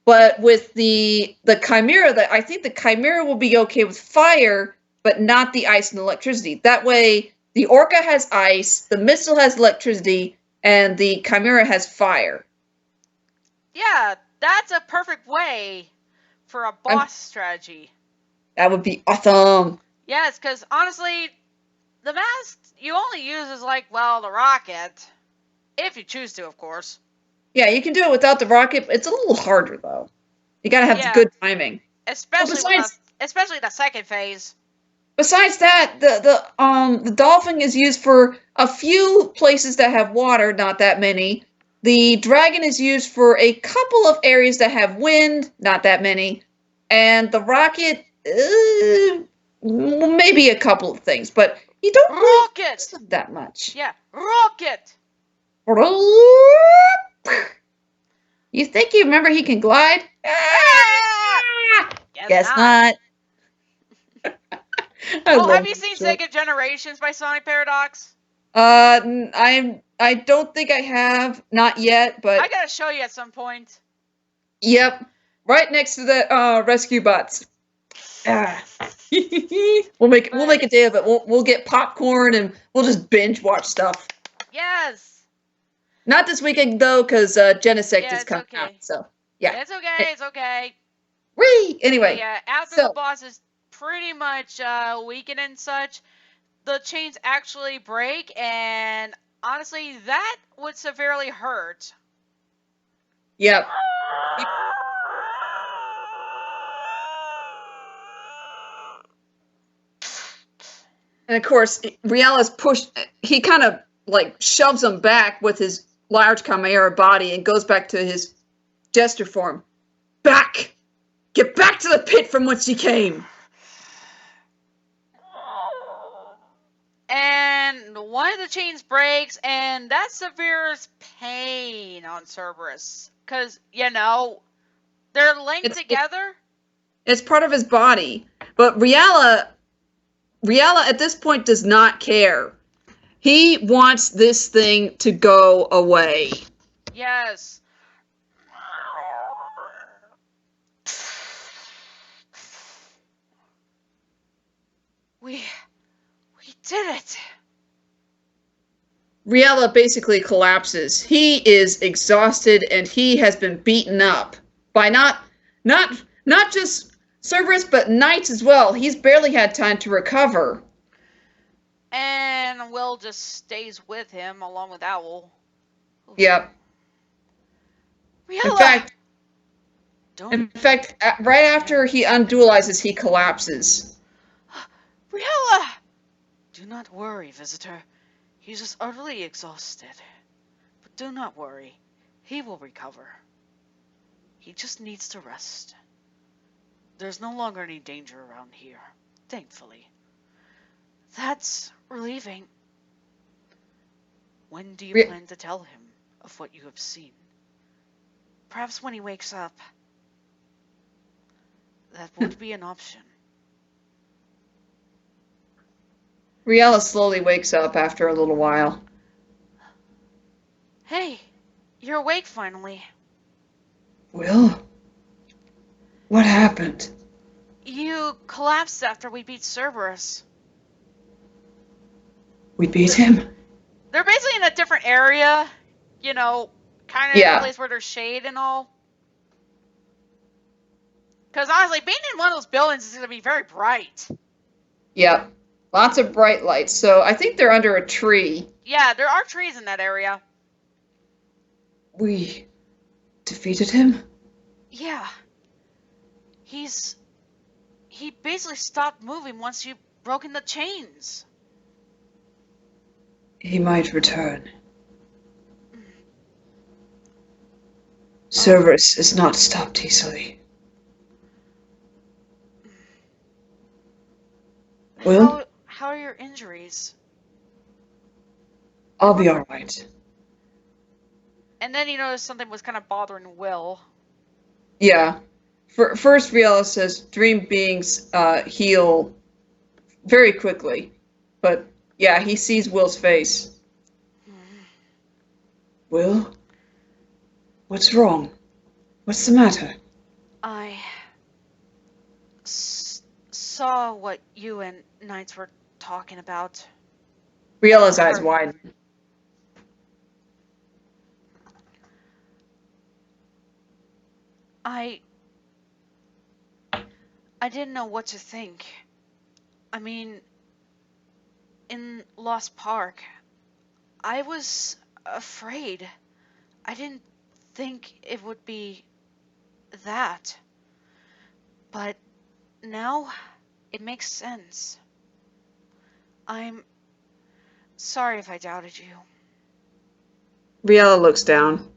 But with the Chimera, I think the Chimera will be okay with fire, but not the ice and electricity. That way, the Orca has ice, the missile has electricity, and the Chimera has fire. Yeah, that's a perfect way for a boss strategy. That would be awesome. Yes, because honestly, the mask you only use is like, well, the rocket. If you choose to, of course. Yeah, you can do it without the rocket. It's a little harder, though. You gotta have good timing. Especially the second phase. Besides that, the dolphin is used for a few places that have water, not that many. The dragon is used for a couple of areas that have wind, not that many. And the rocket, maybe a couple of things, but you don't really use them that much. Yeah, rocket! You think you remember he can glide? Guess not. Well, have you seen Sega Generations by Sonic Paradox? I don't think I have, not yet, but I gotta show you at some point. Yep, right next to the rescue bots. We'll make a day of it. We'll get popcorn and we'll just binge watch stuff. Yes. Not this weekend though, because Genesect is coming out. So yeah, it's okay. It's okay. Whee! Anyway, yeah. After the boss is pretty much weakened and such, the chains actually break, and honestly, that would severely hurt. Yep. And of course, Riala's pushed. He kind of like shoves him back with his large chimera body and goes back to his jester form. Back! Get back to the pit from whence you came! And one of the chains breaks, and that severes pain on Cerberus. Because, they're linked together. It's part of his body. But Riala at this point does not care. He wants this thing to go away. Yes. We did it. Riala basically collapses. He is exhausted and he has been beaten up by not just Cerberus but Knights as well. He's barely had time to recover. And Will just stays with him along with Owl. Yep. Riala! In fact, right after he undualizes, he collapses. Riala! Do not worry, visitor. He's just utterly exhausted. But do not worry. He will recover. He just needs to rest. There's no longer any danger around here, thankfully. That's relieving. When do you Re- plan to tell him of what you have seen? Perhaps when he wakes up. That would be an option. Riella slowly wakes up after a little while. Hey, you're awake finally. Will? What happened? You collapsed after we beat Cerberus. We beat him? They're basically in a different area, you know, kind of in a place where there's shade and all. Because honestly, being in one of those buildings is going to be very bright. Yep. Lots of bright lights. So I think they're under a tree. Yeah, there are trees in that area. We defeated him? Yeah. He basically stopped moving once you broken the chains. He might return. Cerberus is not stopped easily. Will? How are your injuries? I'll be alright. And then you notice something was kind of bothering Will. Yeah. First, Riella says dream beings heal very quickly. But, yeah, he sees Will's face. Will? What's wrong? What's the matter? I saw what you and Knights were talking about. Riella's eyes widen. I didn't know what to think. I mean, in Lost Park, I was afraid. I didn't think it would be that. But now it makes sense. I'm sorry if I doubted you. Riella looks down.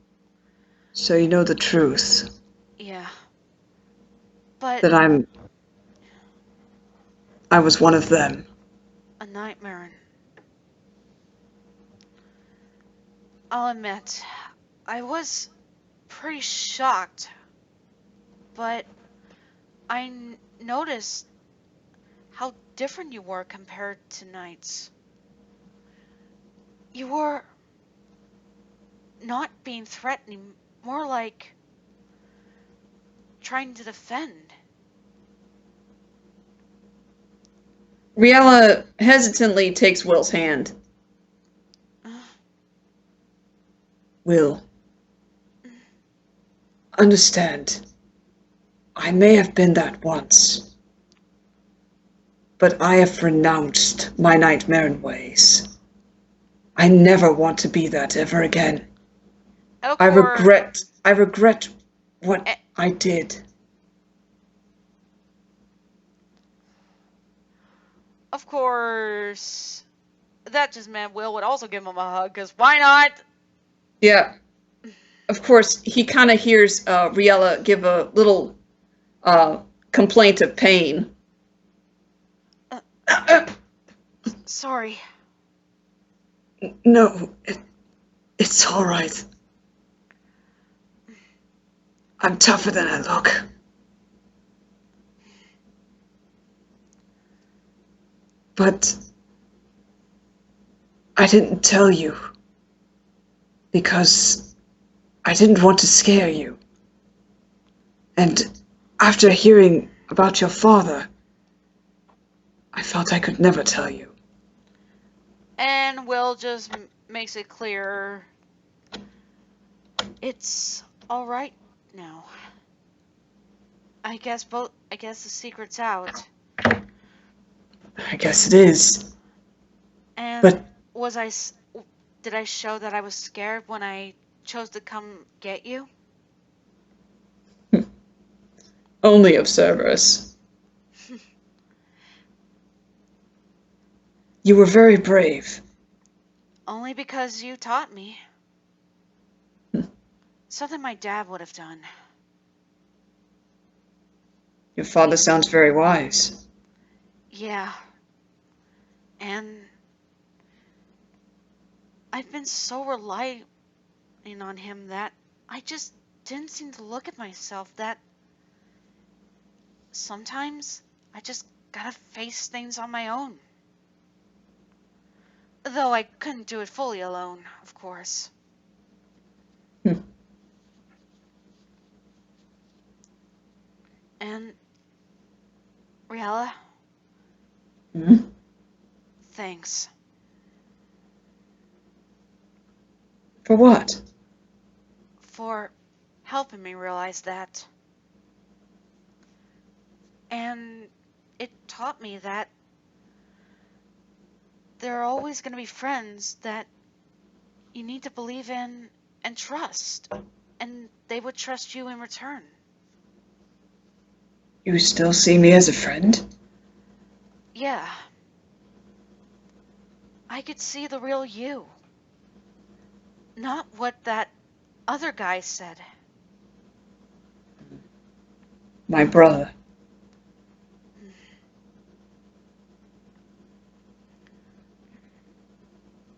So you know the truth. Yeah. But That I was one of them. a nightmare. I'll admit, I was pretty shocked. But I noticed how different you were compared to Knights. You were not being threatening, more like trying to defend. Riella hesitantly takes Will's hand. Will, understand, I may have been that once, but I have renounced my nightmare ways. I never want to be that ever again. I regret what I did. Of course, that just meant Will would also give him a hug, because why not? Yeah. Of course, he kind of hears Riella give a little complaint of pain. Sorry. No, it's all right. I'm tougher than I look. But I didn't tell you because I didn't want to scare you. And after hearing about your father, I felt I could never tell you. And Will just makes it clear. It's all right now. I guess the secret's out. I guess it is. And but did I show that I was scared when I chose to come get you? Only of Cerberus. You were very brave. Only because you taught me. Something my dad would have done. Your father sounds very wise. Yeah. And I've been so relying on him that I just didn't seem to look at myself that sometimes I just gotta face things on my own. Though I couldn't do it fully alone, of course. And, Riella, thanks. For what? For helping me realize that. And it taught me that there are always going to be friends that you need to believe in and trust. And they would trust you in return. You still see me as a friend? Yeah. I could see the real you. Not what that other guy said. My brother.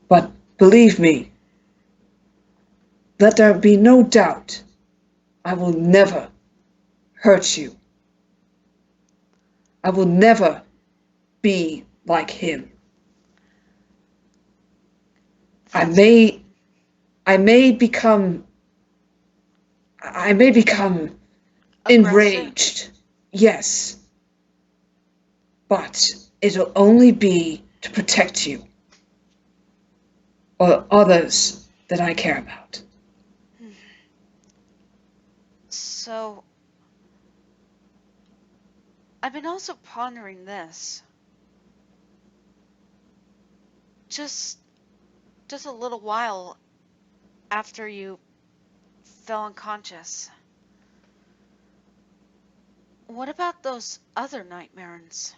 But believe me, let there be no doubt, I will never hurt you. I will never be like him. I may become Aggressive. enraged, yes, but it'll only be to protect you or others that I care about. So, I've been also pondering this. Just a little while after you fell unconscious. What about those other nightmares?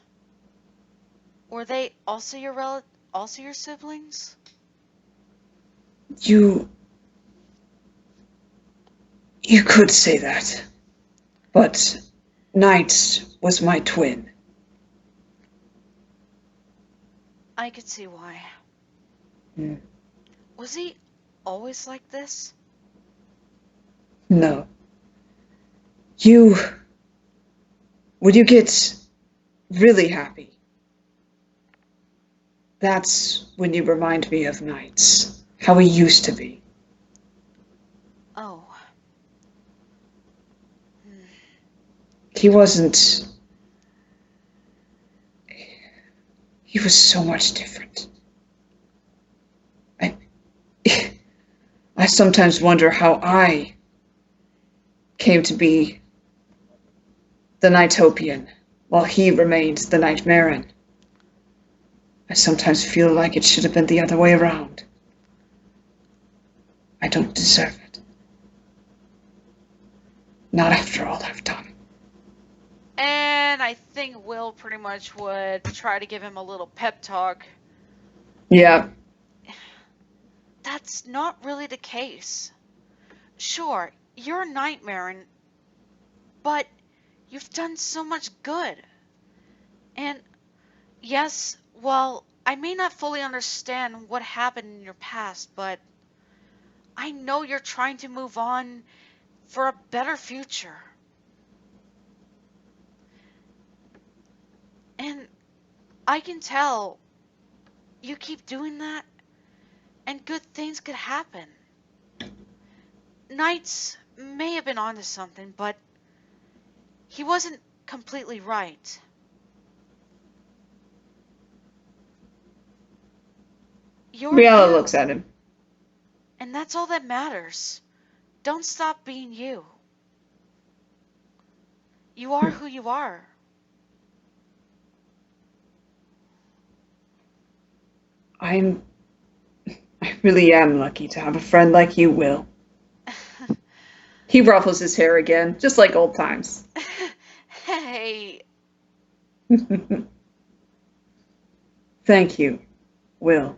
Were they also your siblings? You could say that, but NiGHTS was my twin. I could see why. Was he always like this? No. When you get really happy, that's when you remind me of NiGHTS, how he used to be. Oh. He wasn't... He was so much different. I sometimes wonder how I came to be the Nightopian, while he remained the Nightmarin. I sometimes feel like it should have been the other way around. I don't deserve it. Not after all I've done. And I think Will pretty much would try to give him a little pep talk. Yeah. That's not really the case. Sure, you're a nightmare, but you've done so much good. And yes, well, I may not fully understand what happened in your past, but I know you're trying to move on for a better future. And I can tell you keep doing that, and good things could happen. NiGHTS may have been onto something, but he wasn't completely right. You're Riella you, looks at him. and that's all that matters. Don't stop being you. You are who you are. I really am lucky to have a friend like you, Will. He ruffles his hair again, just like old times. Hey. Thank you, Will,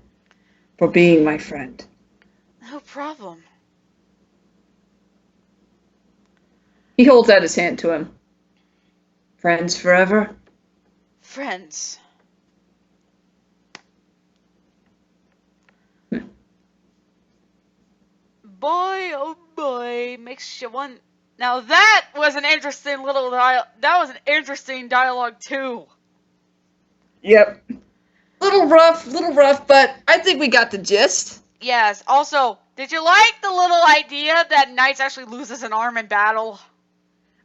for being my friend. No problem. He holds out his hand to him. Friends forever? Friends. oh boy, makes you want. Now that was an interesting interesting dialogue too. Yep. Little rough, but I think we got the gist. Yes. Also, did you like the little idea that NiGHTS actually loses an arm in battle?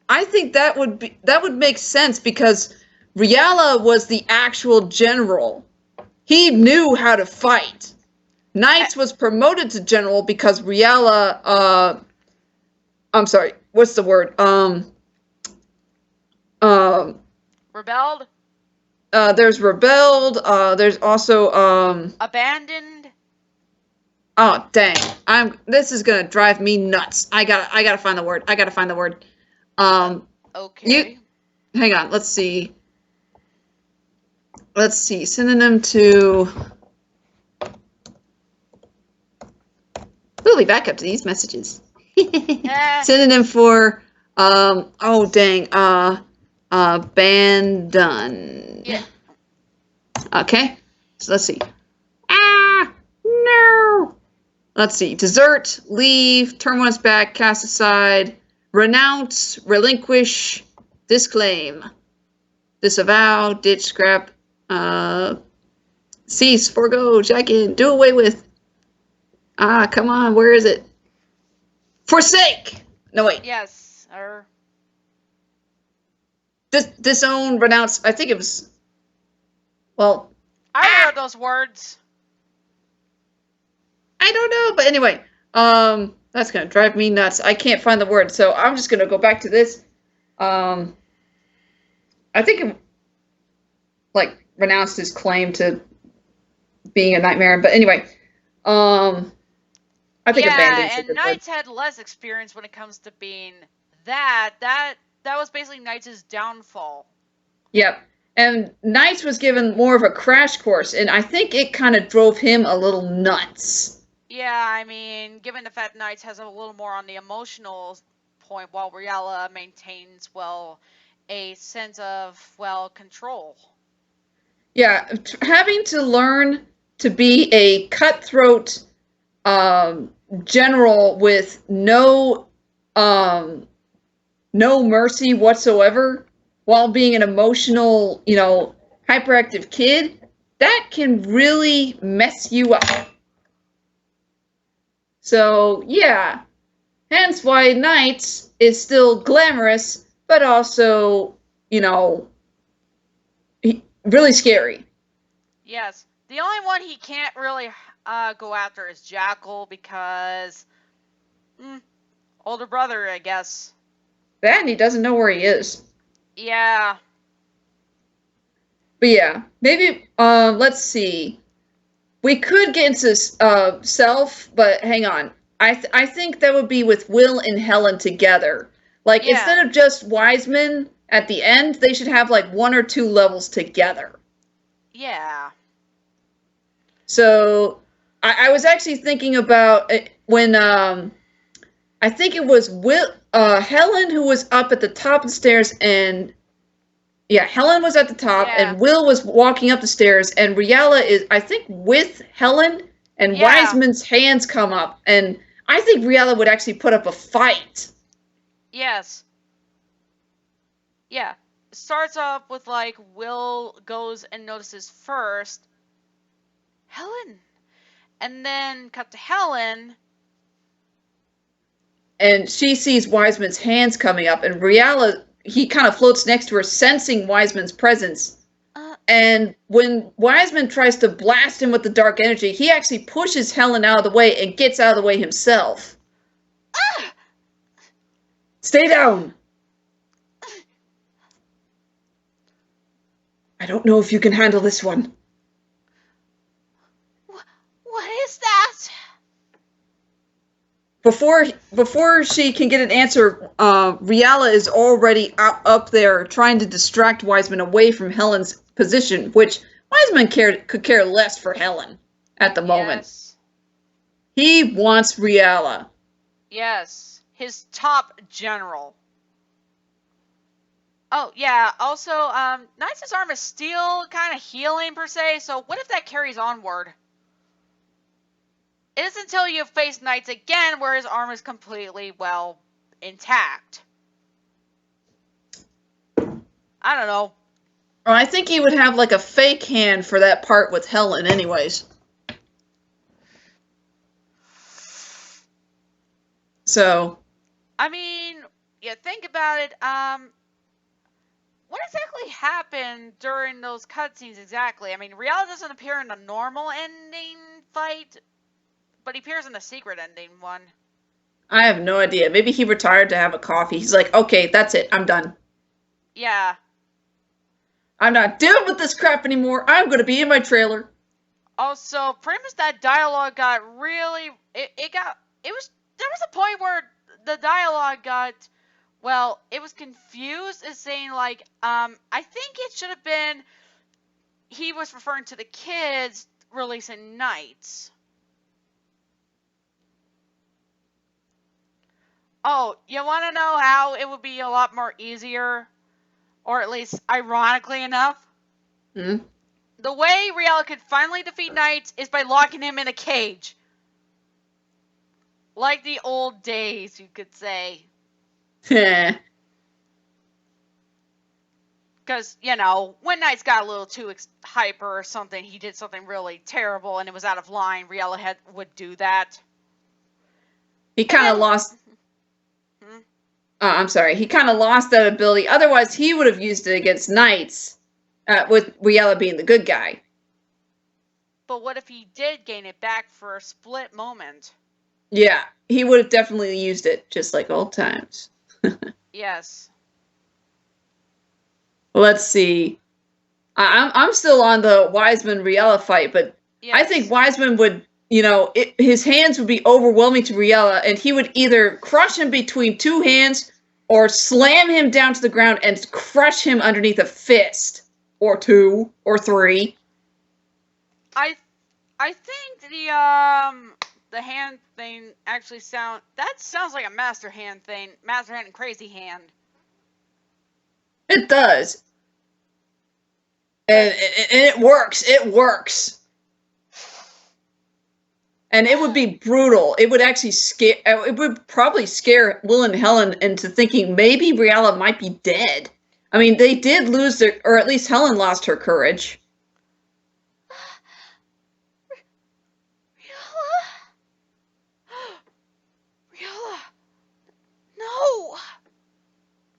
I think that would make sense because Riala was the actual general. He knew how to fight. NiGHTS was promoted to general because Riala I'm sorry, what's the word? Rebelled? There's rebelled, there's also Abandoned? oh dang. This is gonna drive me nuts. I gotta find the word. Okay. Hang on, let's see. Synonym to we'll be back up to these messages. Synonym for oh dang, abandon. Yeah. Okay, so let's see. No. Let's see. Desert, leave, turn one's back, cast aside, renounce, relinquish, disclaim, disavow, ditch, scrap, cease, forego, jack in, do away with. Come on, where is it? Forsake. No, wait. Yes. Disown, renounce. I think it was. Well, I heard those words. I don't know, but anyway, that's gonna drive me nuts. I can't find the word, so I'm just gonna go back to this. I think it, like, renounced his claim to being a nightmare, but anyway, I think abandoned. And NiGHTS had less experience when it comes to being that. That was basically NiGHTS' downfall. Yep. And NiGHTS was given more of a crash course, and I think it kind of drove him a little nuts. Yeah, I mean, given the fact NiGHTS has a little more on the emotional point, while Riala maintains, well, a sense of, well, control. Yeah, having to learn to be a cutthroat general with no mercy whatsoever, while being an emotional, hyperactive kid, that can really mess you up. So, yeah, hence why NiGHTS is still glamorous, but also, really scary. Yes. The only one he can't really go after is Jackal because older brother, I guess. That and he doesn't know where he is. Yeah. But yeah, maybe let's see. We could get into Self, but hang on. I think that would be with Will and Helen together. Like, instead of just Wiseman at the end, they should have like 1 or 2 levels together. Yeah. So I was actually thinking about when I think it was Helen who was up at the top of the stairs, and Helen was at the top, and Will was walking up the stairs, and Riala is, I think, with Helen, and Wiseman's hands come up, and I think Riala would actually put up a fight. Yes. Yeah. It starts off with, like, Will goes and notices first Helen. And then cut to Helen. And she sees Wiseman's hands coming up, and Riala, he kind of floats next to her, sensing Wiseman's presence. And when Wiseman tries to blast him with the dark energy, he actually pushes Helen out of the way and gets out of the way himself. Stay down. I don't know if you can handle this one. What is that? Before she can get an answer, Riala is already up there trying to distract Wiseman away from Helen's position, which Wiseman could care less for Helen at the moment. Yes. He wants Riala. Yes, his top general. Oh, yeah, also, NiGHTS' arm is still, kind of healing per se, so what if that carries onward? It isn't until you face Knights again where his arm is completely, well, intact. I don't know. Well, I think he would have like a fake hand for that part with Helen anyways. So. I mean, yeah, think about it. What exactly happened during those cutscenes exactly? I mean, Rial doesn't appear in the normal ending fight, but he appears in the secret ending one. I have no idea. Maybe he retired to have a coffee. He's like, okay, that's it. I'm done. Yeah. I'm not dealing with this crap anymore. I'm going to be in my trailer. Also, pretty much that dialogue got really... There was a point where the dialogue got... Well, it was confused as saying, like, I think it should have been... He was referring to the kids releasing Knights. Oh, you want to know how it would be a lot more easier? Or at least, ironically enough? Hmm? The way Riel could finally defeat Knights is by locking him in a cage. Like the old days, you could say. Because, you know, when Knights got a little too hyper or something, he did something really terrible and it was out of line, Riel would do that. He kind of lost... Hmm? I'm sorry. He kind of lost that ability. Otherwise, he would have used it against Knights, with Riella being the good guy. But what if he did gain it back for a split moment? Yeah, he would have definitely used it, just like old times. Yes. Let's see. I'm still on the Wiseman-Riella fight, but Yes. I think Wiseman would, his hands would be overwhelming to Riella, and he would either crush him between two hands or slam him down to the ground and crush him underneath a fist, or two, or three. I think the hand thing actually sounds like a master hand thing. Master hand and crazy hand. It does. And it works. It works. And it would be brutal. It would actually scare. It would probably scare Will and Helen into thinking maybe Riella might be dead. I mean, they did lose their, or at least Helen lost her courage. Riella, no.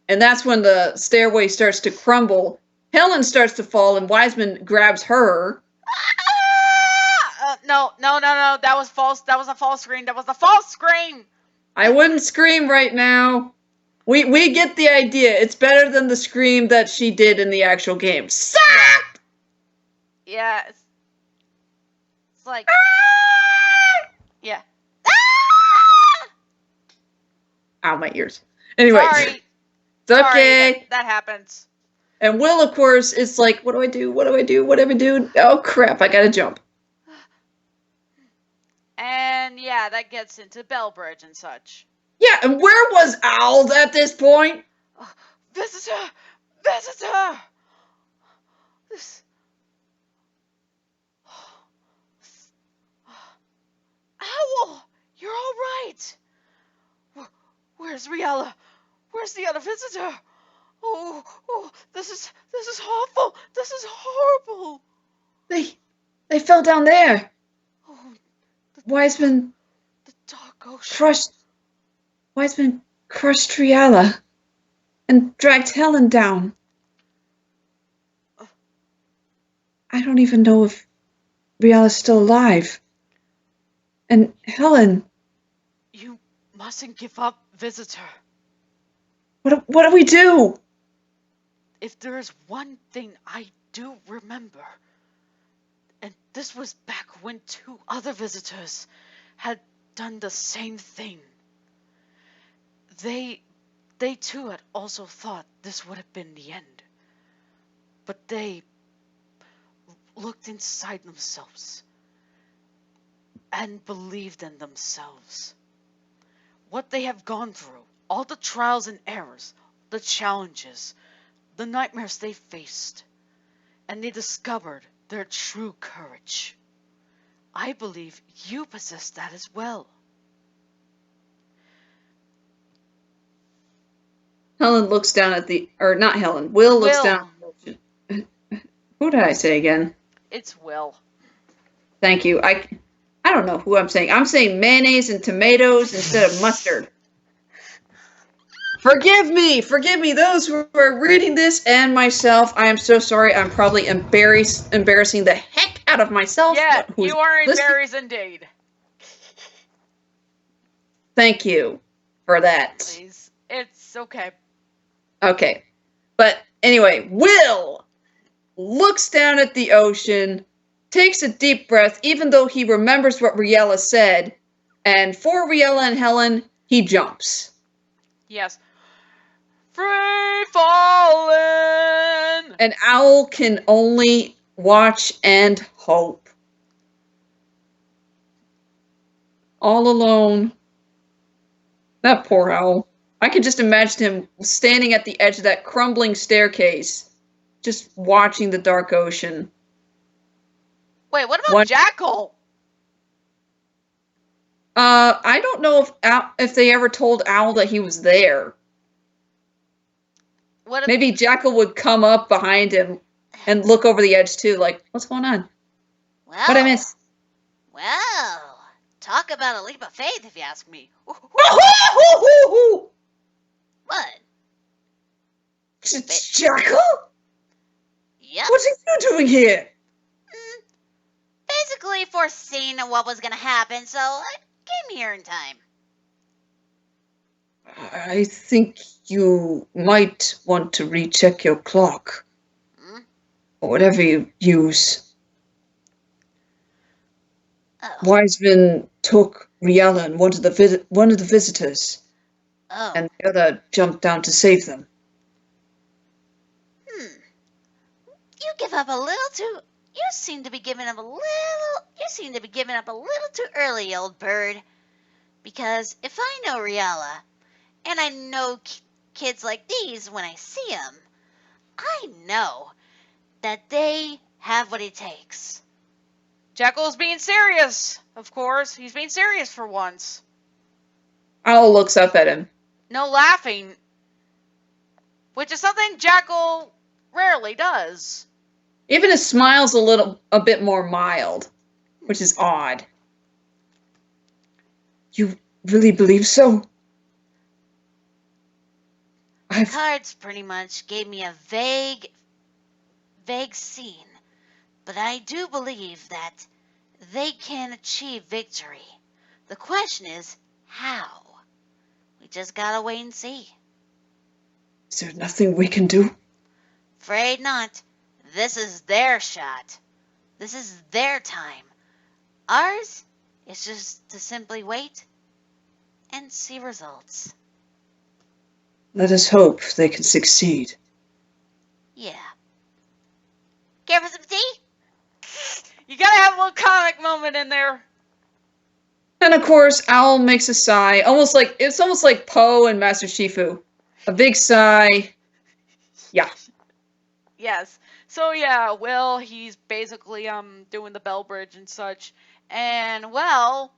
And that's when the stairway starts to crumble. Helen starts to fall, and Wiseman grabs her. No. That was false. That was a false scream. That was a false scream. I wouldn't scream right now. We get the idea. It's better than the scream that she did in the actual game. Suck! Yeah. It's like... Yeah. Ow, my ears. Anyway. Sorry. It's okay. Sorry, that happens. And Will, of course, is like, what do I do? What do I do? Whatever, dude. Oh, crap. I gotta jump. And yeah, that gets into Bellbridge and such. Yeah, and where was Owls at this point? Visitor! Visitor! This... Owl! You're all right! Where's Riella? Where's the other visitor? Oh, this is awful! This is horrible! They fell down there. Oh, Wiseman the dark ocean. Wiseman crushed Riella and dragged Helen down. I don't even know if Riella's still alive. And Helen... You mustn't give up, visitor. What do we do? If there is one thing I do remember, and this was back when two other visitors had done the same thing. They too had also thought this would have been the end. But they looked inside themselves and believed in themselves. What they have gone through, all the trials and errors, the challenges, the nightmares they faced, and they discovered their true courage. I believe you possess that as well. Helen looks down at the, or not Helen, Will looks down Will. at the ocean. Who did I say again? It's Will. Thank you. I don't know who I'm saying. I'm saying mayonnaise and tomatoes instead of mustard. Forgive me, those who are reading this and myself. I am so sorry. I'm probably embarrassing the heck out of myself. Yeah, But who's you are listening? embarrassed indeed. Thank you for that. Please, it's okay. Okay. But anyway, Will looks down at the ocean, takes a deep breath, even though he remembers what Riella said, and for Riella and Helen, he jumps. Yes. Free falling! And Owl can only watch and hope. All alone. That poor Owl. I can just imagine him standing at the edge of that crumbling staircase, just watching the dark ocean. Wait, what about Jackal? I don't know if they ever told Owl that he was there. What if, Maybe Jackal would come up behind him and look over the edge too, like, what's going on? well, What'd I miss? Well, talk about a leap of faith, if you ask me. What? Jackal? Yep. What are you doing here? Basically foreseeing what was going to happen, so I came here in time. I think you might want to recheck your clock. Or whatever you use. Oh. Wiseman took Riella and one of the visitors, Oh. and the other jumped down to save them. You give up a little too. You seem to be giving up a little. You seem to be giving up a little too early, old bird. Because if I know Riella, and I know kids like these when I see them, I know that they have what it takes. Jackal's being serious, of course. He's being serious for once. Owl looks up at him. No laughing. Which is something Jackal rarely does. Even his smile's a bit more mild, which is odd. You really believe so? Cards pretty much gave me a vague scene, but I do believe that they can achieve victory. The question is, how? We just gotta wait and see. Is there nothing we can do? Afraid not. This is their shot. This is their time. Ours is just to simply wait and see results. Let us hope they can succeed. Yeah. Care for some tea? You gotta have a little comic moment in there. And of course, Owl makes a sigh, it's almost like Poe and Master Shifu. A big sigh. Yeah. Yes. So yeah, Will, he's basically doing the bell bridge and such. And well,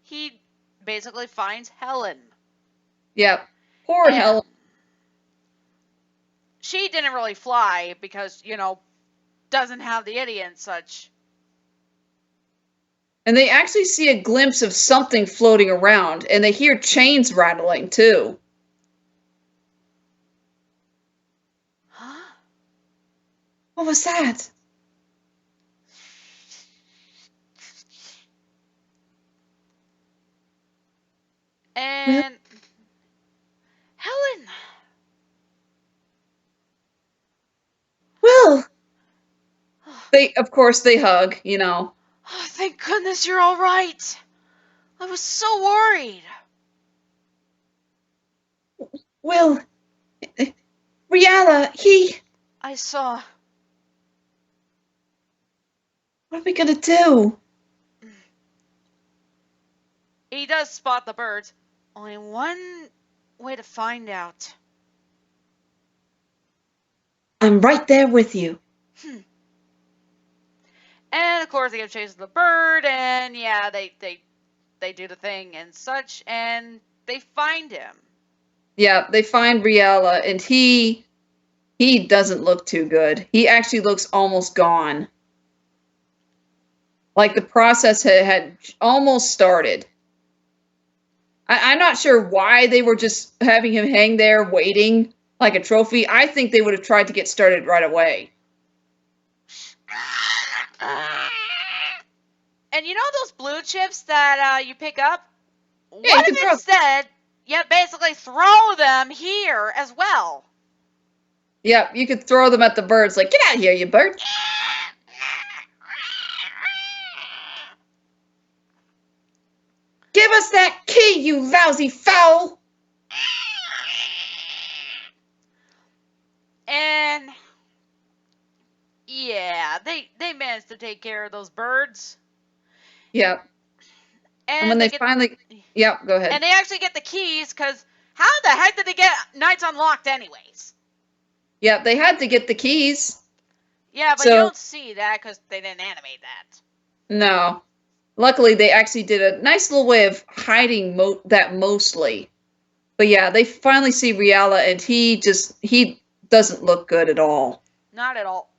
he basically finds Helen. Yeah. Poor Helen. She didn't really fly because, doesn't have the idiot and such. And they actually see a glimpse of something floating around, and they hear chains rattling too. Huh? What was that? And Helen. Well, of course they hug, Oh, thank goodness you're all right. I was so worried. Will, Riella, I saw. what are we gonna do? He does spot the birds. Only one way to find out. I'm right there with you. And of course, they give chase of the bird, and yeah, they do the thing and such, and they find him. Yeah, they find Riella, and he doesn't look too good. He actually looks almost gone. Like the process had almost started. I'm not sure why they were just having him hang there waiting like a trophy. I think they would have tried to get started right away. And you know those blue chips that you pick up? Yeah, What if instead you basically throw them here as well? Yep, you could throw them at the birds like, get out of here, you bird. Give us that key, you lousy fowl! And yeah, they managed to take care of those birds. Yep. And when they finally... Yep, go ahead. And they actually get the keys, because how the heck did they get Nights Unlocked anyways? Yep, they had to get the keys. Yeah, but you don't see that because they didn't animate that. No. Luckily, they actually did a nice little way of hiding that mostly. But yeah, they finally see Riella, and he doesn't look good at all. Not at all.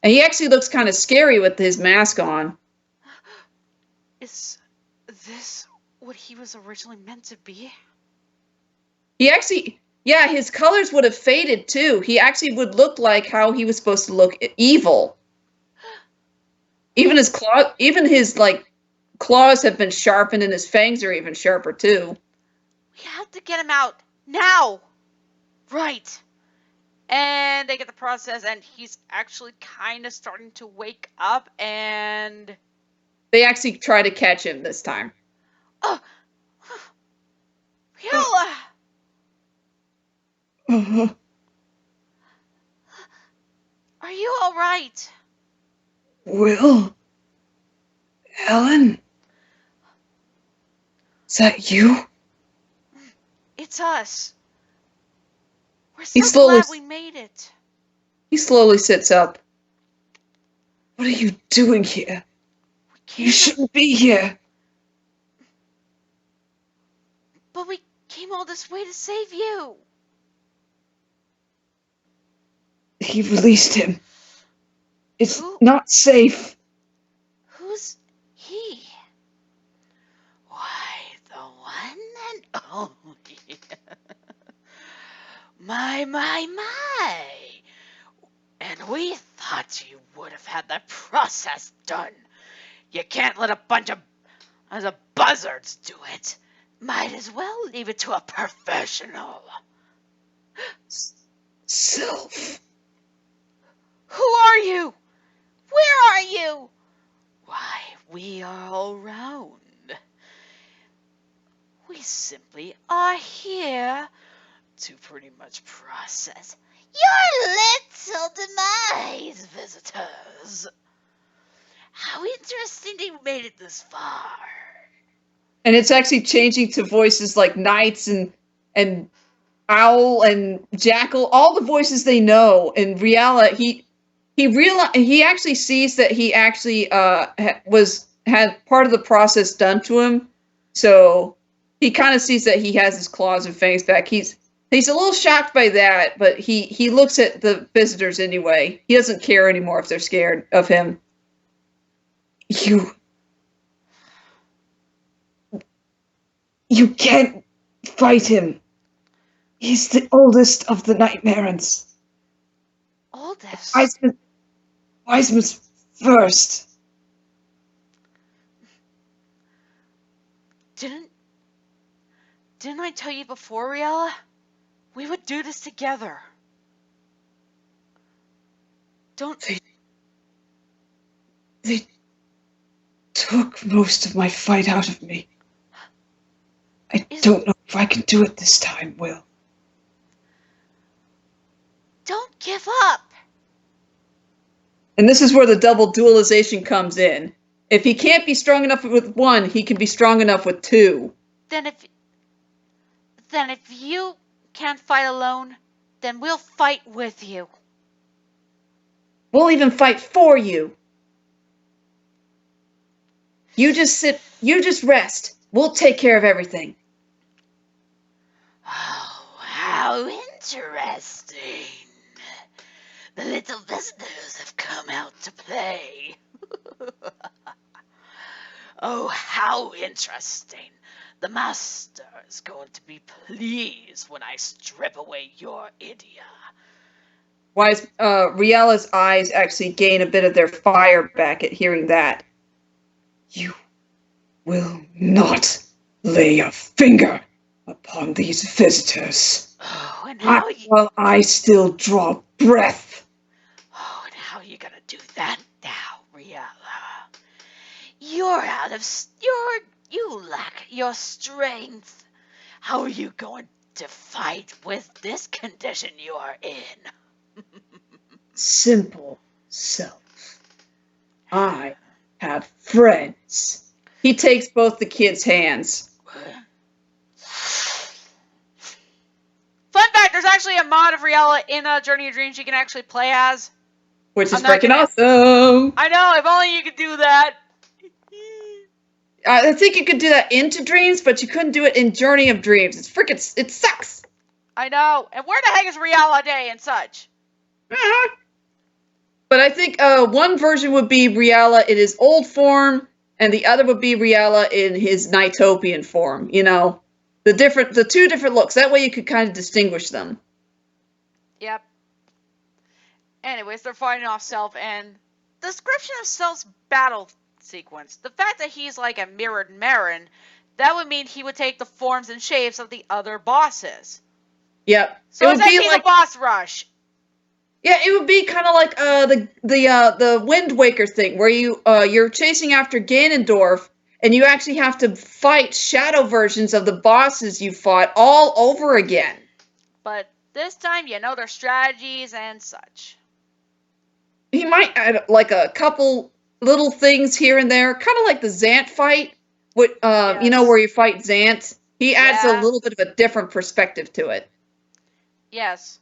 And he actually looks kind of scary with his mask on. Is this what he was originally meant to be? He actually, yeah, his colors would have faded too. He actually would look like how he was supposed to look, evil. Even his claws have been sharpened, and his fangs are even sharper too. We have to get him out now. Right. And they get the process, and he's actually kind of starting to wake up, and they actually try to catch him this time. Riella! Are you all right? Will? Ellen? Is that you? It's us. We're so glad we made it. He slowly sits up. What are you doing here? You shouldn't be here. But we came all this way to save you. He released him. It's not safe. Who's he? Why, the one and only. My. And we thought you would have had the process done. You can't let a bunch of buzzards do it. Might as well leave it to a professional. Sylph. Who are you? Where are you? Why, we are all round. We simply are here to pretty much process your little demise, visitors. How interesting they made it this far. And it's actually changing to voices like Knights and Owl and Jackal, all the voices they know. And Riella, he actually sees that he actually had part of the process done to him, so he kind of sees that he has his claws and fangs back. He's a little shocked by that, but he looks at the visitors anyway. He doesn't care anymore if they're scared of him. You can't fight him. He's the oldest of the Nightmarans. Oldest? Wiseman's first. Didn't I tell you before, Riella? We would do this together. They took most of my fight out of me. I don't know if I can do it this time, Will. Don't give up. And this is where the double dualization comes in. If he can't be strong enough with one, he can be strong enough with two. Then if you can't fight alone, then we'll fight with you. We'll even fight for you. You just rest. We'll take care of everything. Oh, how interesting. The little visitors have come out to play. Oh, how interesting. The master is going to be pleased when I strip away your idea. Riela's eyes actually gain a bit of their fire back at hearing that. You will not lay a finger upon these visitors. Oh, and Not how you... while I still draw breath. Oh, and how you gonna do that now, Riela? You're out of... You lack your strength. How are you going to fight with this condition you are in? Simple self. I have friends. He takes both the kids' hands. Fun fact, there's actually a mod of Riella in Journey of Dreams you can actually play as. Which is I'm not freaking gonna- awesome. I know, if only you could do that. I think you could do that into Dreams, but you couldn't do it in Journey of Dreams. It sucks. I know. And where the heck is Riella Day and such? But I think one version would be Riella in his old form, and the other would be Riella in his Nighttopian form. You know, the two different looks. That way you could kind of distinguish them. Yep. Anyways, they're fighting off Self, and the description of Self's battle sequence, the fact that he's like a mirrored Marin, that would mean he would take the forms and shapes of the other bosses. Yep. So it's like he's a boss rush. Yeah, it would be kind of like the Wind Waker thing, where you're chasing after Ganondorf, and you actually have to fight shadow versions of the bosses you fought all over again. But this time, you know their strategies and such. He might add like a couple little things here and there, kind of like the Zant fight, you know, where you fight Zant. He adds a little bit of a different perspective to it. Yes.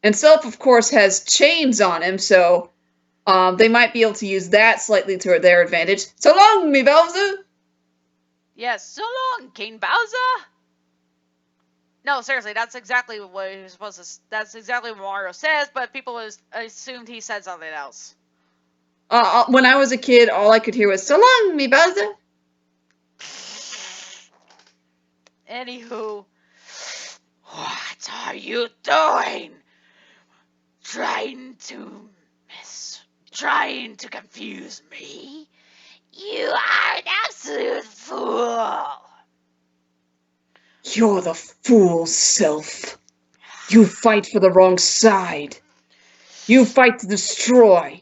And Self, of course, has chains on him, so they might be able to use that slightly to their advantage. So long, me Bowser! Yes, so long, King Bowser! No, seriously, that's exactly what he was supposed to... That's exactly what Mario says, but people assumed he said something else. When I was a kid, all I could hear was, so long, me Bowser! Anywho. What are you doing? Trying to confuse me? You are an absolute fool. You're the fool, Self. You fight for the wrong side. You fight to destroy.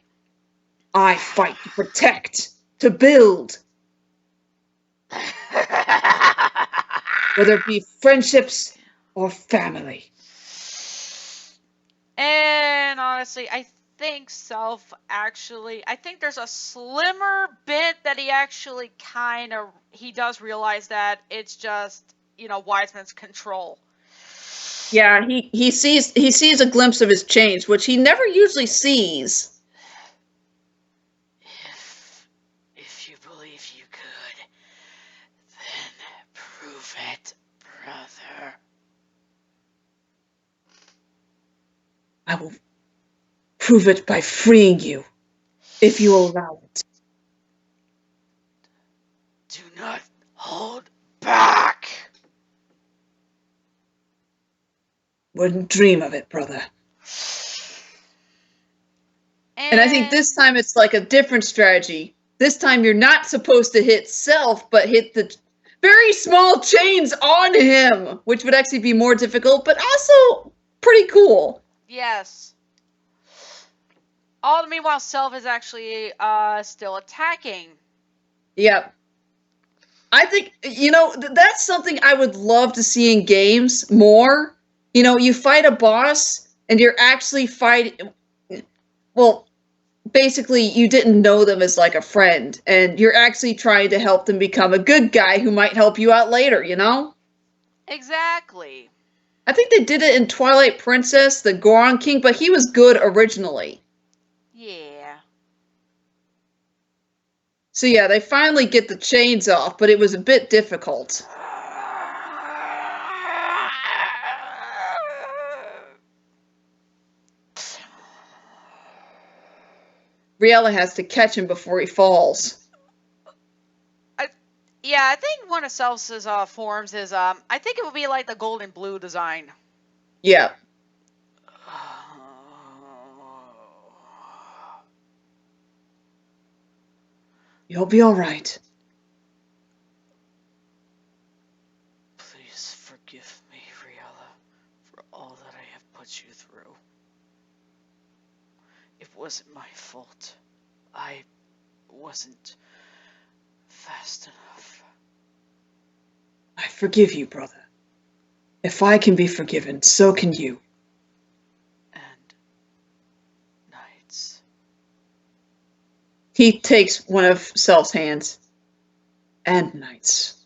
I fight to protect, to build. Whether it be friendships or family. And honestly, I think I think there's a slimmer bit that he does realize that it's just, Wiseman's control. Yeah, he sees a glimpse of his change, which he never usually sees. If you believe you could, then prove it, brother. I will prove it by freeing you, if you allow it. Do not hold back. Wouldn't dream of it, brother. And I think this time it's like a different strategy. This time you're not supposed to hit Self, but hit the very small chains on him, which would actually be more difficult, but also pretty cool. Yes. All the meanwhile, Self is actually still attacking. Yep. I think, that's something I would love to see in games more. You fight a boss, and you're actually fighting... Well, basically, you didn't know them as, like, a friend, and you're actually trying to help them become a good guy who might help you out later, Exactly. I think they did it in Twilight Princess, the Goron King, but he was good originally. Yeah. So yeah, they finally get the chains off, but it was a bit difficult. Riella has to catch him before he falls. Yeah, I think one of Celsus' forms is I think it would be like the gold and blue design. Yeah. You'll be all right. Please forgive me, Riella, for all that I have put you through. It wasn't my fault. I wasn't fast enough. I forgive you, brother. If I can be forgiven, so can you. And NiGHTS. He takes one of Self's hands. And NiGHTS.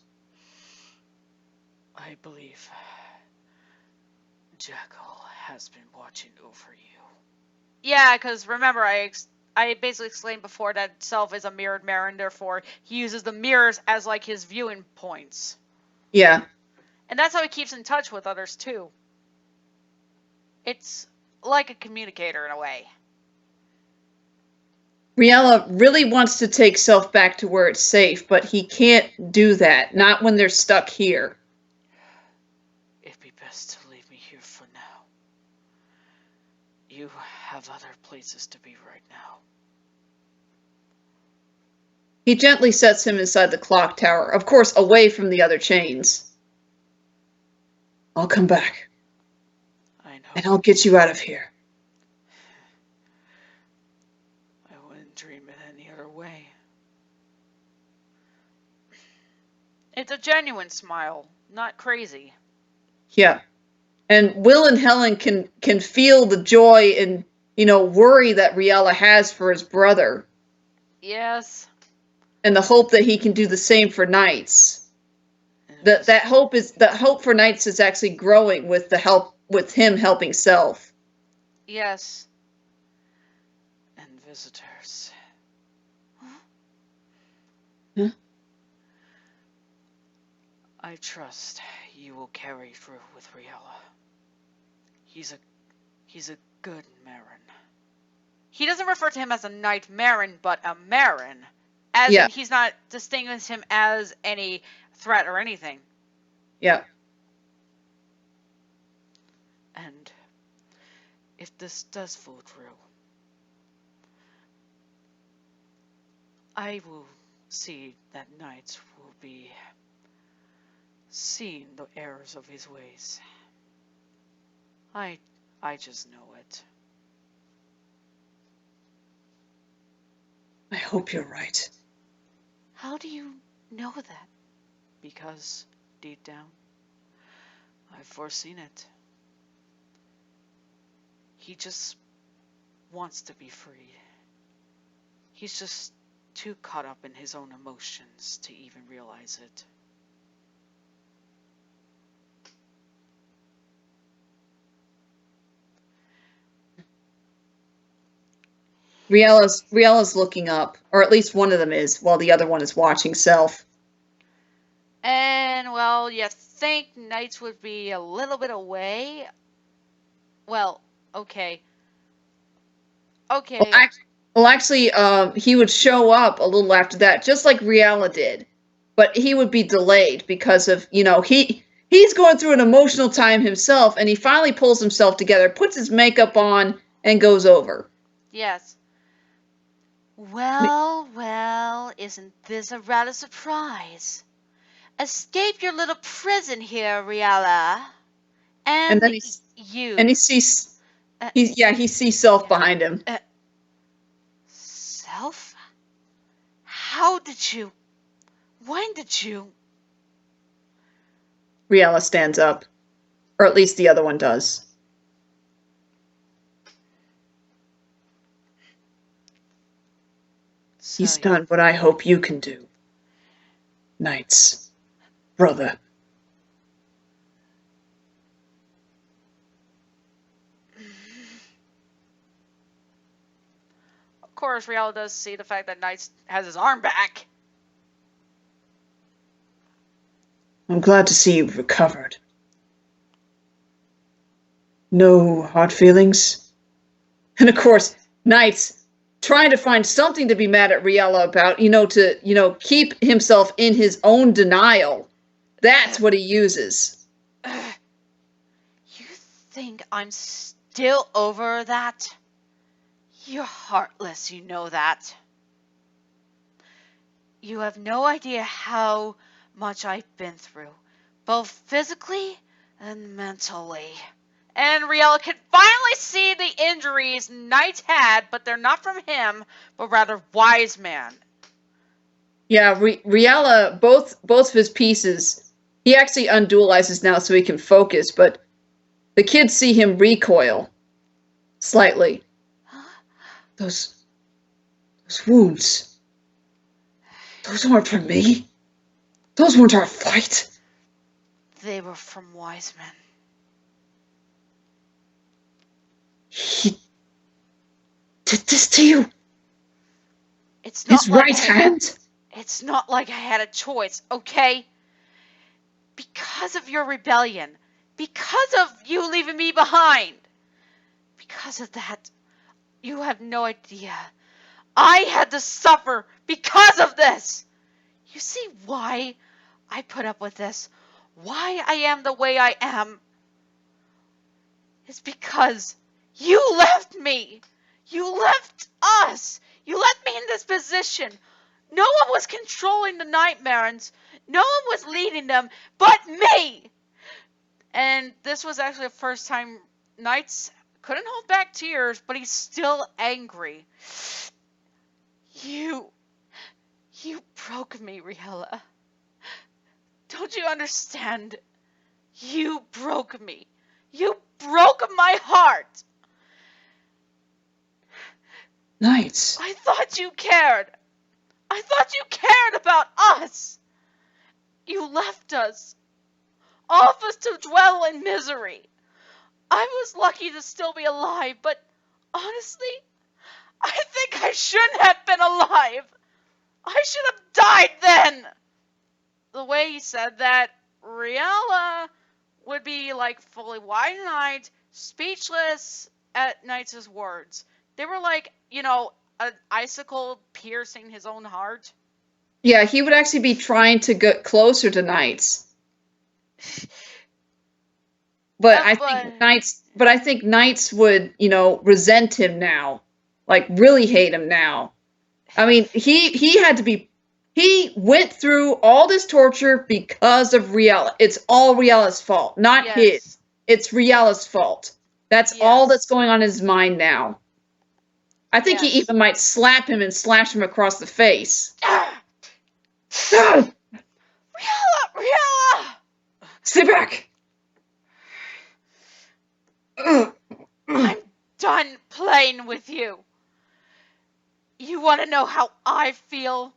I believe Jackal has been watching over you. Yeah, because remember, I basically explained before that Self is a mirrored Marin, therefore he uses the mirrors as like his viewing points. Yeah. And that's how he keeps in touch with others too. It's like a communicator in a way. Riella really wants to take Self back to where it's safe, but he can't do that. Not when they're stuck here. It'd be best to leave me here for now. You have other places to be right now. He gently sets him inside the clock tower, of course away from the other chains. I'll come back. I know. And I'll get you out of here. I wouldn't dream it any other way. It's a genuine smile, not crazy. Yeah. And Will and Helen can feel the joy and, worry that Riella has for his brother. Yes. And the hope that he can do the same for NiGHTS. That hope for NiGHTS is actually growing with him helping Self. Yes. And visitors. Huh? I trust you will carry through with Riella. He's a good Marin. He doesn't refer to him as a Knight Marin, but a Marin. As Yeah. in, he's not distinguishing him as any threat or anything. Yeah. And if this does fall through, I will see that NiGHTS will be seeing the errors of his ways. I just know it. I hope you're right. How do you know that? Because, deep down, I've foreseen it. He just wants to be free. He's just too caught up in his own emotions to even realize it. Riella's looking up, or at least one of them is, while the other one is watching Self. And, well, you think NiGHTS would be a little bit away? Well, okay. Okay. Well, actually, he would show up a little after that, just like Riella did. But he would be delayed because of, he's going through an emotional time himself, and he finally pulls himself together, puts his makeup on, and goes over. Yes. Well, isn't this a rather surprise? Escape your little prison here, Riella. And then you. he sees, he sees Self behind him. Self? How did you? When did you? Riella stands up, or at least the other one does. He's done what I hope you can do. NiGHTS, brother. Of course, Riella does see the fact that Knights has his arm back. I'm glad to see you've recovered. No hard feelings? And of course, Knight's trying to find something to be mad at Riella about, to keep himself in his own denial. That's what he uses. You think I'm still over that? You're heartless, you know that. You have no idea how much I've been through, both physically and mentally. And Riella can finally see the injuries Knight had, but they're not from him, but rather Wise Man. Yeah, Riella, both of his pieces, he actually undualizes now so he can focus, but the kids see him recoil slightly. Huh? Those wounds, those aren't from me. Those weren't our fight. They were from Wiseman. He did this to you? It's not His like right hand? It's not like I had a choice, okay? Because of your rebellion. Because of you leaving me behind. Because of that, you have no idea. I had to suffer because of this. You see why I put up with this? Why I am the way I am? It's because you left me. You left us. You left me in this position. No one was controlling the Nightmares. No one was leading them but me. And this was actually the first time Knights couldn't hold back tears, but he's still angry. You broke me, Riella. Don't you understand? You broke me. You broke my heart. Knights. I thought you cared. I thought you cared about us. You left us. All of us to dwell in misery. I was lucky to still be alive, but honestly, I think I shouldn't have been alive. I should have died then. The way he said that, Riella would be like fully wide-eyed, speechless at Knight's words. They were like, an icicle piercing his own heart. Yeah, he would actually be trying to get closer to Knights. But I think Knights would, resent him now. Like really hate him now. I mean, he went through all this torture because of Riella. It's all Riella's fault, not his. It's Riella's fault. That's all that's going on in his mind now. I think he even might slap him and slash him across the face. Riella! Stay back! I'm done playing with you. You want to know how I feel?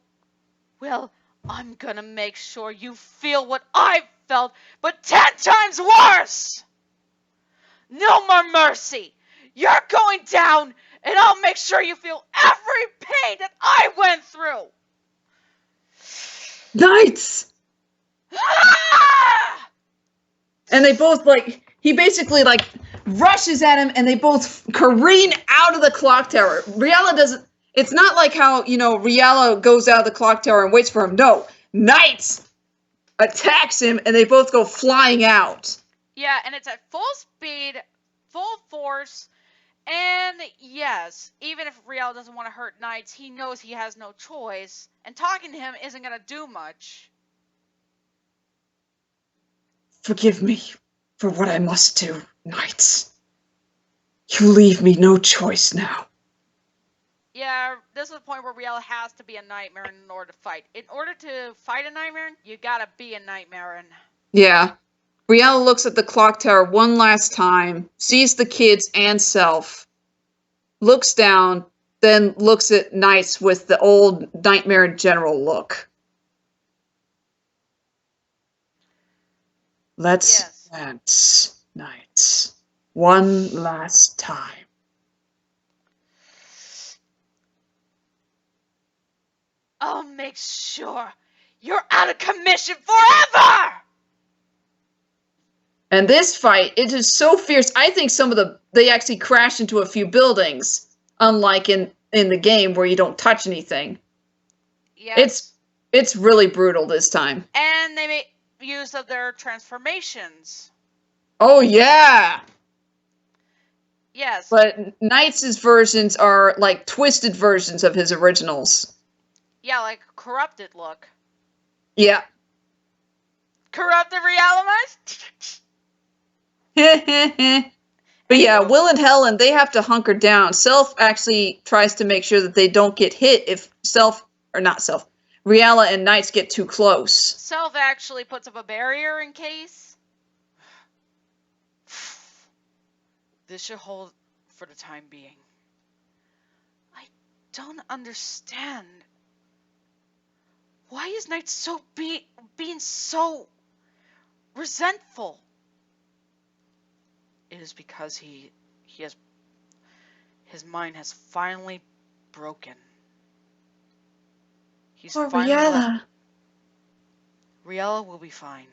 Well, I'm gonna make sure you feel what I've felt, but 10 times worse! No more mercy! You're going down, and I'll make sure you feel every pain that I went through! Knights! Ah! And they both, he basically, rushes at him, and they both careen out of the clock tower. Riella doesn't, it's not like how, Riella goes out of the clock tower and waits for him. No, Knights attacks him, and they both go flying out. Yeah, and it's at full speed, full force, and yes, even if Riella doesn't want to hurt Knights, he knows he has no choice, and talking to him isn't going to do much. Forgive me for what I must do, Knights. You leave me no choice now. Yeah, this is the point where Riella has to be a Nightmare in order to fight. In order to fight a Nightmare, you gotta be a Nightmare. Yeah. Riella looks at the clock tower one last time, sees the kids and self, looks down, then looks at Knights with the old Nightmare General look. Let's dance, Knights. One last time. I'll make sure you're out of commission forever! And this fight, it is so fierce. I think they actually crash into a few buildings, unlike in the game where you don't touch anything. Yes. It's really brutal this time. And they make use of their transformations. Oh yeah. Yes. But NiGHTS' versions are like twisted versions of his originals. Yeah, like corrupted look. Yeah. Corrupted Realize? But yeah, Will and Helen, they have to hunker down. Self actually tries to make sure that they don't get hit if Riella and NiGHTS get too close. Self actually puts up a barrier in case. This should hold for the time being. I don't understand. Why is Knight so being so resentful? It is because his mind has finally broken. He's Poor finally Riella. Riella will be fine.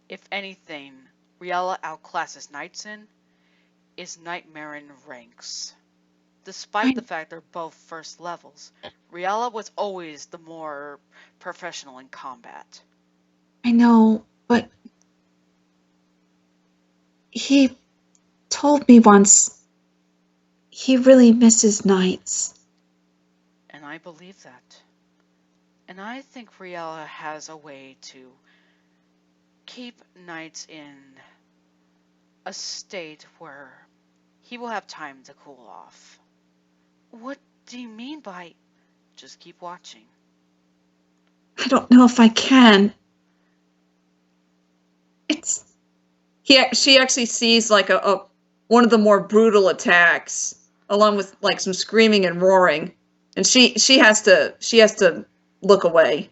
If anything, Riella outclasses Knightson is Nightmare in ranks. Despite the fact they're both first levels, Riella was always the more professional in combat. I know, but he told me once he really misses NiGHTS. And I believe that. And I think Riella has a way to keep Knights in a state where he will have time to cool off. What do you mean by just keep watching? I don't know if I can. She actually sees like a one of the more brutal attacks, along with like some screaming and roaring, and she has to look away.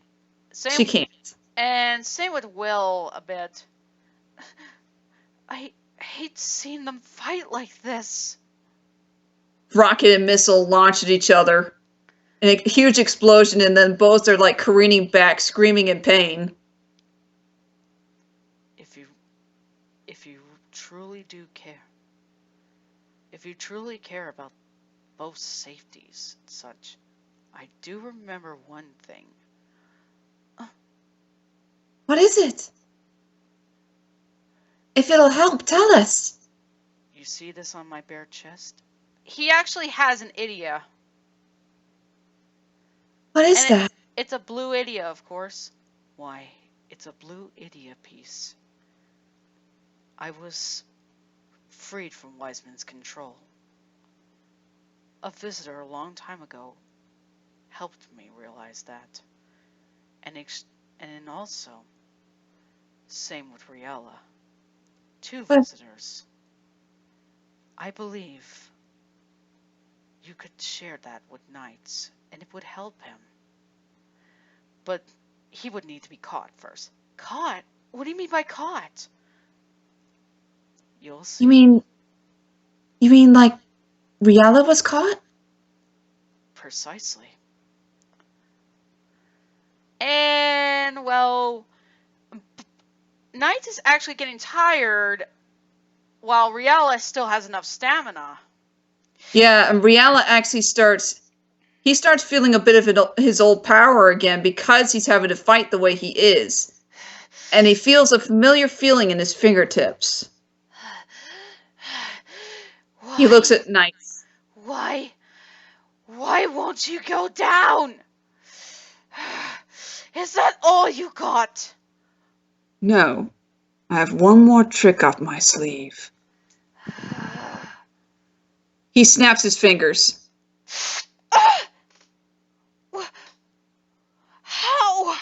She can't. And same with Will a bit. I hate seeing them fight like this. Rocket and missile launch at each other, and a huge explosion, and then both are like careening back, screaming in pain. If you truly do care, if you truly care about both safeties and such, I do remember one thing. What is it? If it'll help, tell us. You see this on my bare chest? He actually has an idia. What is that? It's a blue idia, of course. Why, it's a blue idia piece. I was freed from Wiseman's control. A visitor a long time ago helped me realize that. And also, same with Riella. Two visitors. I believe you could share that with Knights, and it would help him. But he would need to be caught first. Caught? What do you mean by caught? You'll see. You mean like Riella was caught? Precisely. And, well, Knight is actually getting tired while Riella still has enough stamina. Yeah, and Riella actually starts feeling a bit of his old power again because he's having to fight the way he is. And he feels a familiar feeling in his fingertips. He looks at NiGHTS. Why won't you go down? Is that all you got? No, I have one more trick up my sleeve. He snaps his fingers. How?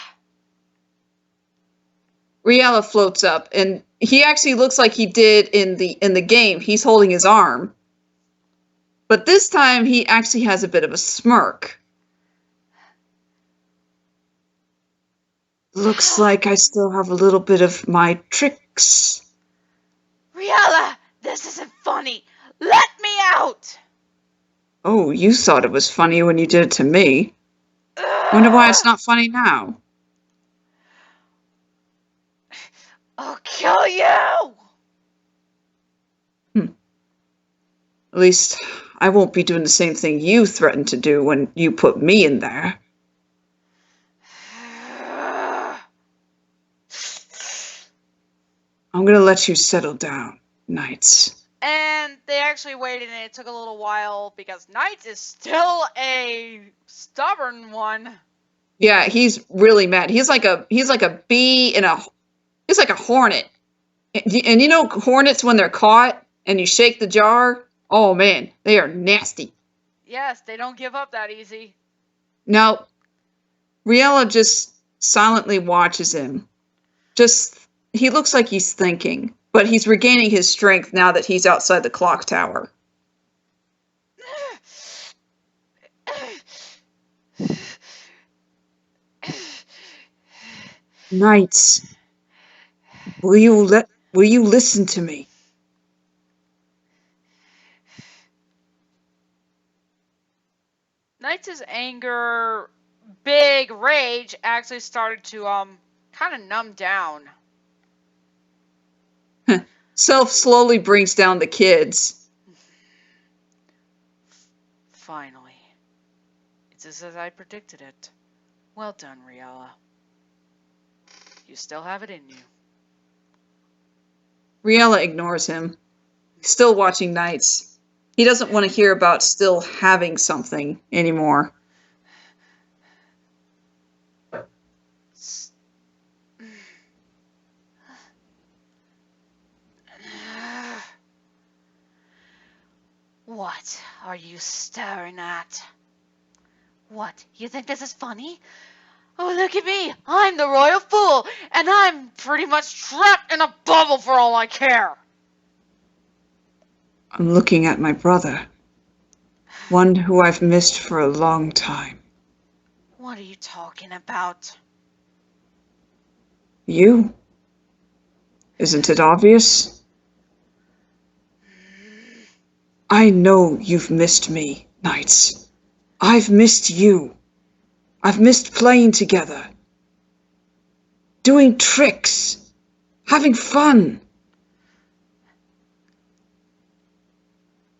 Riella floats up, and he actually looks like he did in the game. He's holding his arm. But this time, he actually has a bit of a smirk. Looks like I still have a little bit of my tricks. Riella, this isn't funny. Let me out! Oh, you thought it was funny when you did it to me. Wonder why it's not funny now. I'll kill you! At least I won't be doing the same thing you threatened to do when you put me in there. I'm gonna let you settle down, NiGHTS. And they actually waited, and it took a little while because NiGHTS is still a stubborn one. Yeah, he's really mad. He's like a bee in a. He's like a hornet. And you know hornets when they're caught and you shake the jar. Oh man, they are nasty. Yes, they don't give up that easy. Now, Riella just silently watches him. He looks like he's thinking, but he's regaining his strength now that he's outside the clock tower. NiGHTS, will you listen to me? NiGHTS' anger, big rage, actually started to kind of numb down. Self slowly brings down the kids. Finally. It's as I predicted it. Well done, Riella. You still have it in you. Riella ignores him, still watching NiGHTS. He doesn't want to hear about still having something anymore. What are you staring at? What, you think this is funny? Oh, look at me! I'm the royal fool, and I'm Pretty much trapped in a bubble for all I care. I'm looking at my brother. One who I've missed for a long time. What are you talking about? You? Isn't it obvious? I know you've missed me, NiGHTS. I've missed you. I've missed playing together. Doing tricks. Having fun.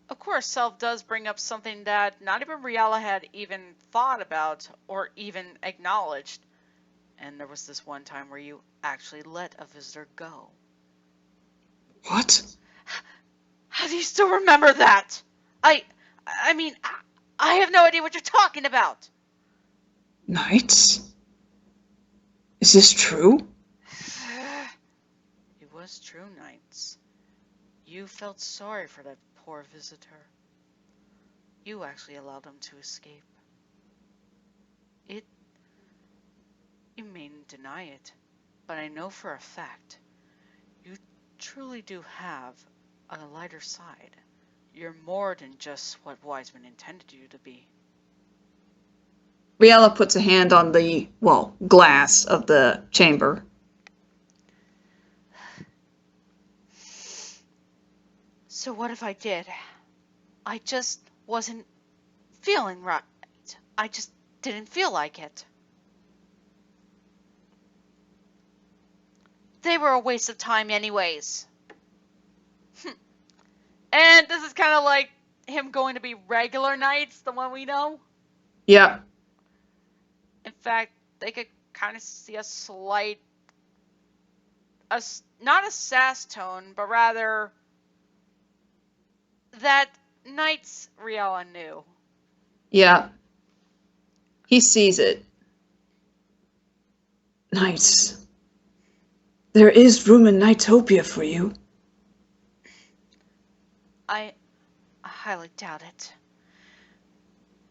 Of course, Self does bring up something that not even Riella had even thought about or even acknowledged. And there was this one time where you actually let a visitor go. What? How do you still remember that? I mean, I have no idea what you're talking about. NiGHTS? Is this true? It was true, NiGHTS. You felt sorry for that poor visitor. You actually allowed him to escape. You mayn't deny it, but I know for a fact you truly do have a lighter side. You're more than just what Wiseman intended you to be. Riella puts a hand on the, glass of the chamber. So what if I did? I just wasn't feeling right. I just didn't feel like it. They were a waste of time anyways. And this is kind of like him going to be regular NiGHTS, the one we know. Yep. In fact, they could kind of see a slight, not a sass tone, but rather that NiGHTS Riella knew. Yeah. He sees it. NiGHTS. There is room in Nightopia for you. I highly doubt it.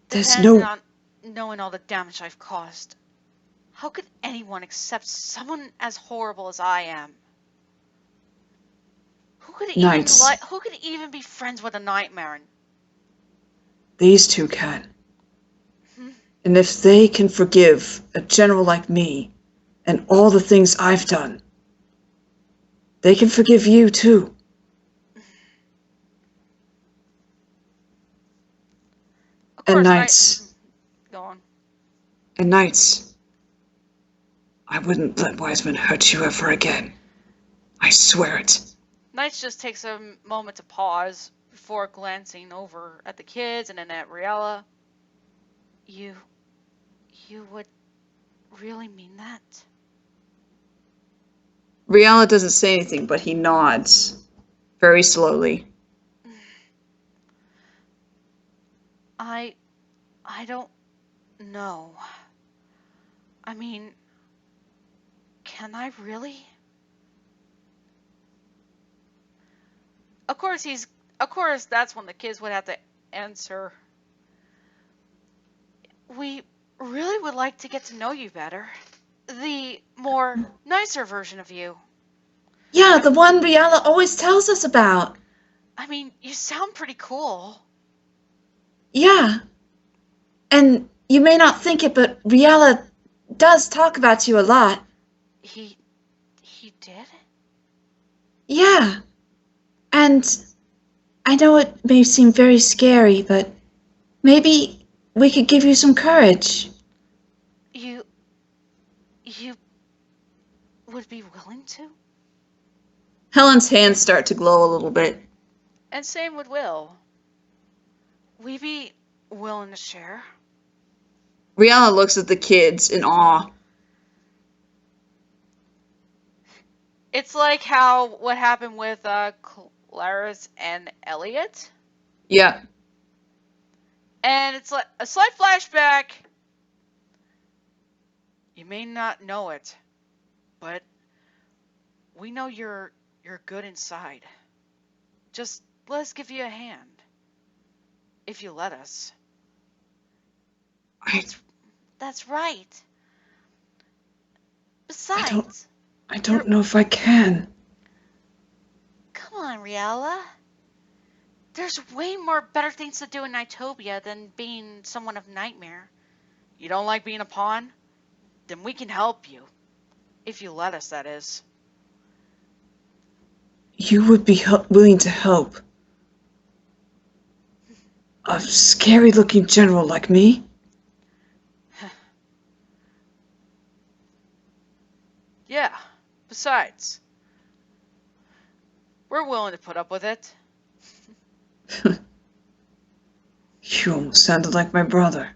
There's Depending no... on knowing all the damage I've caused. How could anyone accept someone as horrible as I am? Who could even be friends with a nightmare? These two can. And if they can forgive a general like me and all the things I've done, they can forgive you too. Of course, And NiGHTS. Go on. And NiGHTS, I wouldn't let Wiseman hurt you ever again. I swear it. NiGHTS just takes a moment to pause before glancing over at the kids and then at Riella. You would really mean that? Riella doesn't say anything, but he nods very slowly. I don't know. I mean, can I really? Of course that's when the kids would have to answer. We really would like to get to know you better. The more nicer version of you. Yeah, the one Riella always tells us about. I mean, you sound pretty cool. Yeah. And you may not think it, but Riella does talk about you a lot. He did? Yeah. And I know it may seem very scary, but maybe we could give you some courage. You would be willing to? Helen's hands start to glow a little bit. And same with Will. We be willing to share? Rihanna looks at the kids in awe. It's like what happened with Clarice and Elliot. Yeah. And it's like a slight flashback. You may not know it, but we know you're good inside. Just let us give you a hand. If you let us. That's right. Besides, I don't know if I can. Come on, Riella. There's way more better things to do in Nightopia than being someone of Nightmare. You don't like being a pawn? Then we can help you. If you let us, that is. You would be willing to help a scary-looking general like me? Yeah. Besides, we're willing to put up with it. You almost sounded like my brother.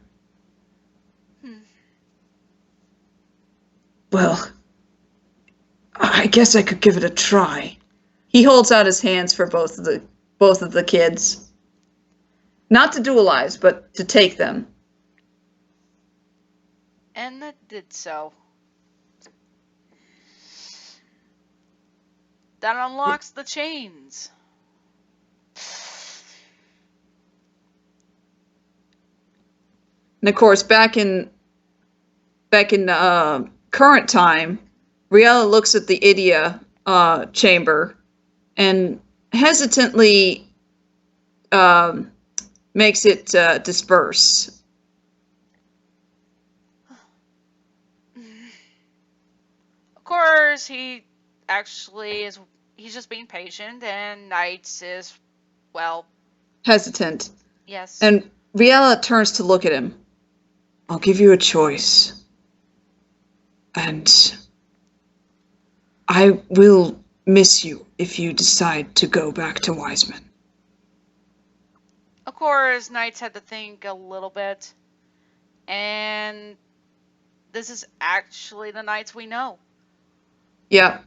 Well, I guess I could give it a try. He holds out his hands for both of the kids. Not to duelize, but to take them. And that did so. That unlocks the chains. And of course, back in current time, Riella looks at the Idia chamber and hesitantly makes it disperse. Of course, he's just being patient, and NiGHTS is, well... hesitant. Yes. And Riella turns to look at him. I'll give you a choice. And I will miss you if you decide to go back to Wiseman. Of course, NiGHTS had to think a little bit. And this is actually the NiGHTS we know. Yeah.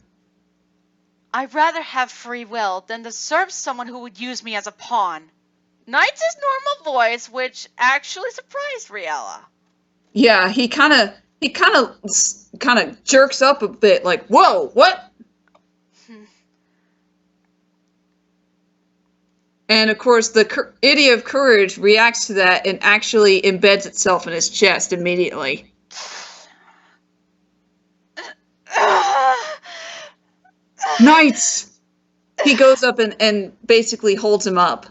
I'd rather have free will than to serve someone who would use me as a pawn. NiGHTS' normal voice, which actually surprised Riella. Yeah, he kind of jerks up a bit, like, whoa, what? And of course, the Idiot of Courage reacts to that and actually embeds itself in his chest immediately. NiGHTS! He goes up and basically holds him up.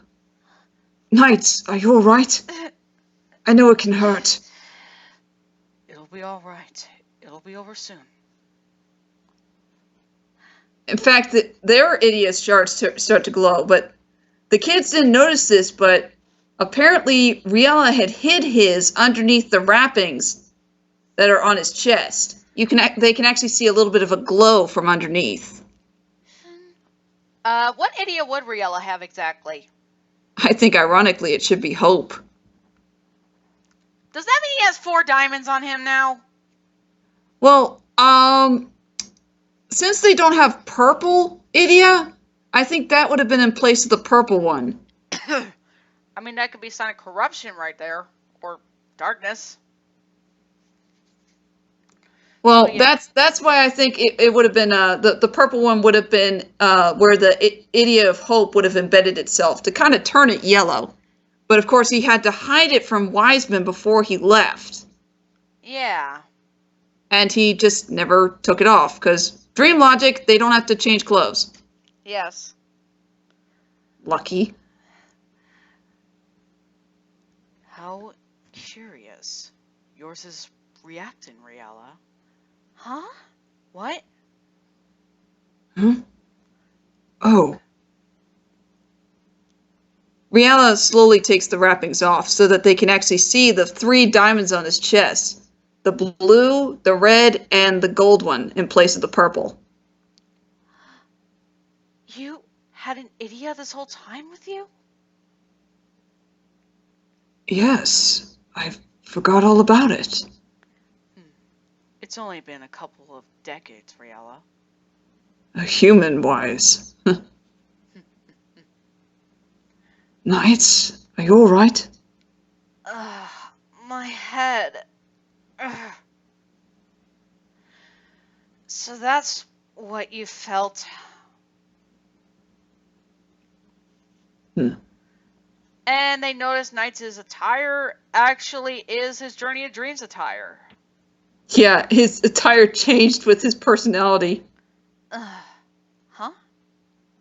NiGHTS, are you alright? I know it can hurt. It'll be alright. It'll be over soon. In fact, their Idiot's shards start to glow, but the kids didn't notice this, but apparently Riella had hid his underneath the wrappings that are on his chest. They can actually see a little bit of a glow from underneath. What idia would Riella have exactly? I think ironically it should be Hope. Does that mean he has 4 diamonds on him now? Well, since they don't have purple idia, I think that would have been in place of the purple one. I mean, that could be a sign of corruption right there. Or darkness. Well, Oh, yeah. that's why I think it would have been the purple one would have been where the idia of Hope would have embedded itself to kind of turn it yellow. But of course, he had to hide it from Wiseman before he left. Yeah. And he just never took it off because dream logic, they don't have to change clothes. Yes. Lucky. How curious. Yours is reacting, Riella. Huh? What? Huh? Oh. Riella slowly takes the wrappings off so that they can actually see the 3 diamonds on his chest. The blue, the red, and the gold one in place of the purple. You had an idia this whole time with you? Yes, I forgot all about it. It's only been a couple of decades, Riella. Human-wise. NiGHTS, are you alright? My head. Ugh. So that's what you felt. And they notice NiGHTS' attire actually is his Journey of Dreams attire. Yeah, his attire changed with his personality. Huh?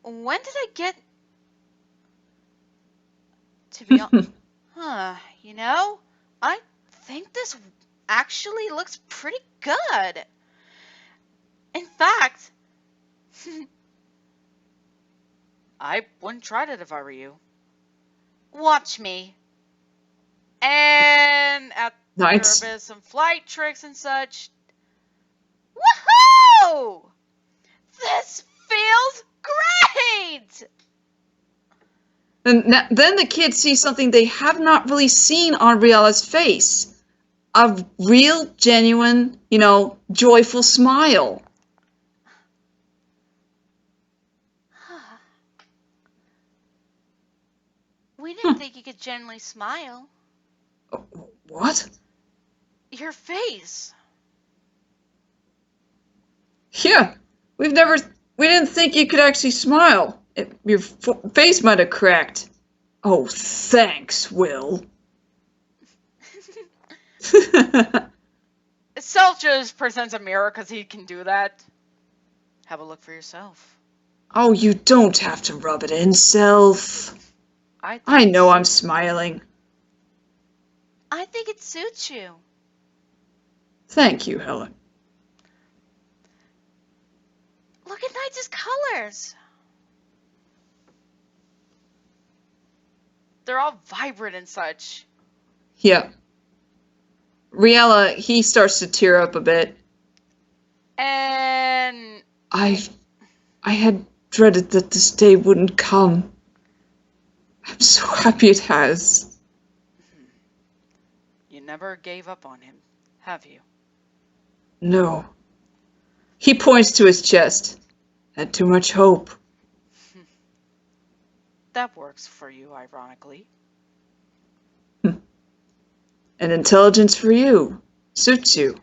When did I get... To be honest... You know, I think this actually looks pretty good. In fact... I wouldn't try it if I were you. Watch me. And at NiGHTS. there are some flight tricks and such. Woohoo! This feels great! And then the kids see something they have not really seen on Riella's face. A real, genuine, joyful smile. We didn't think you could genuinely smile. What? Your face. Yeah, we didn't think you could actually smile. Your face might have cracked. Oh, thanks, Will. Self just presents a mirror because he can do that. Have a look for yourself. Oh, you don't have to rub it in, Self. I know I'm smiling. I think it suits you. Thank you, Helen. Look at NiGHTS' colors. They're all vibrant and such. Yeah. Riella, he starts to tear up a bit. And I had dreaded that this day wouldn't come. I'm so happy it has. you never gave up on him, have you? No. He points to his chest. Had too much hope. That works for you, ironically. And intelligence for you. Suits you.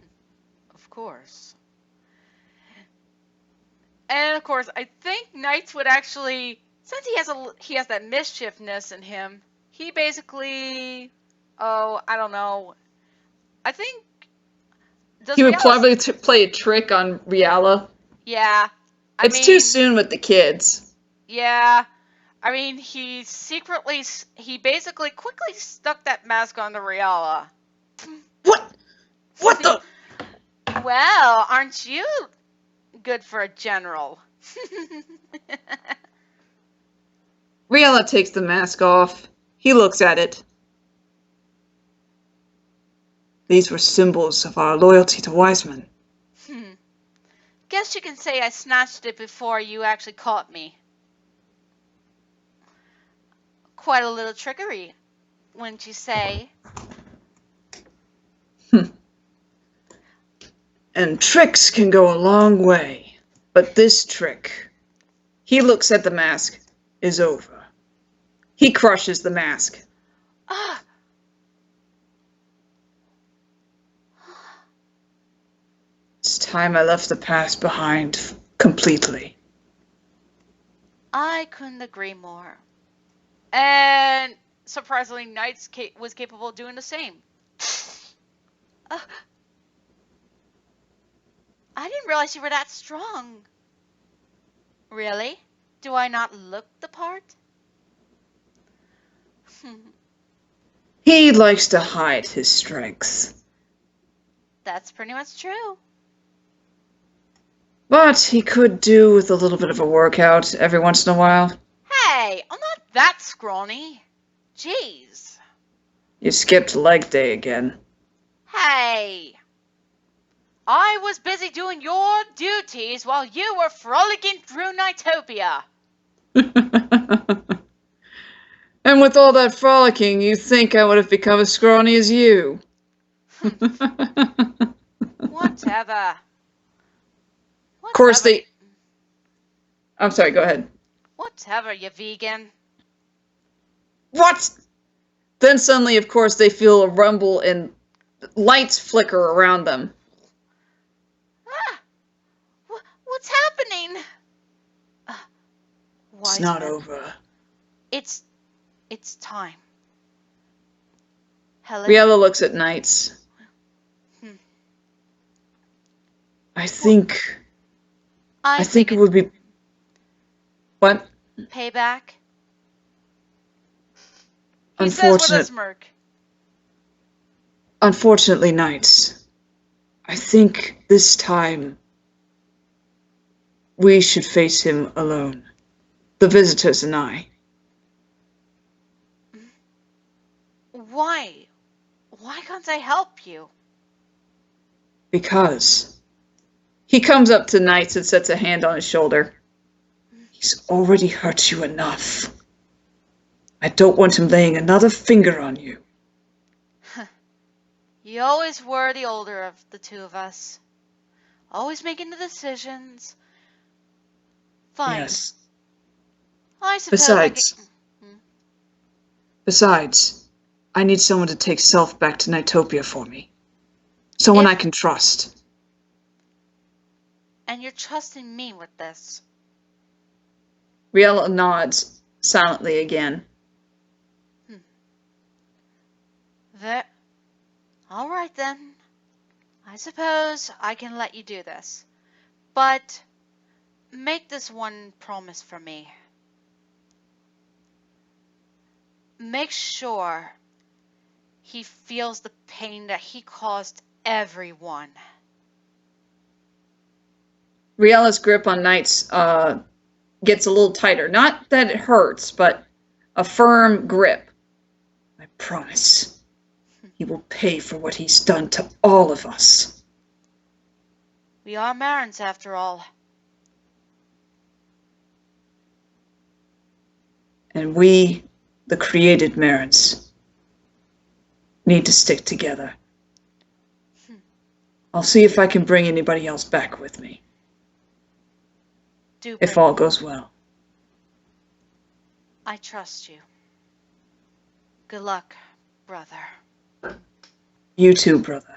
Of course. And of course, I think NiGHTS would actually, since he has that mischiefness in him, he basically, I don't know. I think He would probably play a trick on Riella. Yeah. It's too soon with the kids. Yeah. I mean, he basically quickly stuck that mask on the Riella. What? What the? Well, aren't you good for a general? Riella takes the mask off. He looks at it. These were symbols of our loyalty to Wiseman. Guess you can say I snatched it before you actually caught me. Quite a little trickery, wouldn't you say? And tricks can go a long way. But this trick, he looks at the mask, is over. He crushes the mask. Ah! It's time I left the past behind completely. I couldn't agree more. And surprisingly, NiGHTS was capable of doing the same. I didn't realize you were that strong. Really? Do I not look the part? He likes to hide his strengths. That's pretty much true. But he could do with a little bit of a workout every once in a while. Hey, I'm not that scrawny. Jeez. You skipped leg day again. Hey. I was busy doing your duties while you were frolicking through NiGHTopia. And with all that frolicking, you think I would have become as scrawny as you. Whatever. Of course, I'm sorry, go ahead. Whatever, you vegan. What? Then suddenly, of course, they feel a rumble and lights flicker around them. Ah! What's happening? It's not over. It's time. Helen? Riella looks at NiGHTS. I think it would be... What? Payback? He says with a smirk. Unfortunately, NiGHTS, I think this time we should face him alone. The visitors and I. Why? Why can't I help you? Because he comes up to NiGHTS and sets a hand on his shoulder. He's already hurt you enough. I don't want him laying another finger on you. You always were the older of the two of us. Always making the decisions. Fine. Yes. I suppose Besides, I need someone to take Self back to NiGHTopia for me. Someone I can trust. And you're trusting me with this. Riella nods silently again. All right then. I suppose I can let you do this. But make this one promise for me. Make sure he feels the pain that he caused everyone. Riella's grip on NiGHTS gets a little tighter. Not that it hurts, but a firm grip. I promise. He will pay for what he's done to all of us. We are Marins after all. And we, the created Marins, need to stick together. I'll see if I can bring anybody else back with me. If all goes well. I trust you. Good luck, brother. You too, brother.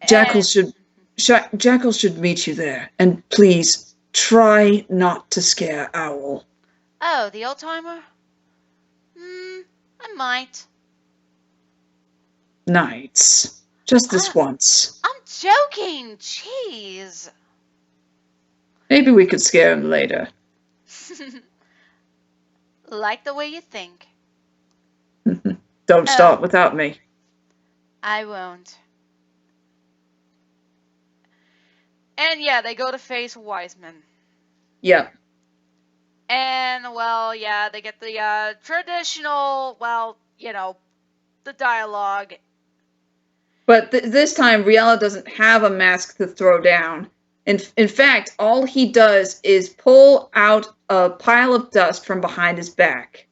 Jackal should meet you there. And please, try not to scare Owl. Oh, the old timer? I might. NiGHTS. Just this once. I'm joking! Jeez! Maybe we could scare him later. Like the way you think. Don't start without me. I won't. And yeah, they go to face Wiseman. Yep. And, well, yeah, they get the traditional, well, you know, the dialogue. But this time, Riella doesn't have a mask to throw down. In fact, all he does is pull out a pile of dust from behind his back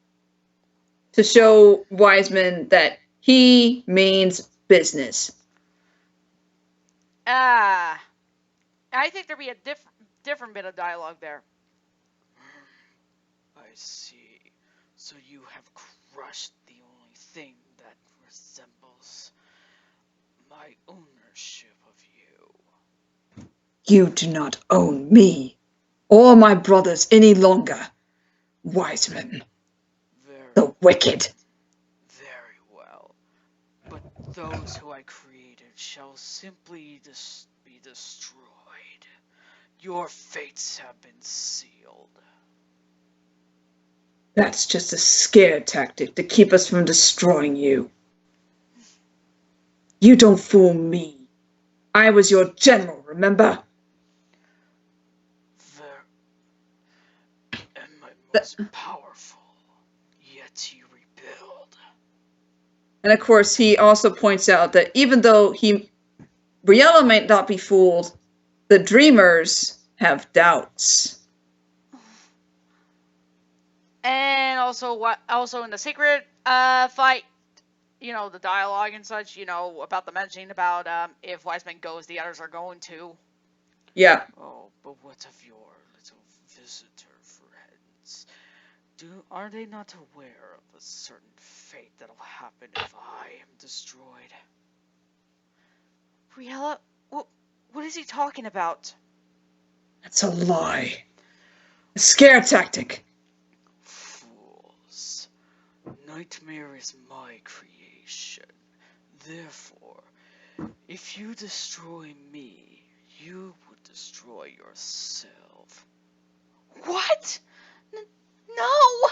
to show Wiseman that he means business. I think there'd be a different bit of dialogue there. I see. So you have crushed the only thing that resembles my ownership of you. You do not own me or my brothers any longer, Wiseman. The wicked. Very well. But those who I created shall simply be destroyed. Your fates have been sealed. That's just a scare tactic to keep us from destroying you. You don't fool me. I was your general, remember? And my most powerful, yet you rebuild. And of course, he also points out that even though Briella might not be fooled, the dreamers have doubts. And also in the secret fight, the dialogue and such, about the mentioning about if Wiseman goes, the others are going to. Yeah. Oh, but what of your little visitor friends? Are they not aware of a certain fate that'll happen if I am destroyed? Briella, what is he talking about? That's a lie. A scare tactic. Fools. Nightmare is my creation. Therefore, if you destroy me, you would destroy yourself. What? No!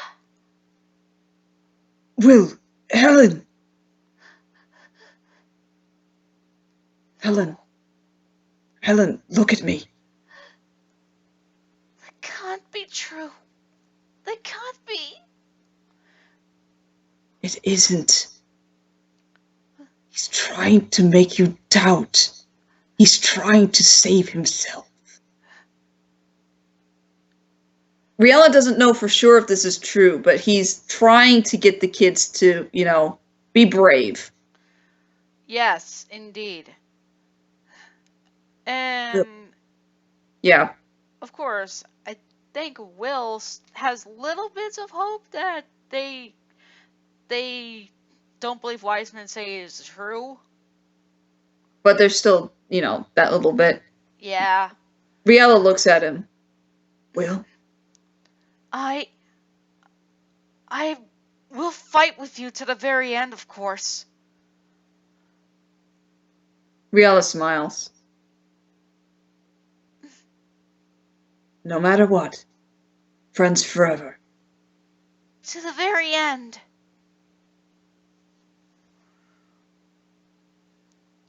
Will, Helen. Helen, look at me. That can't be true. That can't be. It isn't. He's trying to make you doubt. He's trying to save himself. Riella doesn't know for sure if this is true, but he's trying to get the kids to, be brave. Yes, indeed. And yeah, of course, I think Will has little bits of hope that they don't believe Wiseman say is true. But there's still, that little bit. Yeah. Riella looks at him. Will? I will fight with you to the very end, of course. Riella smiles. No matter what, friends forever. To the very end.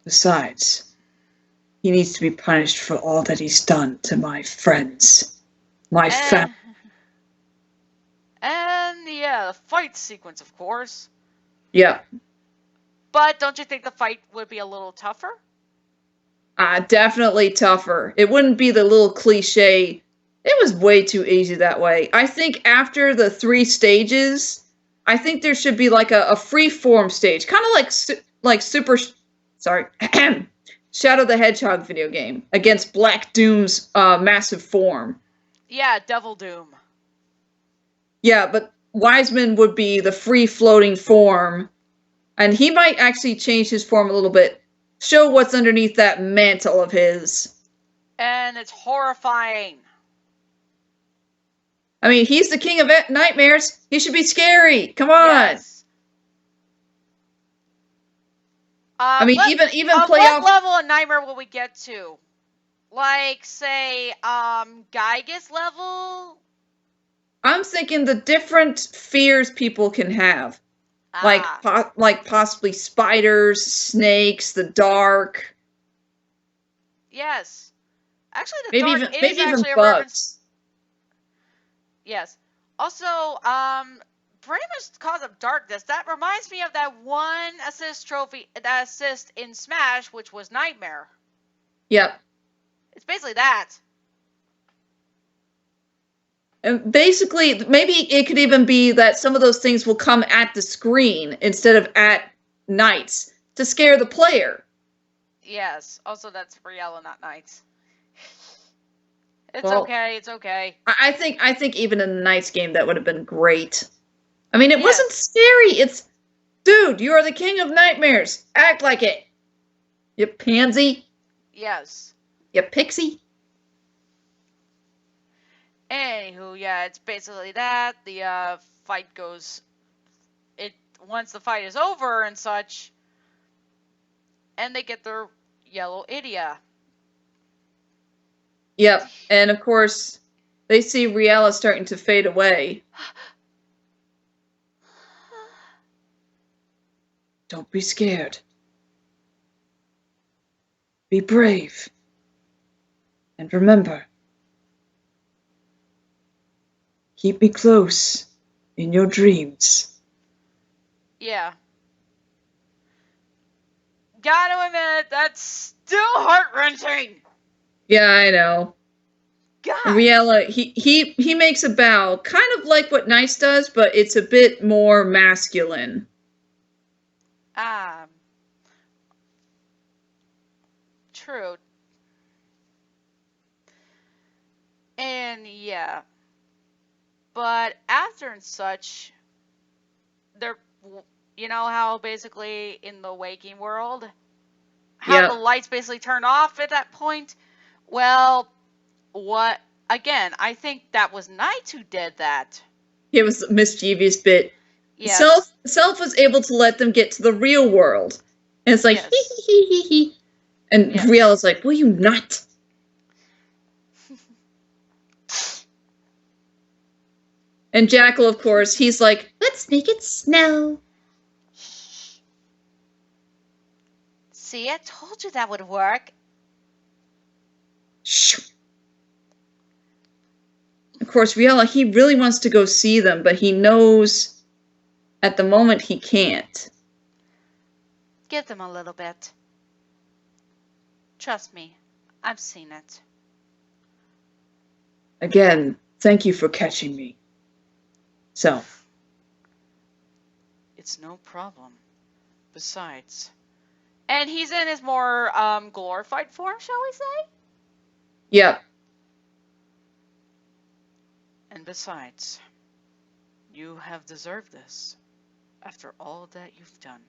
Besides, he needs to be punished for all that he's done to my friends, my family. And yeah, the fight sequence, of course. Yeah. But don't you think the fight would be a little tougher? Definitely tougher. It wouldn't be the little cliche. It was way too easy that way. I think after the 3 stages, I think there should be like a free form stage, kind of like Shadow the Hedgehog video game against Black Doom's massive form. Yeah, Devil Doom. Yeah, but Wiseman would be the free floating form, and he might actually change his form a little bit, show what's underneath that mantle of his. And it's horrifying. I mean, he's the king of nightmares. He should be scary. Come on. Yes. I mean, even play what off. level of nightmare will we get to? Like, say, Gygas level? I'm thinking the different fears people can have, like possibly spiders, snakes, the dark. Yes. Actually, the maybe dark even is actually bugs. a reference. Yes. Also, pretty much cause of darkness. That reminds me of that one assist in Smash, which was Nightmare. Yep. It's basically that. And basically, maybe it could even be that some of those things will come at the screen instead of at Knights to scare the player. Yes. Also, that's Briella, not Knights. It's Well, okay. It's okay. I think even in the Knights game that would have been great. I mean, it Yes. wasn't scary. It's, dude, you are the king of nightmares. Act like it. You pansy. Yes. You pixie. Anywho, yeah, it's basically that. The fight goes. Once the fight is over and such, and they get their yellow Idia. Yep. And of course, they see Riella starting to fade away. Don't be scared. Be brave. And remember, keep me close in your dreams. Yeah. Gotta admit, that's still heart-wrenching. Yeah, I know. God. Riella, he makes a bow, kind of like what Nice does, but it's a bit more masculine. True. And yeah. But after and such, they're, you know how basically in the waking world, how the lights basically turn off at that point? Well, again, I think that was Knight who did that. It was a mischievous bit. Yes. Self was able to let them get to the real world. And it's like, Yes. hee. And Yes. Riella's like, will you not? And Jackal, of course, he's like, let's make it snow. See, I told you that would work. Shh. Of course, Riella, he really wants to go see them, but he knows at the moment he can't. Give them a little bit. Trust me, I've seen it. Again, thank you for catching me. So. It's no problem. Besides. And he's in his more glorified form, shall we say? Yep. And besides, you have deserved this after all that you've done.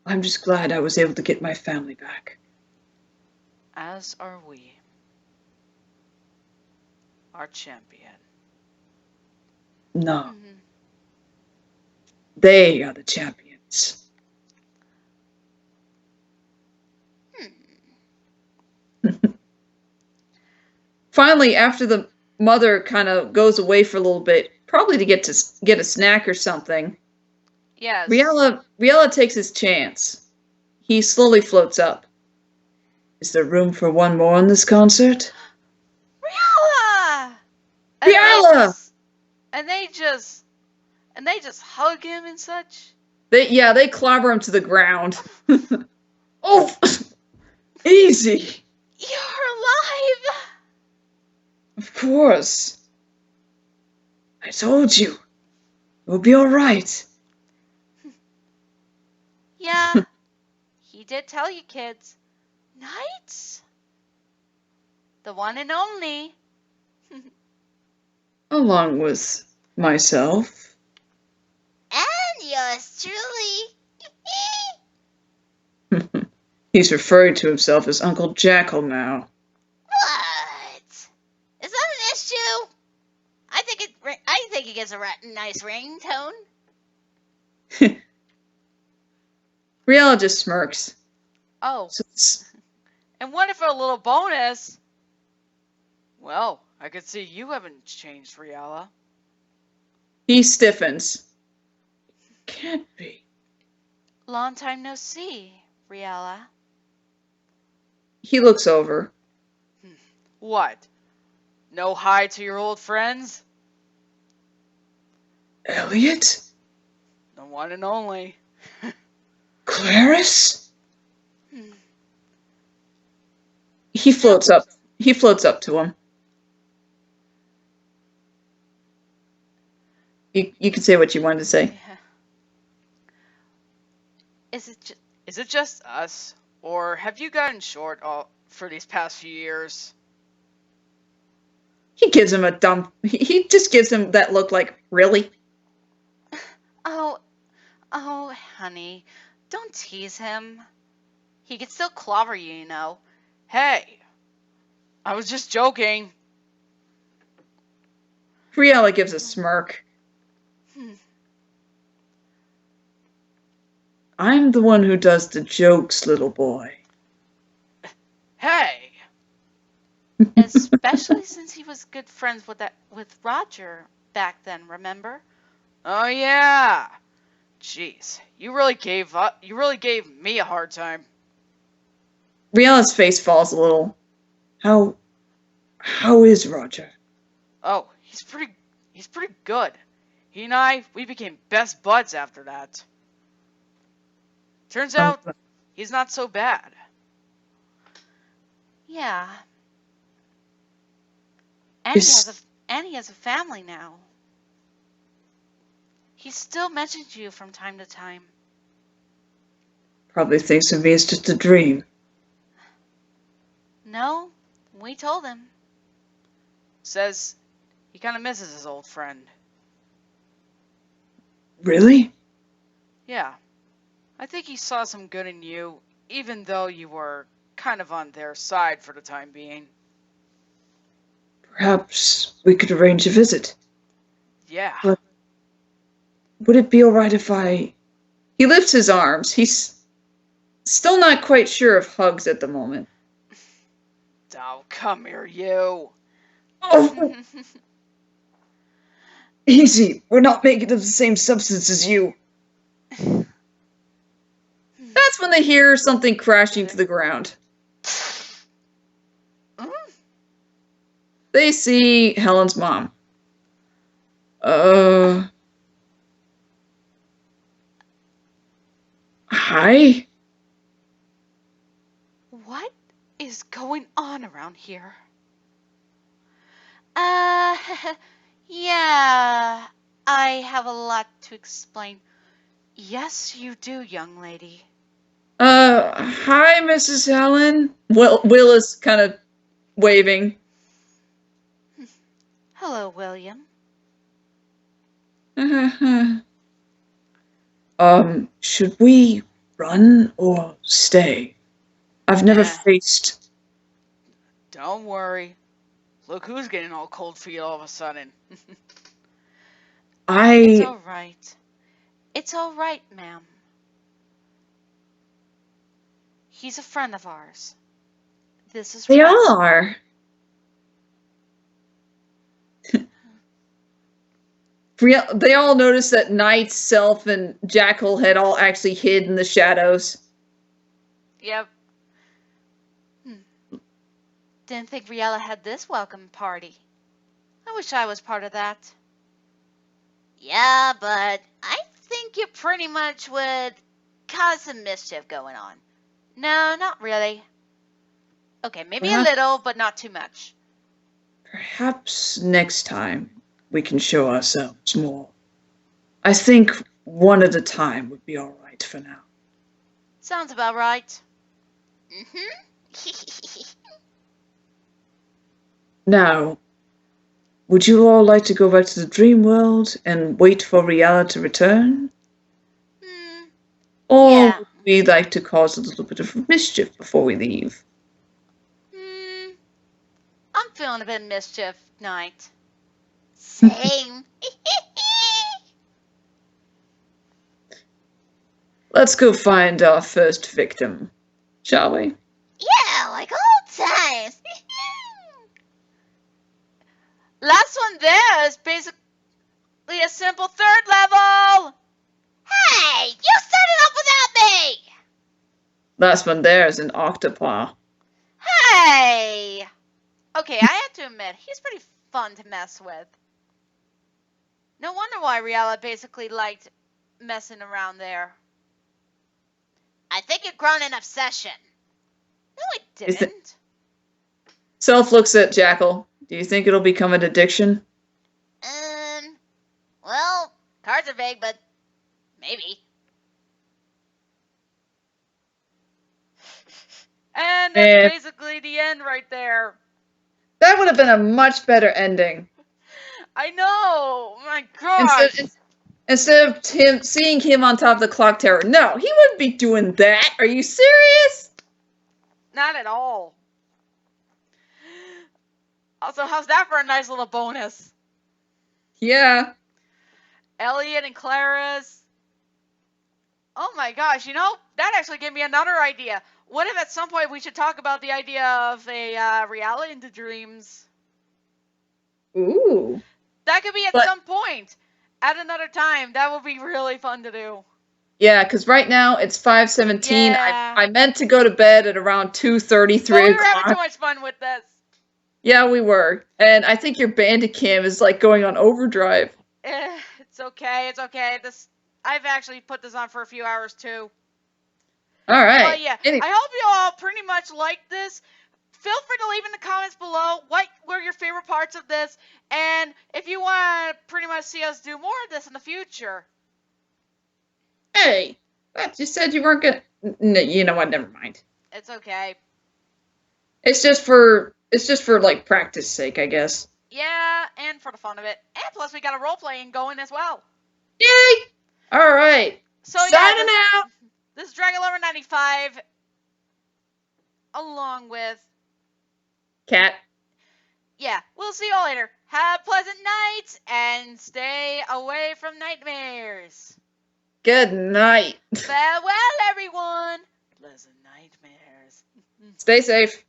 I'm just glad I was able to get my family back. As are we. Our champion. No. Mm-hmm. They are the champions. Finally, after the mother kind of goes away for a little bit, probably to get a snack or something, Yes. Riella takes his chance. He slowly floats up. Is there room for one more on this concert? Riella! Riella! And they just hug him and such. They clobber him to the ground. Oh, easy. You're alive! Of course. I told you. We'll be all right. Yeah, he did tell you, kids. Knights? The one and only. Along with myself. And yours truly. He's referring to himself as Uncle Jackal now. What? Is that an issue? I think it gets a nice ringtone. Riella just smirks. Oh. And what if a little bonus? Well, I could see you haven't changed, Riella. He stiffens. Can't be. Long time no see, Riella. He looks over. What? No hi to your old friends? Elliot? The one and only. Clarice? Hmm. He floats up. He floats up to him. You can say what you wanted to say. Yeah. Is it just us? Or have you gotten short for these past few years? He gives him a dumb. He just gives him that look like, really? Oh, honey, don't tease him. He could still clobber you, you know. Hey, I was just joking. Briella gives a smirk. Hmm. I'm the one who does the jokes, little boy. Hey! Especially since he was good friends with Roger back then, remember? Oh yeah! Jeez, you really gave me a hard time. Riella's face falls a little. How is Roger? Oh, he's pretty good. He and I, we became best buds after that. Turns out, he's not so bad. Yeah. And he has a family now. He still mentions you from time to time. Probably thinks of me as just a dream. No, we told him. Says he kind of misses his old friend. Really? Yeah. I think he saw some good in you, even though you were kind of on their side for the time being. Perhaps we could arrange a visit. Yeah. But would it be all right if I... He lifts his arms. He's still not quite sure of hugs at the moment. Oh, come here, you. Oh, easy. We're not making of the same substance as you. That's when they hear something crashing to the ground. They see Helen's mom. Hi? What is going on around here? Yeah, I have a lot to explain. Yes, you do, young lady. Hi, Mrs. Helen. Will is kind of waving. Hello, William. Should we run or stay? I've never faced... Don't worry. Look who's getting all cold feet all of a sudden. It's all right. It's all right, ma'am. He's a friend of ours. This is They Roger. all are. They all noticed that Knight's self and Jackal had all actually hid in the shadows. Yep. Didn't think Riella had this welcome party. I wish I was part of that. Yeah, but I think you pretty much would cause some mischief going on. No, not really. Okay, maybe Perhaps- a little, but not too much. Perhaps next time we can show ourselves more. I think one at a time would be all right for now. Sounds about right. Now, would you all like to go back to the dream world and wait for Riella to return? Or Yeah. would we like to cause a little bit of mischief before we leave? I'm feeling a bit of mischief tonight. Same. Let's go find our first victim, shall we? Yeah, like old times. Last one there is basically a simple third level. Hey, you started off without me. Last one there is an octopus. Hey. Okay, I have to admit, he's pretty fun to mess with. No wonder why Riella basically liked messing around there. I think you've grown an obsession. No, I Is it- didn't. Self looks at Jackal. Do you think it'll become an addiction? Well, cards are vague, but maybe. And that's Man. basically the end right there. That would have been a much better ending. I know. My gosh. Instead of seeing him on top of the clock tower. No, he wouldn't be doing that. Are you serious? Not at all. Also, how's that for a nice little bonus? Yeah. Elliot and Clara's. Oh my gosh, you know, that actually gave me another idea. What if at some point we should talk about the idea of a reality into dreams? Ooh. That could be at some point. At another time. That would be really fun to do. Yeah, because right now it's 5:17. Yeah. I meant to go to bed at around 2:30, 3 But we were having too o'clock. much fun with this. Yeah, we were. And I think your Bandicam is like going on overdrive. It's okay. It's okay. I've actually put this on for a few hours too. All right. But yeah, Anyway. I hope you all pretty much liked this. Feel free to leave in the comments below what were your favorite parts of this, and if you want to pretty much see us do more of this in the future. Hey, you said you weren't gonna. No, you know what? Never mind. It's okay. It's just for like practice sake, I guess. Yeah, and for the fun of it. And plus we got a role playing going as well. Yay! All right. So Signing out. This is Dragon Lover 95 along with Cat. yeah, we'll see you all later. Have pleasant nights and stay away from nightmares. Good night. Farewell, everyone. Pleasant nightmares. Stay safe.